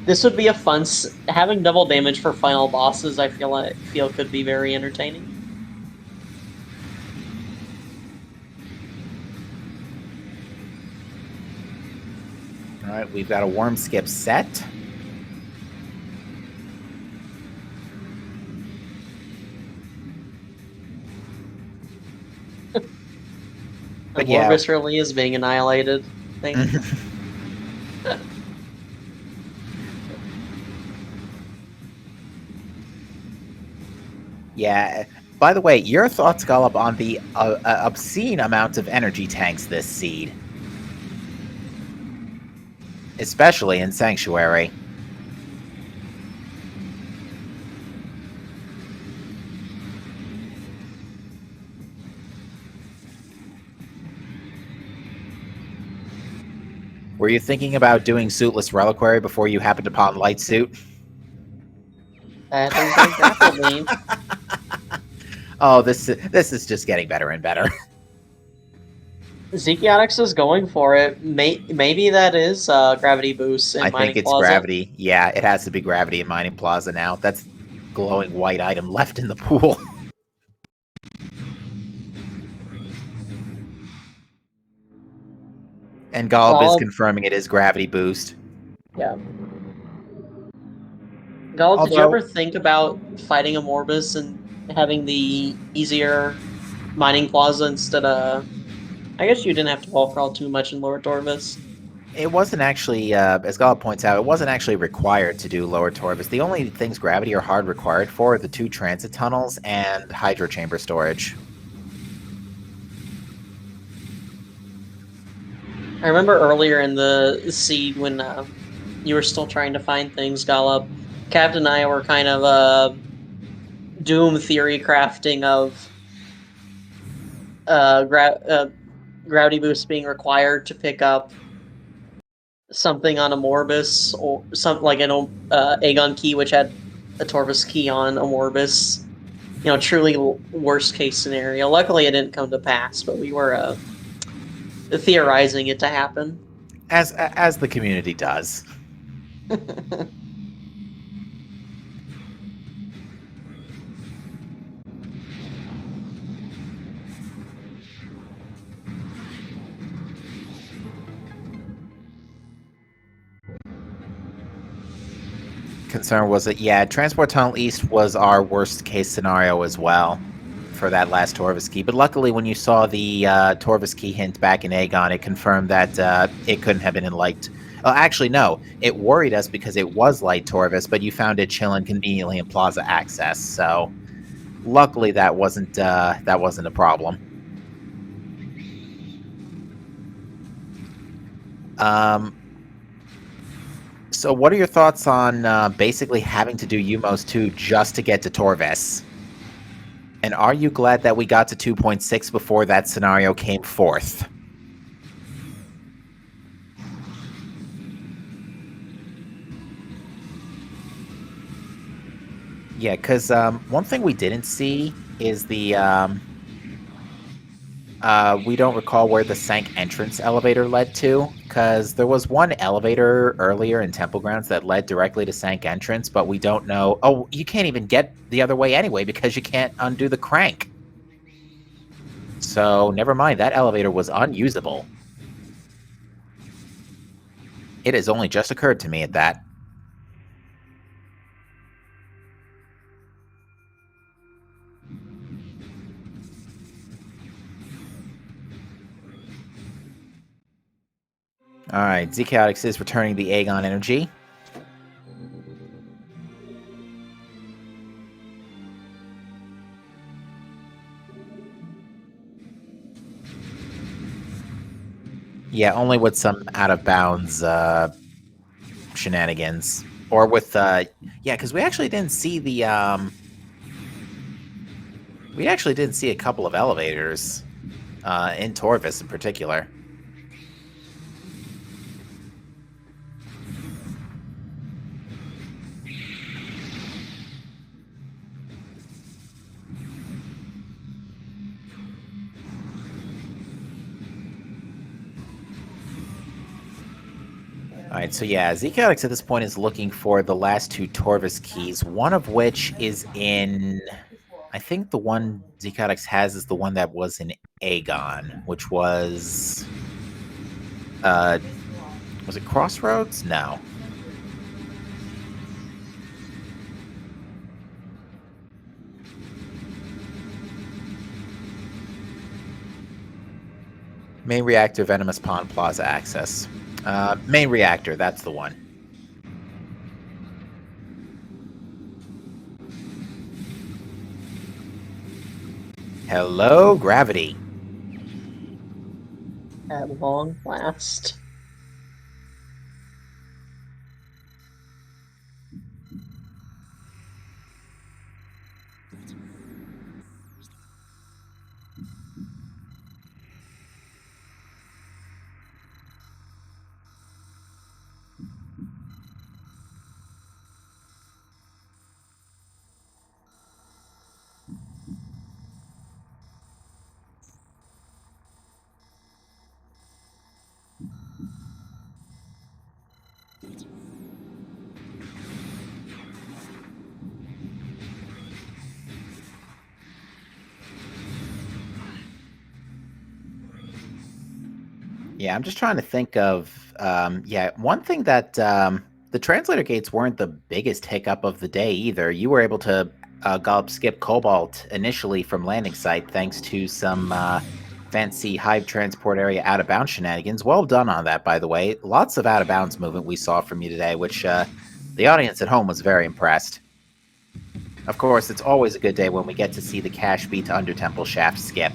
This would be a fun... Having double damage for final bosses, I feel could be very entertaining. Alright, we've got a Worm Skip set. But yeah, Morbus really is being annihilated. Thank you. Yeah. By the way, your thoughts, Golub, on the obscene amount of energy tanks this seed, especially in Sanctuary. Were you thinking about doing Suitless Reliquary before you happened upon Light Suit? Oh, this is just getting better and better. Chaotix is going for it. Maybe that is Gravity Boost in I Mining think it's Plaza. Gravity. Yeah, it has to be Gravity in Mining Plaza now. That's glowing white item left in the pool. And Golub is Golub, confirming it is gravity boost. yeah. Golub, did you Although, ever think about fighting a Morbus and having the easier mining plaza instead of... I guess you didn't have to wall crawl too much in Lower Torvus. it wasn't actually, as Golub points out, it wasn't actually required to do Lower Torvus. The only things gravity are hard required for are the 2 transit tunnels and hydro chamber storage. I remember earlier in the seed when you were still trying to find things, Golub, Captain and I were kind of doom theory crafting of gravity boost being required to pick up something on a Morbus or something like an Aegon key, which had a Torvus key on a Morbus. You know, truly worst case scenario. Luckily, it didn't come to pass, but we were theorizing it to happen. As the community does. Concern was that, yeah, Transport Tunnel East was our worst case scenario as well for that last Torvus key. But luckily, when you saw the Torvus key hint back in Aegon, it confirmed that it couldn't have been in light. Actually, no. It worried us because it was light Torvus, but you found it chilling conveniently in Plaza Access. So luckily, that wasn't a problem. So what are your thoughts on basically having to do Umos 2 just to get to Torvus? And are you glad that we got to 2.6 before that scenario came forth? Yeah, because one thing we didn't see is the... we don't recall where the sank entrance elevator led to, because there was one elevator earlier in Temple Grounds that led directly to sank entrance, but we don't know... Oh, you can't even get the other way anyway, because you can't undo the crank. So, never mind, that elevator was unusable. It has only just occurred to me at that. Alright, Zchaotix is returning the Aegon energy. Yeah, only with some out-of-bounds shenanigans. Or with, yeah, because we actually didn't see the, we actually didn't see a couple of elevators, in Torvus in particular. Alright, so yeah, Zchaotix at this point is looking for the last 2 Torvus keys, one of which is in... I think the one Zchaotix has is the one that was in Aegon, which was... was it Crossroads? No. Main reactor, Venomous Pond, Plaza access. Main reactor, that's the one. Hello, gravity. At long last. Yeah, I'm just trying to think of, yeah, one thing that the translator gates weren't the biggest hiccup of the day either. You were able to gallop skip Cobalt initially from landing site thanks to some fancy Hive transport area out of bounds shenanigans. Well done on that, by the way. Lots of out of bounds movement we saw from you today, which the audience at home was very impressed. Of course, it's always a good day when we get to see the Cash B to Undertemple shaft skip.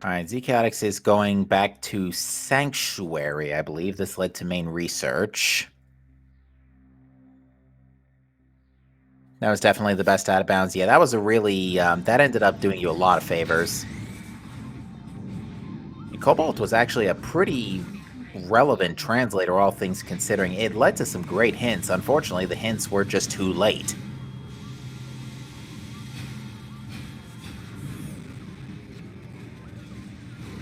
All right, Zchaotix is going back to Sanctuary, I believe. This led to main research. That was definitely the best out of bounds. Yeah, that was a really, that ended up doing you a lot of favors. Cobalt was actually a pretty relevant translator, all things considering. It led to some great hints. Unfortunately, the hints were just too late.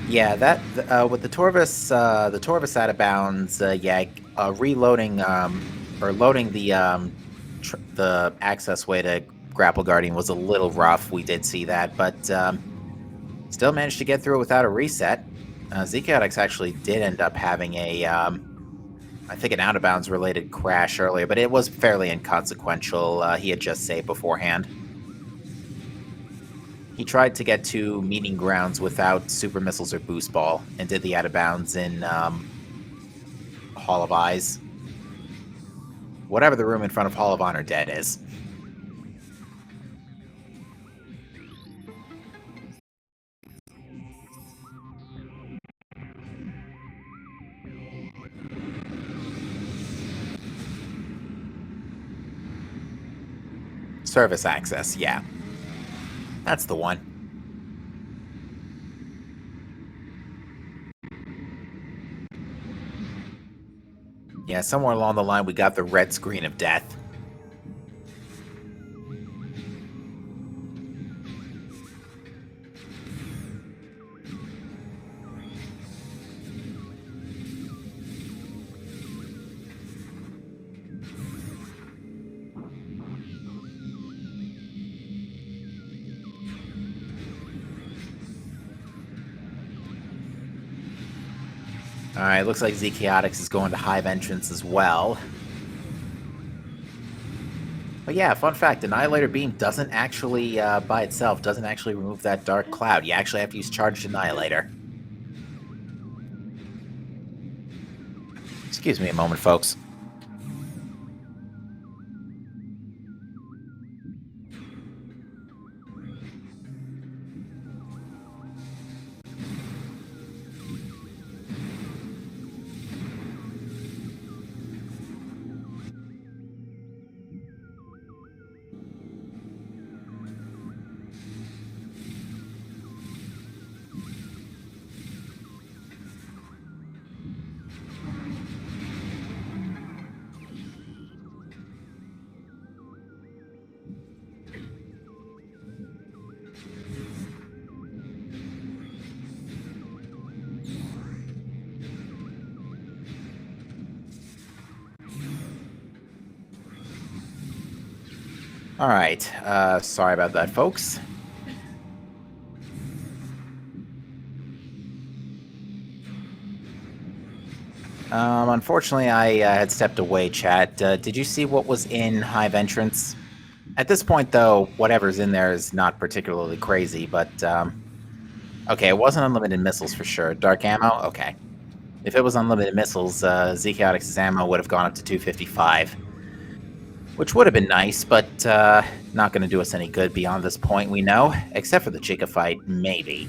Yeah, that with the Torvis out of bounds, yeah, reloading or loading the access way to Grapple Guardian was a little rough. We did see that, but still managed to get through it without a reset. Zchaotix actually did end up having a, I think, an out of bounds related crash earlier, but it was fairly inconsequential. He had just saved beforehand. He tried to get to meeting grounds without super missiles or boost ball, and did the out of bounds in Hall of Eyes. Whatever the room in front of Hall of Honor Dead is. Service access, yeah. That's the one. Yeah, somewhere along the line we got the red screen of death. Alright, looks like Zchaotix is going to Hive entrance as well. But yeah, fun fact, Annihilator Beam doesn't actually, by itself, doesn't actually remove that Dark Cloud. You actually have to use Charged Annihilator. Excuse me a moment, folks. Alright, sorry about that, folks. Unfortunately, I had stepped away, chat. Did you see what was in Hive entrance? At this point, though, whatever's in there is not particularly crazy, but, okay, it wasn't unlimited missiles for sure. Dark ammo? Okay. If it was unlimited missiles, Zchaotix's ammo would have gone up to 255. Which would have been nice, but not going to do us any good beyond this point, we know. Except for the Chica fight, maybe.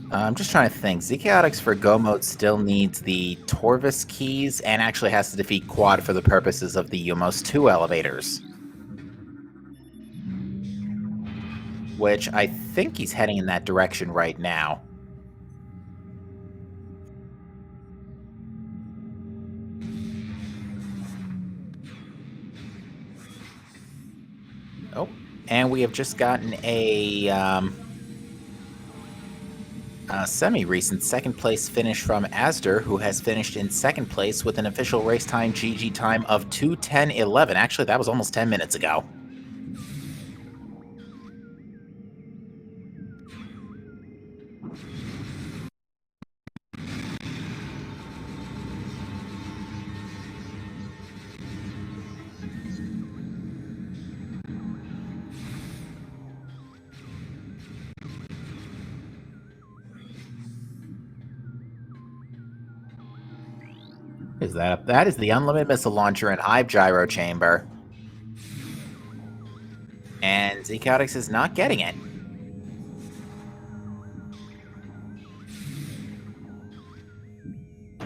I'm just trying to think. Zchaotix for Go mode still needs the Torvis keys and actually has to defeat Quad for the purposes of the Umos 2 elevators. Which I think he's heading in that direction right now. Oh, and we have just gotten a semi-recent second place finish from Asder, who has finished in second place with an official race time GG time of 2:10:11. Actually, that was almost 10 minutes ago. Is that? That is the unlimited missile launcher and Hive gyro chamber. And Zcautix is not getting it.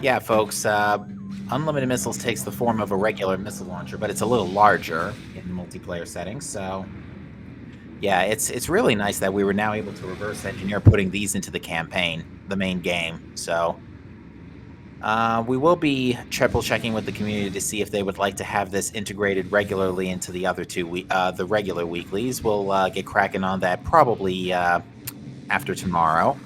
Yeah, folks, unlimited missiles takes the form of a regular missile launcher, but it's a little larger in the multiplayer settings, so... Yeah, it's really nice that we were now able to reverse engineer putting these into the campaign, the main game, so... we will be triple checking with the community to see if they would like to have this integrated regularly into the other the regular weeklies. We'll get cracking on that probably after tomorrow.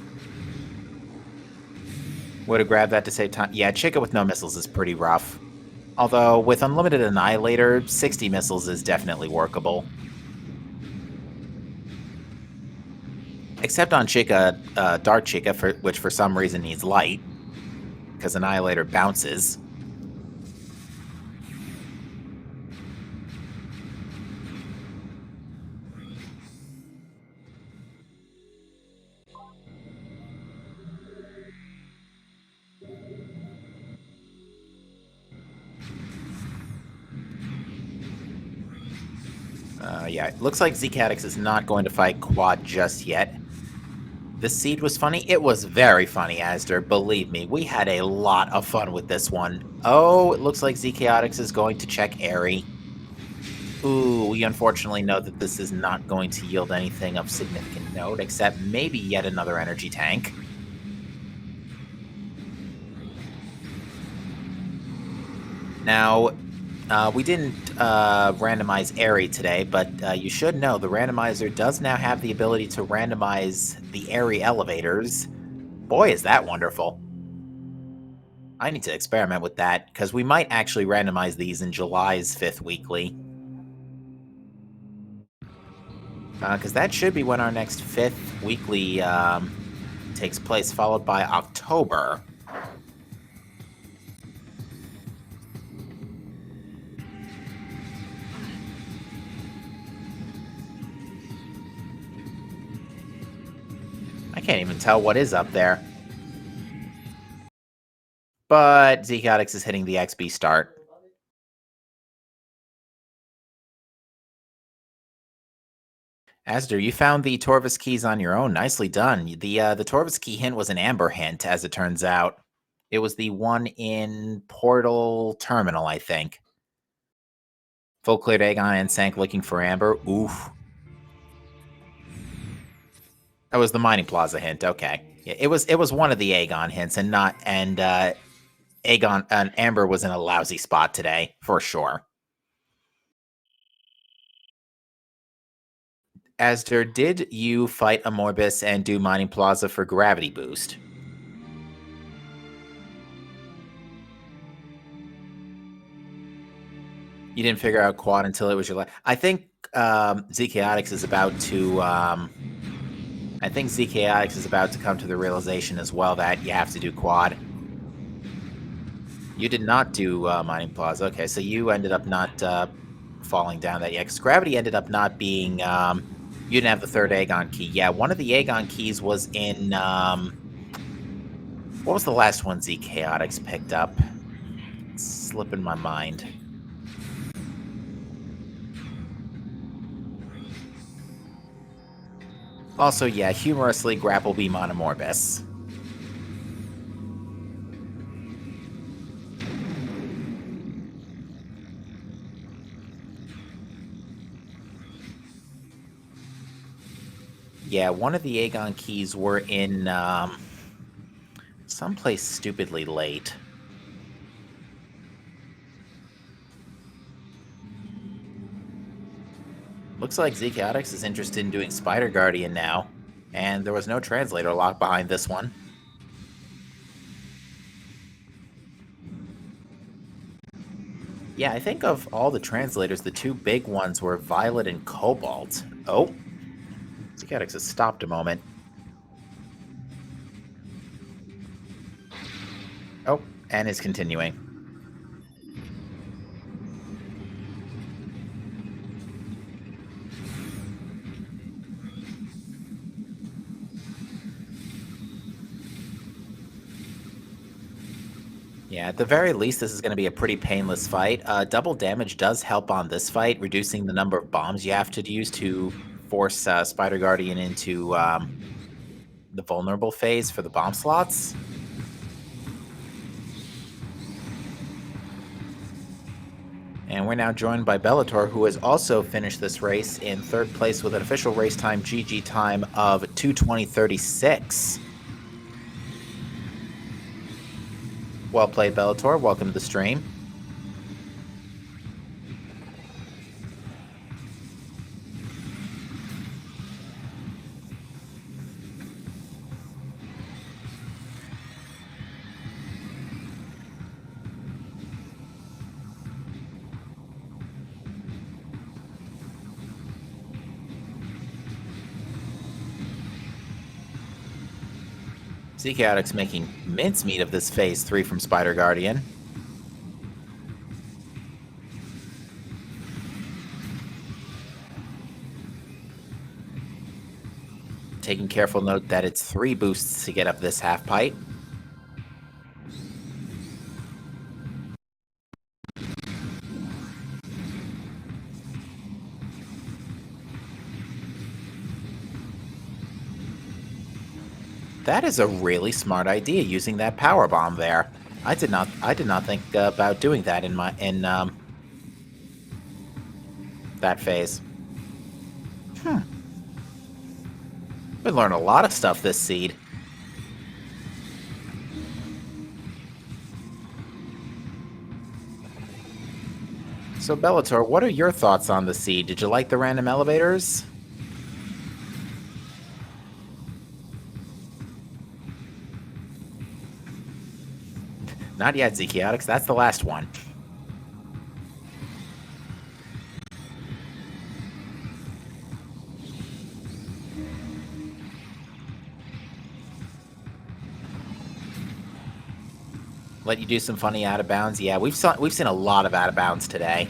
Would have grabbed that to save time. Yeah, Chica with no missiles is pretty rough. Although, with Unlimited Annihilator, 60 missiles is definitely workable. Except on Chica, Dark Chica, which for some reason needs light. Because Annihilator bounces. Yeah, it looks like Zcautix is not going to fight Quad just yet. The seed was funny. It was very funny, Asder. Believe me, we had a lot of fun with this one. Oh, it looks like Zcautix is going to check Airy. Ooh, we unfortunately know that this is not going to yield anything of significant note, except maybe yet another energy tank. Now, we didn't randomize Airy today, but you should know the randomizer does now have the ability to randomize the Airy elevators. Boy, is that wonderful. I need to experiment with that, because we might actually randomize these in July's 5th weekly. Because that should be when our next 5th weekly takes place, followed by October. I can't even tell what is up there. But Zcautix is hitting the XB start. Asder, you found the Torvis keys on your own. Nicely done. The Torvis key hint was an amber hint, as it turns out. It was the one in Portal Terminal, I think. Full cleared Aegon and sank looking for amber. Oof. That was the Mining Plaza hint. Okay. Yeah, it was one of the Aegon hints, and not Aegon and Amber was in a lousy spot today for sure. Asder, did you fight a Morbus and do Mining Plaza for gravity boost? You didn't figure out quad until it was your last. I think Zcautix is about to. I think Zcautix is about to come to the realization as well that you have to do quad. You did not do Mining Plaza. Okay, so you ended up not falling down that yet. Because gravity ended up not being. You didn't have the third Aegon key. Yeah, one of the Aegon keys was in. What was the last one Zcautix picked up? It's slipping my mind. Also, yeah, humorously, Grapple Beam on a Morbus. Yeah, one of the Aegon keys were in someplace stupidly late. Looks like Chaotix is interested in doing Spider Guardian now, and there was no translator lock behind this one. Yeah, I think of all the translators, the two big ones were Violet and Cobalt. Oh, Chaotix has stopped a moment. Oh, and is continuing. Yeah, at the very least, this is going to be a pretty painless fight. Double damage does help on this fight, reducing the number of bombs you have to use to force Spider Guardian into the vulnerable phase for the bomb slots. And we're now joined by Bellator, who has also finished this race in third place with an official race time GG time of 2:20:36. Well played, Bellator. Welcome to the stream. Chaotix making mincemeat of this phase 3 from Spider Guardian. Taking careful note that it's 3 boosts to get up this half pipe. That is a really smart idea, using that power bomb there. I did not think about doing that in that phase. We learned a lot of stuff this seed. So Bellator, what are your thoughts on the seed? Did you like the random elevators? Not yet, Chaotix. That's the last one. Let you do some funny out of bounds. Yeah, we've seen a lot of out of bounds today.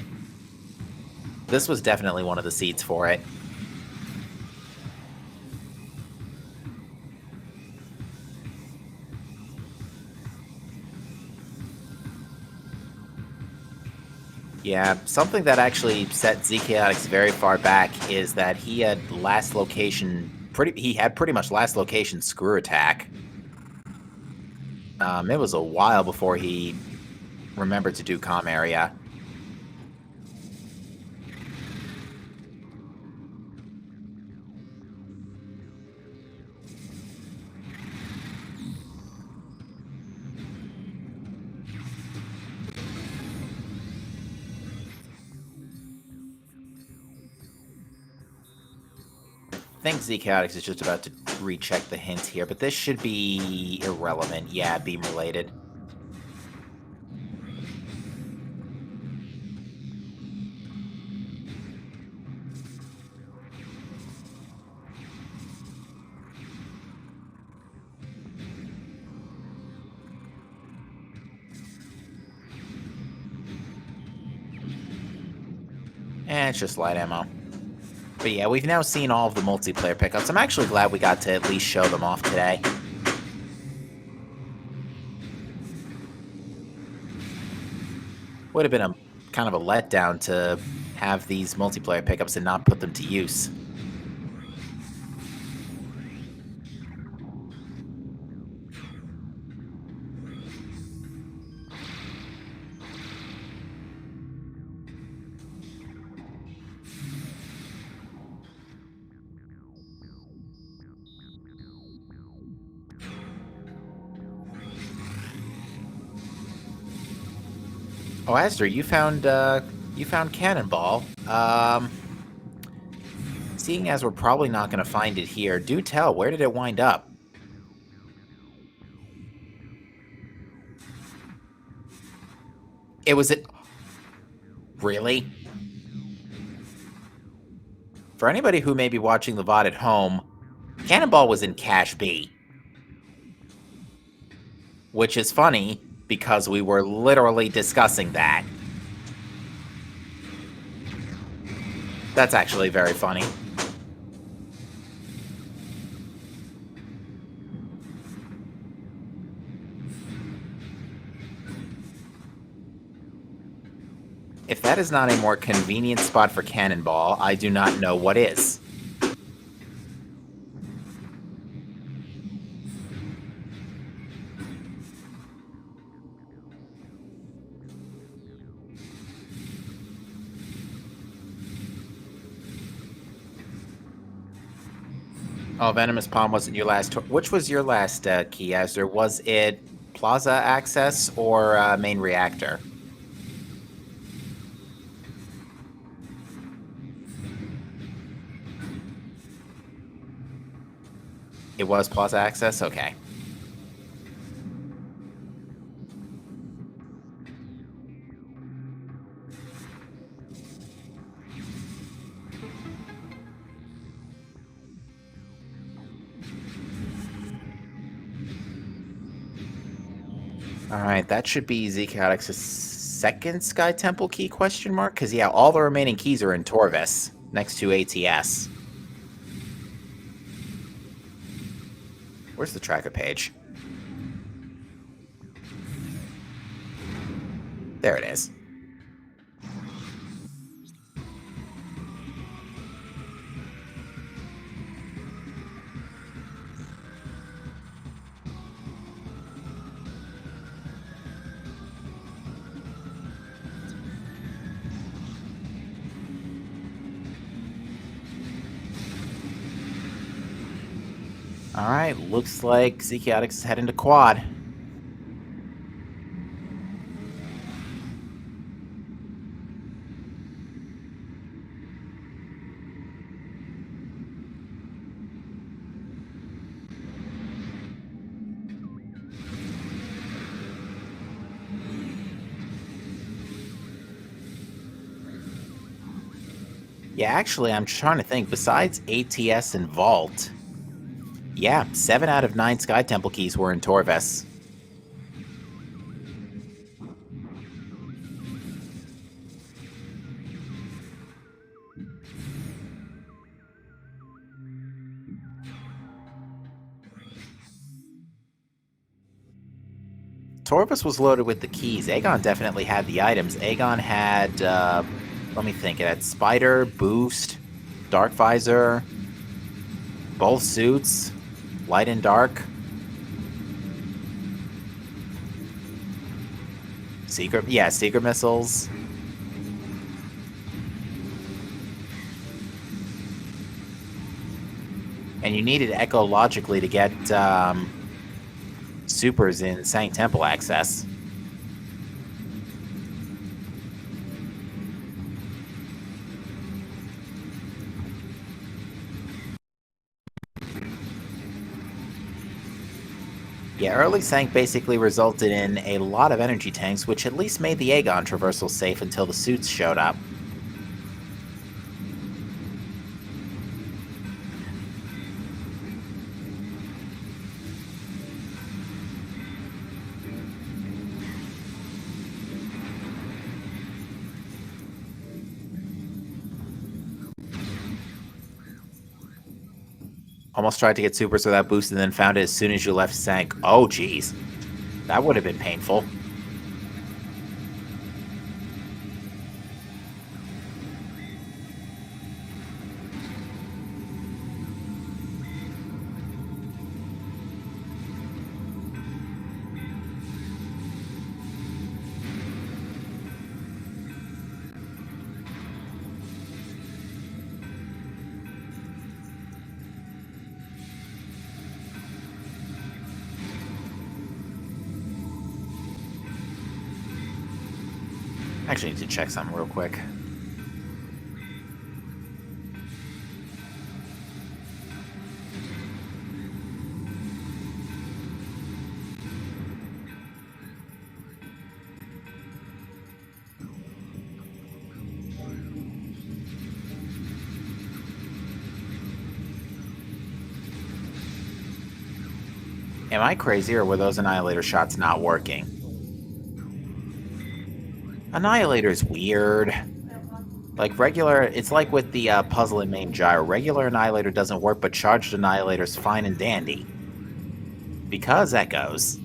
This was definitely one of the seeds for it. Yeah, something that actually set Chaotix very far back is that he had last location pretty much last location screw attack. It was a while before he remembered to do comm area. I think Chaotix is just about to recheck the hint here, but this should be irrelevant. Yeah, beam related. And it's just light ammo. But yeah, we've now seen all of the multiplayer pickups. I'm actually glad we got to at least show them off today. Would have been a kind of a letdown to have these multiplayer pickups and not put them to use. Oh, Astor, you found Cannonball. Seeing as we're probably not going to find it here, do tell, where did it wind up? It was at... Really? For anybody who may be watching the VOD at home, Cannonball was in Cache B. Which is funny, because we were literally discussing that. That's actually very funny. If that is not a more convenient spot for Cannonball, I do not know what is. Oh, Venomous Palm wasn't your last... Which was your last key, Azure? Was it Plaza Access or Main Reactor? It was Plaza Access? Okay. Alright, that should be Quadraxis' second Sky Temple key, question mark? Because, yeah, all the remaining keys are in Torvis, next to ATS. Where's the tracker page? There it is. Alright, looks like Zekiotix is heading to Quad. Yeah, actually, I'm trying to think. Besides ATS and Vault, yeah, 7 out of 9 Sky Temple keys were in Torvis. Torvis was loaded with the keys. Aegon definitely had the items. Aegon had, let me think, it had Spider, Boost, Dark Visor, both suits, Light and Dark, Secret missiles. And you needed Echo logically to get supers in Sang Temple access. Yeah, early Sank basically resulted in a lot of energy tanks, which at least made the Aegon traversal safe until the suits showed up. Almost tried to get supers without boost and then found it as soon as you left Sank. Oh, jeez. That would have been painful. Actually, need to check something real quick. Am I crazy, or were those Annihilator shots not working? Annihilator's weird. Like regular, it's like with the puzzle in main gyro. Regular Annihilator doesn't work, but charged Annihilator's fine and dandy. Because echoes.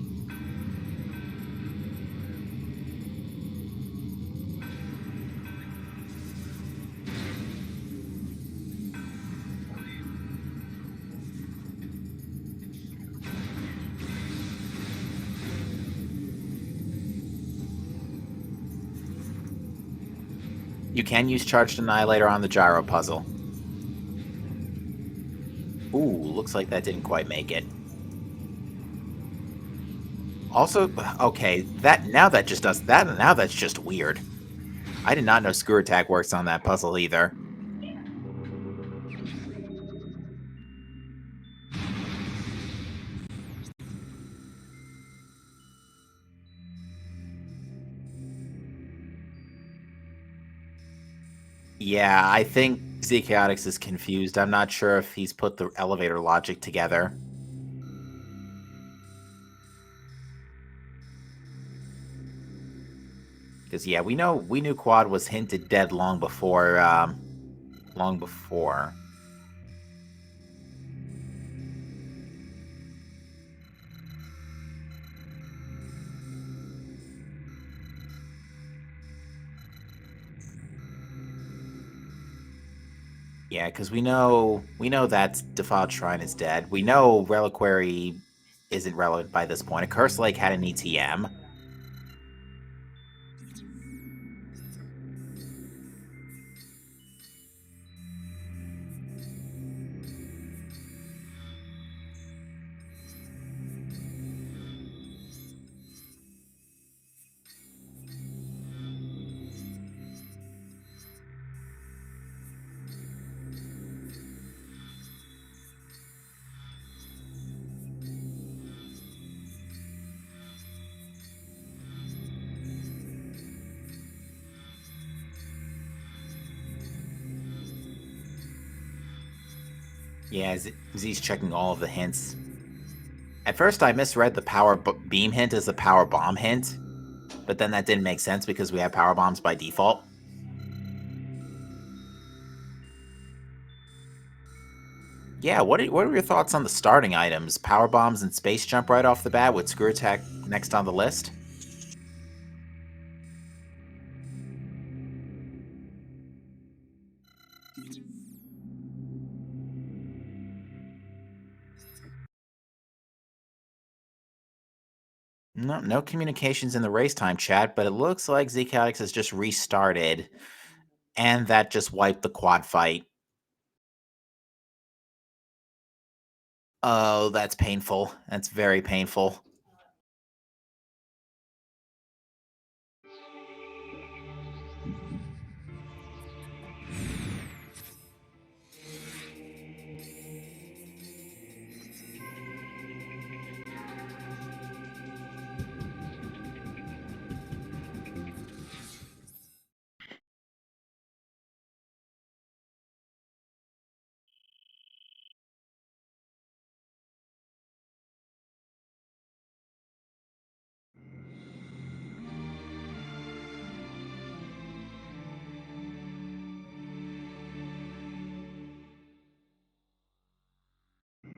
You can use Charged Annihilator on the gyro puzzle. Ooh, looks like that didn't quite make it. Also, okay, that's just weird. I did not know Screw Attack works on that puzzle either. Yeah, I think Chaotix is confused. I'm not sure if he's put the elevator logic together. Because yeah, we knew Quad was hinted dead long before. Long before. Yeah, because we know that Defiled Shrine is dead. We know Reliquary isn't relevant by this point. A Curse Lake had an ETM. Yeah, Z's checking all of the hints. At first, I misread the power beam hint as the power bomb hint, but then that didn't make sense because we have power bombs by default. Yeah, what are your thoughts on the starting items? Power bombs and space jump right off the bat with Screw Attack next on the list? No communications in the race time chat, but it looks like Zcalyx has just restarted, and that just wiped the quad fight. Oh, that's painful. That's very painful.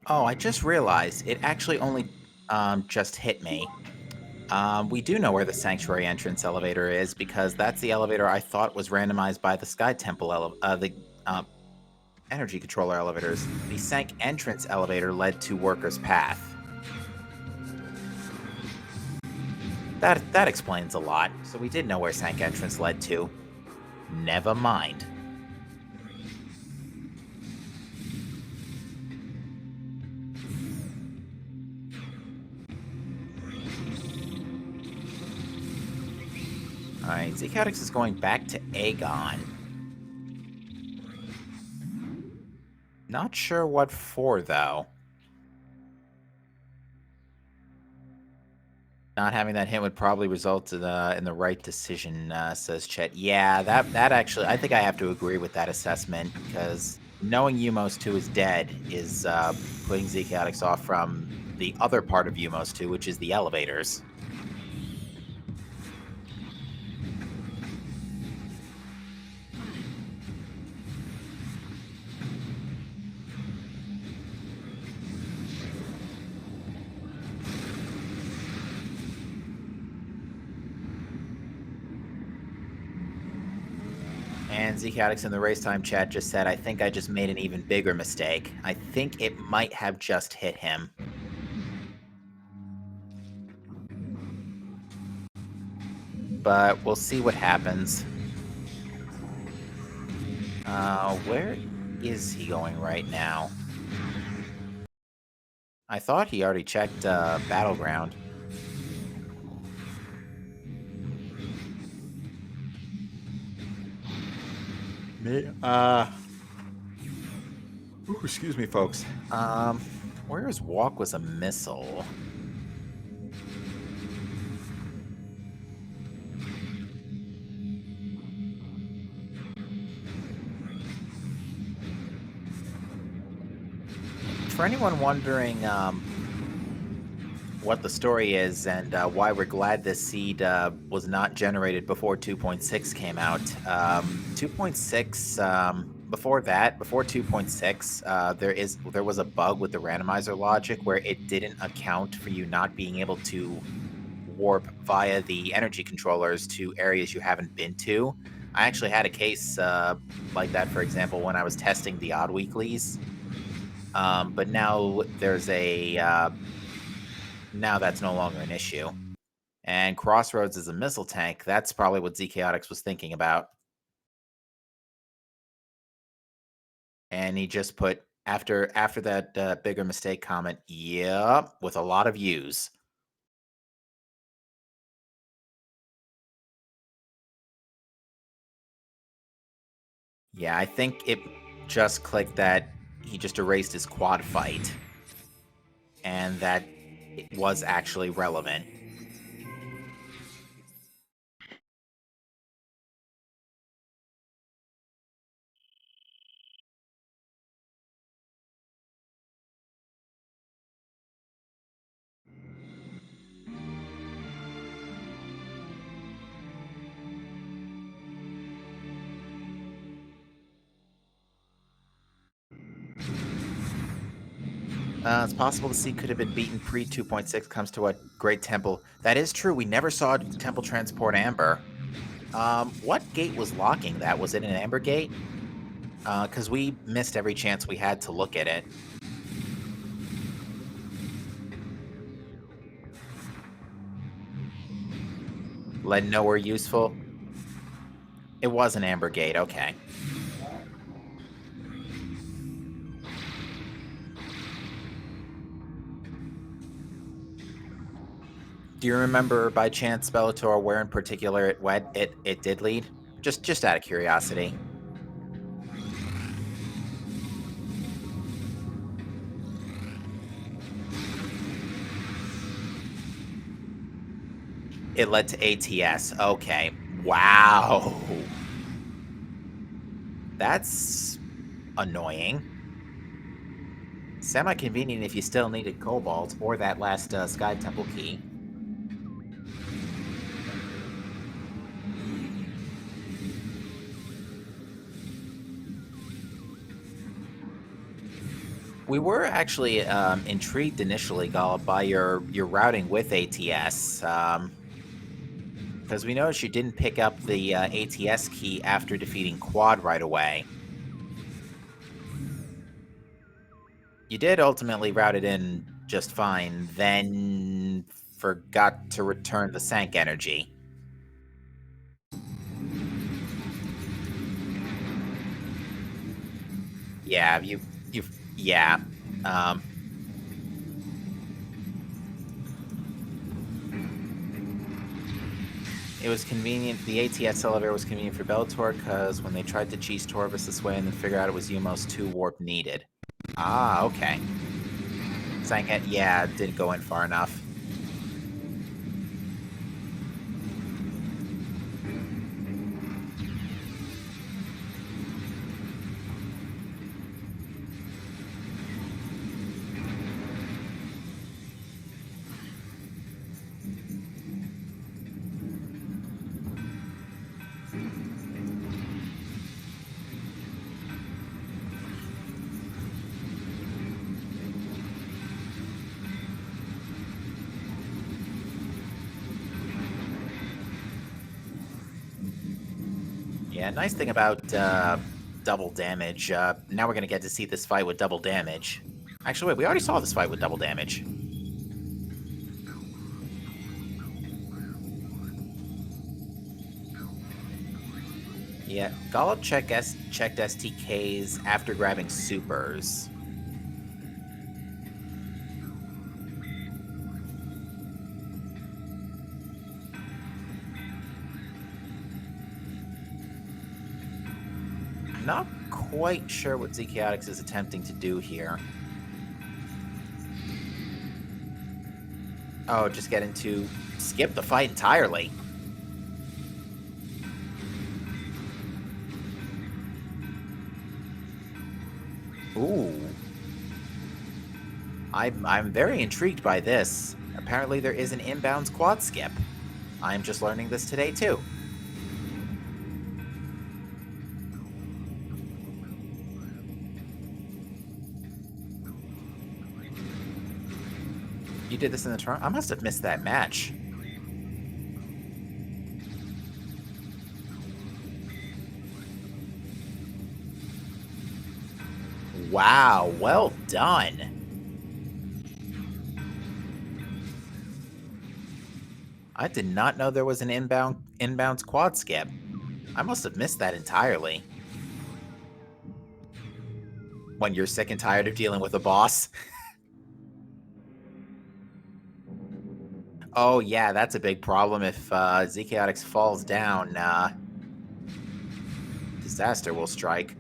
Oh, I just realized it actually only just hit me. We do know where the Sanctuary entrance elevator is because that's the elevator I thought was randomized by the Sky Temple the energy controller elevators. The Sank entrance elevator led to Worker's Path. That explains a lot. So we did know where Sank entrance led to. Never mind. Alright, Zcalyx is going back to Aegon. Not sure what for, though. Not having that hint would probably result in the right decision, says Chet. Yeah, that actually, I think I have to agree with that assessment, because knowing Umos 2 is dead is putting Zcalyx off from the other part of Umos 2, which is the elevators. And Zchaotix in the race time chat just said, I think I just made an even bigger mistake. I think it might have just hit him. But we'll see what happens. Where is he going right now? I thought he already checked Battleground. Ooh, excuse me, folks. Where's Walk was a missile? For anyone wondering what the story is and why we're glad this seed was not generated before 2.6 came out. 2.6, before 2.6, there was a bug with the randomizer logic where it didn't account for you not being able to warp via the energy controllers to areas you haven't been to. I actually had a case like that, for example, when I was testing the odd weeklies. But now there's now that's no longer an issue. And Crossroads is a missile tank. That's probably what Zchaotix was thinking about. And he just put after that bigger mistake comment, yep, with a lot of U's. Yeah, I think it just clicked that he just erased his quad fight. And that it was actually relevant. It's possible the seed could have been beaten pre 2.6 comes to a Great Temple. That is true. We never saw Temple transport Amber. What gate was locking that? Was it an Amber gate? Because we missed every chance we had to look at it. Led nowhere useful. It was an Amber gate. Okay. Do you remember by chance, Bellator, where in particular it did lead? Just out of curiosity. It led to ATS. Okay. Wow. That's annoying. Semi-convenient if you still needed Cobalt or that last Sky Temple key. We were actually intrigued initially, Gallop, by your routing with ATS. Because we noticed you didn't pick up the ATS key after defeating Quad right away. You did ultimately route it in just fine, then forgot to return the Sank energy. Yeah, yeah. It was convenient. The ATS elevator was convenient for Bellator because when they tried to cheese Torvis this way and then figure out it was Umos 2 warp needed. Ah, okay. Sank, yeah, didn't go in far enough. Yeah, nice thing about double damage. Now we're going to get to see this fight with double damage. Actually, wait, we already saw this fight with double damage. Yeah, Golub checked STKs after grabbing supers. I'm not quite sure what Chaotix is attempting to do here. Oh, just getting to skip the fight entirely. Ooh. I'm very intrigued by this. Apparently there is an inbounds quad skip. I'm just learning this today too. You did this in the tournament? I must have missed that match. Wow, well done. I did not know there was an inbounds quad skip. I must have missed that entirely. When you're sick and tired of dealing with a boss. Oh yeah, that's a big problem. If Chaotix falls down, disaster will strike.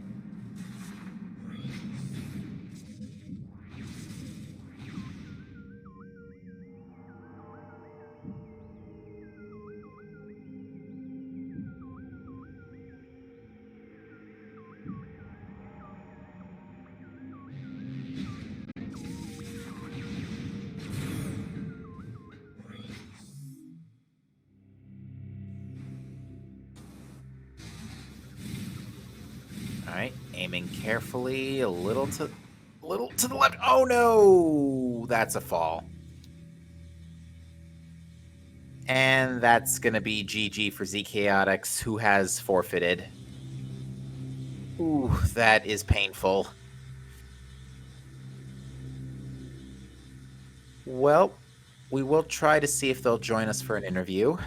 All right, aiming carefully, a little to the left. Oh no, that's a fall. And that's gonna be GG for Chaotix, who has forfeited. Ooh, that is painful. Well, we will try to see if they'll join us for an interview.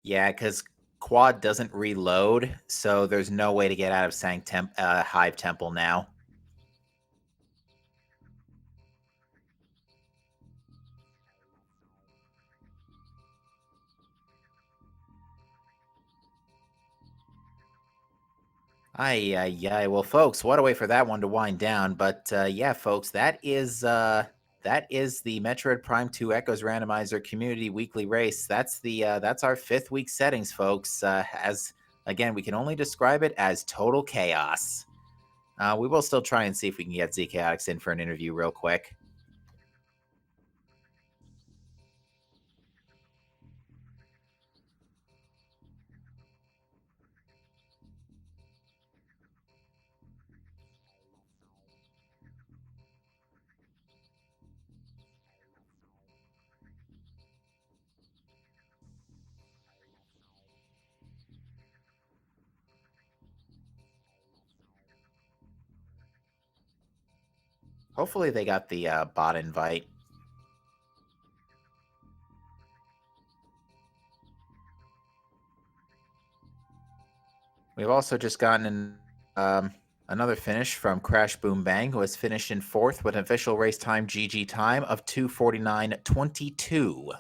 Yeah, because Quad doesn't reload, so there's no way to get out of Hive Temple now. Ay, ay, ay. Well, folks, what a way for that one to wind down. But yeah, folks, that is the Metroid Prime 2 Echoes Randomizer Community Weekly Race. That's our 5th week settings, folks. As again, we can only describe it as total chaos. We will still try and see if we can get ZKX in for an interview real quick. Hopefully they got the bot invite. We've also just gotten another finish from Crash Boom Bang, who has finished in 4th with an official race time GG time of 2:49.22.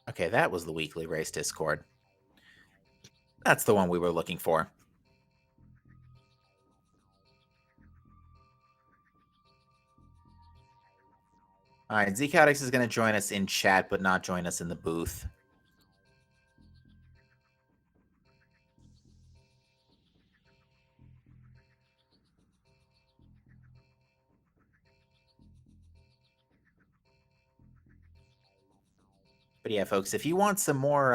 Okay, that was the weekly race Discord. That's the one we were looking for. All right, Zcaudix is going to join us in chat, but not join us in the booth. But yeah, folks, if you want some more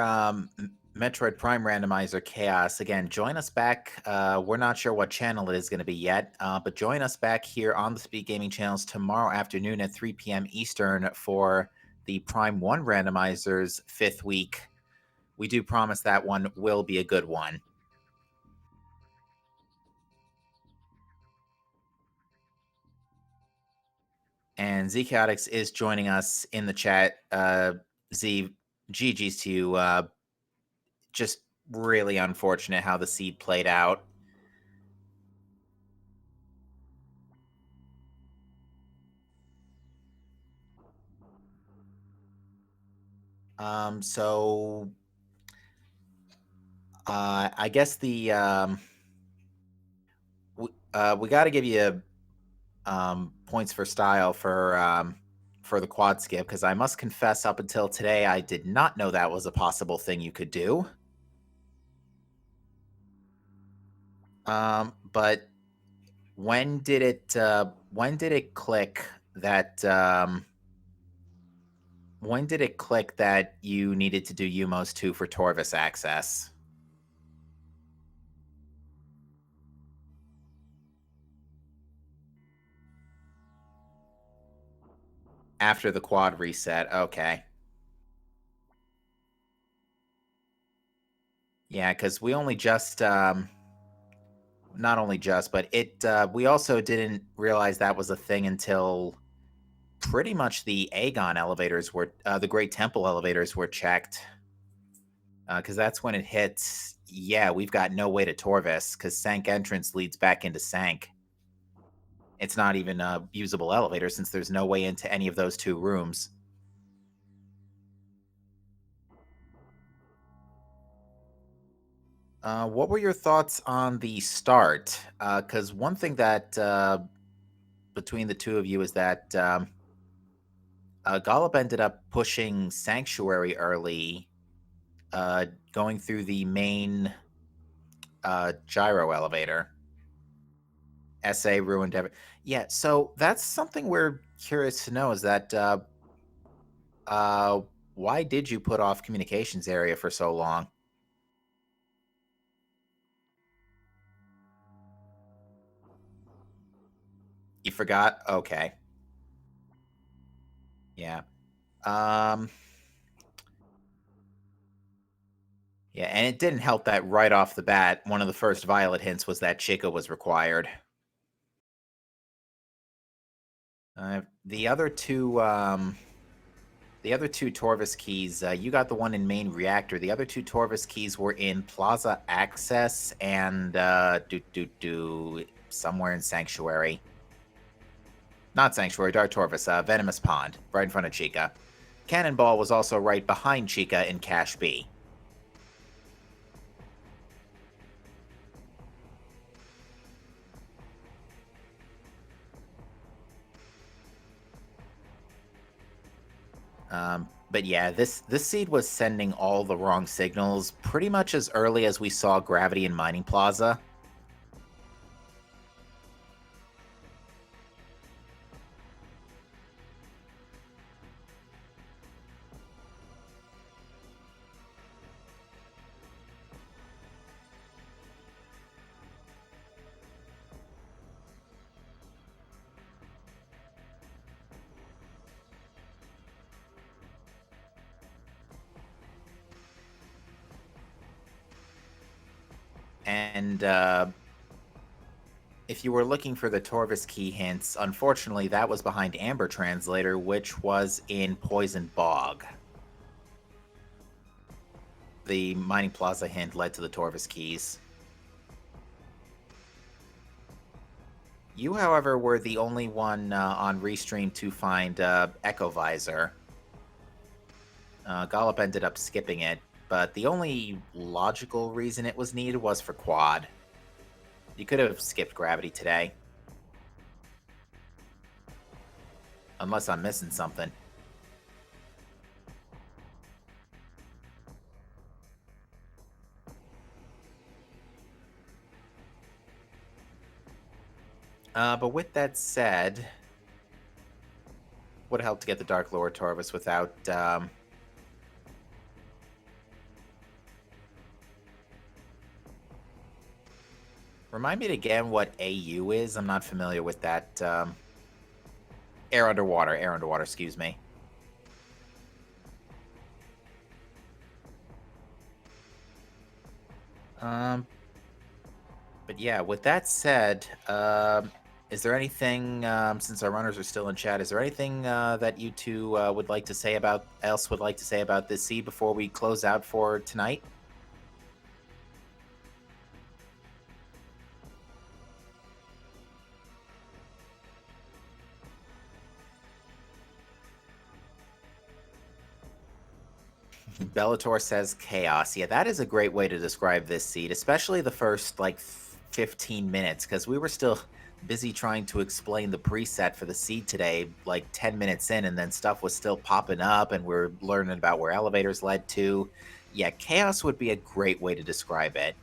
Metroid Prime Randomizer chaos, again, join us back. We're not sure what channel it is going to be yet, but join us back here on the Speed Gaming channels tomorrow afternoon at 3 p.m. Eastern for the Prime 1 Randomizer's 5th week. We do promise that one will be a good one. And Zchaotix is joining us in the chat. Z, GG's to you. Just really unfortunate how the seed played out. So I guess the we got to give you points for style for the quad skip, because I must confess, up until today, I did not know that was a possible thing you could do. But when did it click that when did it click that you needed to do UMOS 2 for Torvis access? After the quad reset, okay. Yeah, because we only just not only just, but it we also didn't realize that was a thing until pretty much the Aegon elevators were the Great Temple elevators were checked, because that's when it hits. Yeah, we've got no way to Torvis because Sank entrance leads back into Sank. It's not even a usable elevator since there's no way into any of those two rooms. What were your thoughts on the start? Because one thing that between the two of you is that Gollop ended up pushing Sanctuary early, going through the main gyro elevator. SA ruined everything. Yeah, so that's something we're curious to know is that why did you put off communications area for so long? You forgot? Okay. Yeah. Um, yeah, and it didn't help that right off the bat, one of the first Violet hints was that Chica was required. Uh, the other two, the other two Torvis keys, you got the one in main reactor. The other two Torvis keys were in Plaza Access and somewhere in Sanctuary. Not Sanctuary, Dark Torvis, Venomous Pond, right in front of Chica. Cannonball was also right behind Chica in Cache B. But yeah, this seed was sending all the wrong signals pretty much as early as we saw Gravity in Mining Plaza. And if you were looking for the Torvis key hints, unfortunately that was behind Amber Translator, which was in Poison Bog. The Mining Plaza hint led to the Torvis keys. You, however, were the only one on Restream to find Echo Visor. Gollop ended up skipping it. but the only logical reason it was needed was for quad. You could have skipped gravity today. Unless I'm missing something. But with that said, would have helped to get the Dark Lord Torvus without... Remind me again what AU is. I'm not familiar with that. Air underwater, excuse me. But yeah, with that said, is there anything, since our runners are still in chat, is there anything that you two would like to say about this seed before we close out for tonight? Bellator says chaos. Yeah, that is a great way to describe this seed, especially the first, like, 15 minutes, because we were still busy trying to explain the preset for the seed today, like 10 minutes in, and then stuff was still popping up, and we're learning about where elevators led to. Yeah, chaos would be a great way to describe it.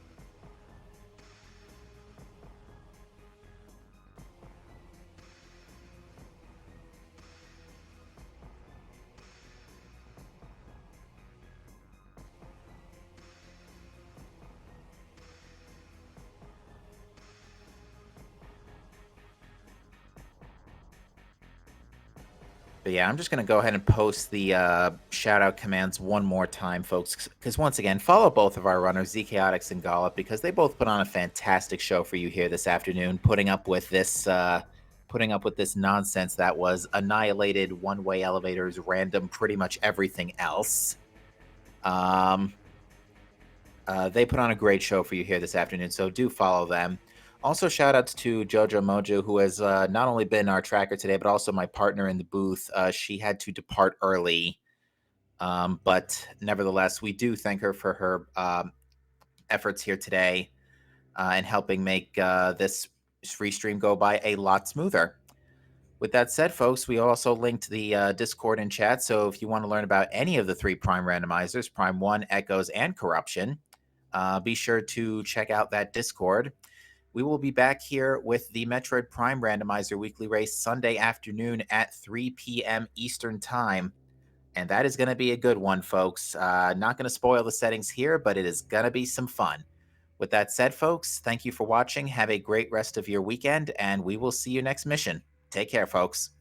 But yeah, I'm just going to go ahead and post the shout out commands one more time, folks. Because once again, follow both of our runners, Zchaotix and Gollop, because they both put on a fantastic show for you here this afternoon, putting up with this nonsense that was Annihilated, one-way elevators, random, pretty much everything else. They put on a great show for you here this afternoon, so do follow them. Also, shout outs to Jojo Mojo, who has not only been our tracker today, but also my partner in the booth. She had to depart early, but nevertheless, we do thank her for her efforts here today and helping make this free stream go by a lot smoother. With that said, folks, we also linked the Discord and chat, so if you want to learn about any of the 3 Prime randomizers, Prime 1, Echoes, and Corruption, be sure to check out that Discord. We will be back here with the Metroid Prime Randomizer weekly race Sunday afternoon at 3 p.m. Eastern Time. And that is going to be a good one, folks. Not going to spoil the settings here, but it is going to be some fun. With that said, folks, thank you for watching. Have a great rest of your weekend, and we will see you next mission. Take care, folks.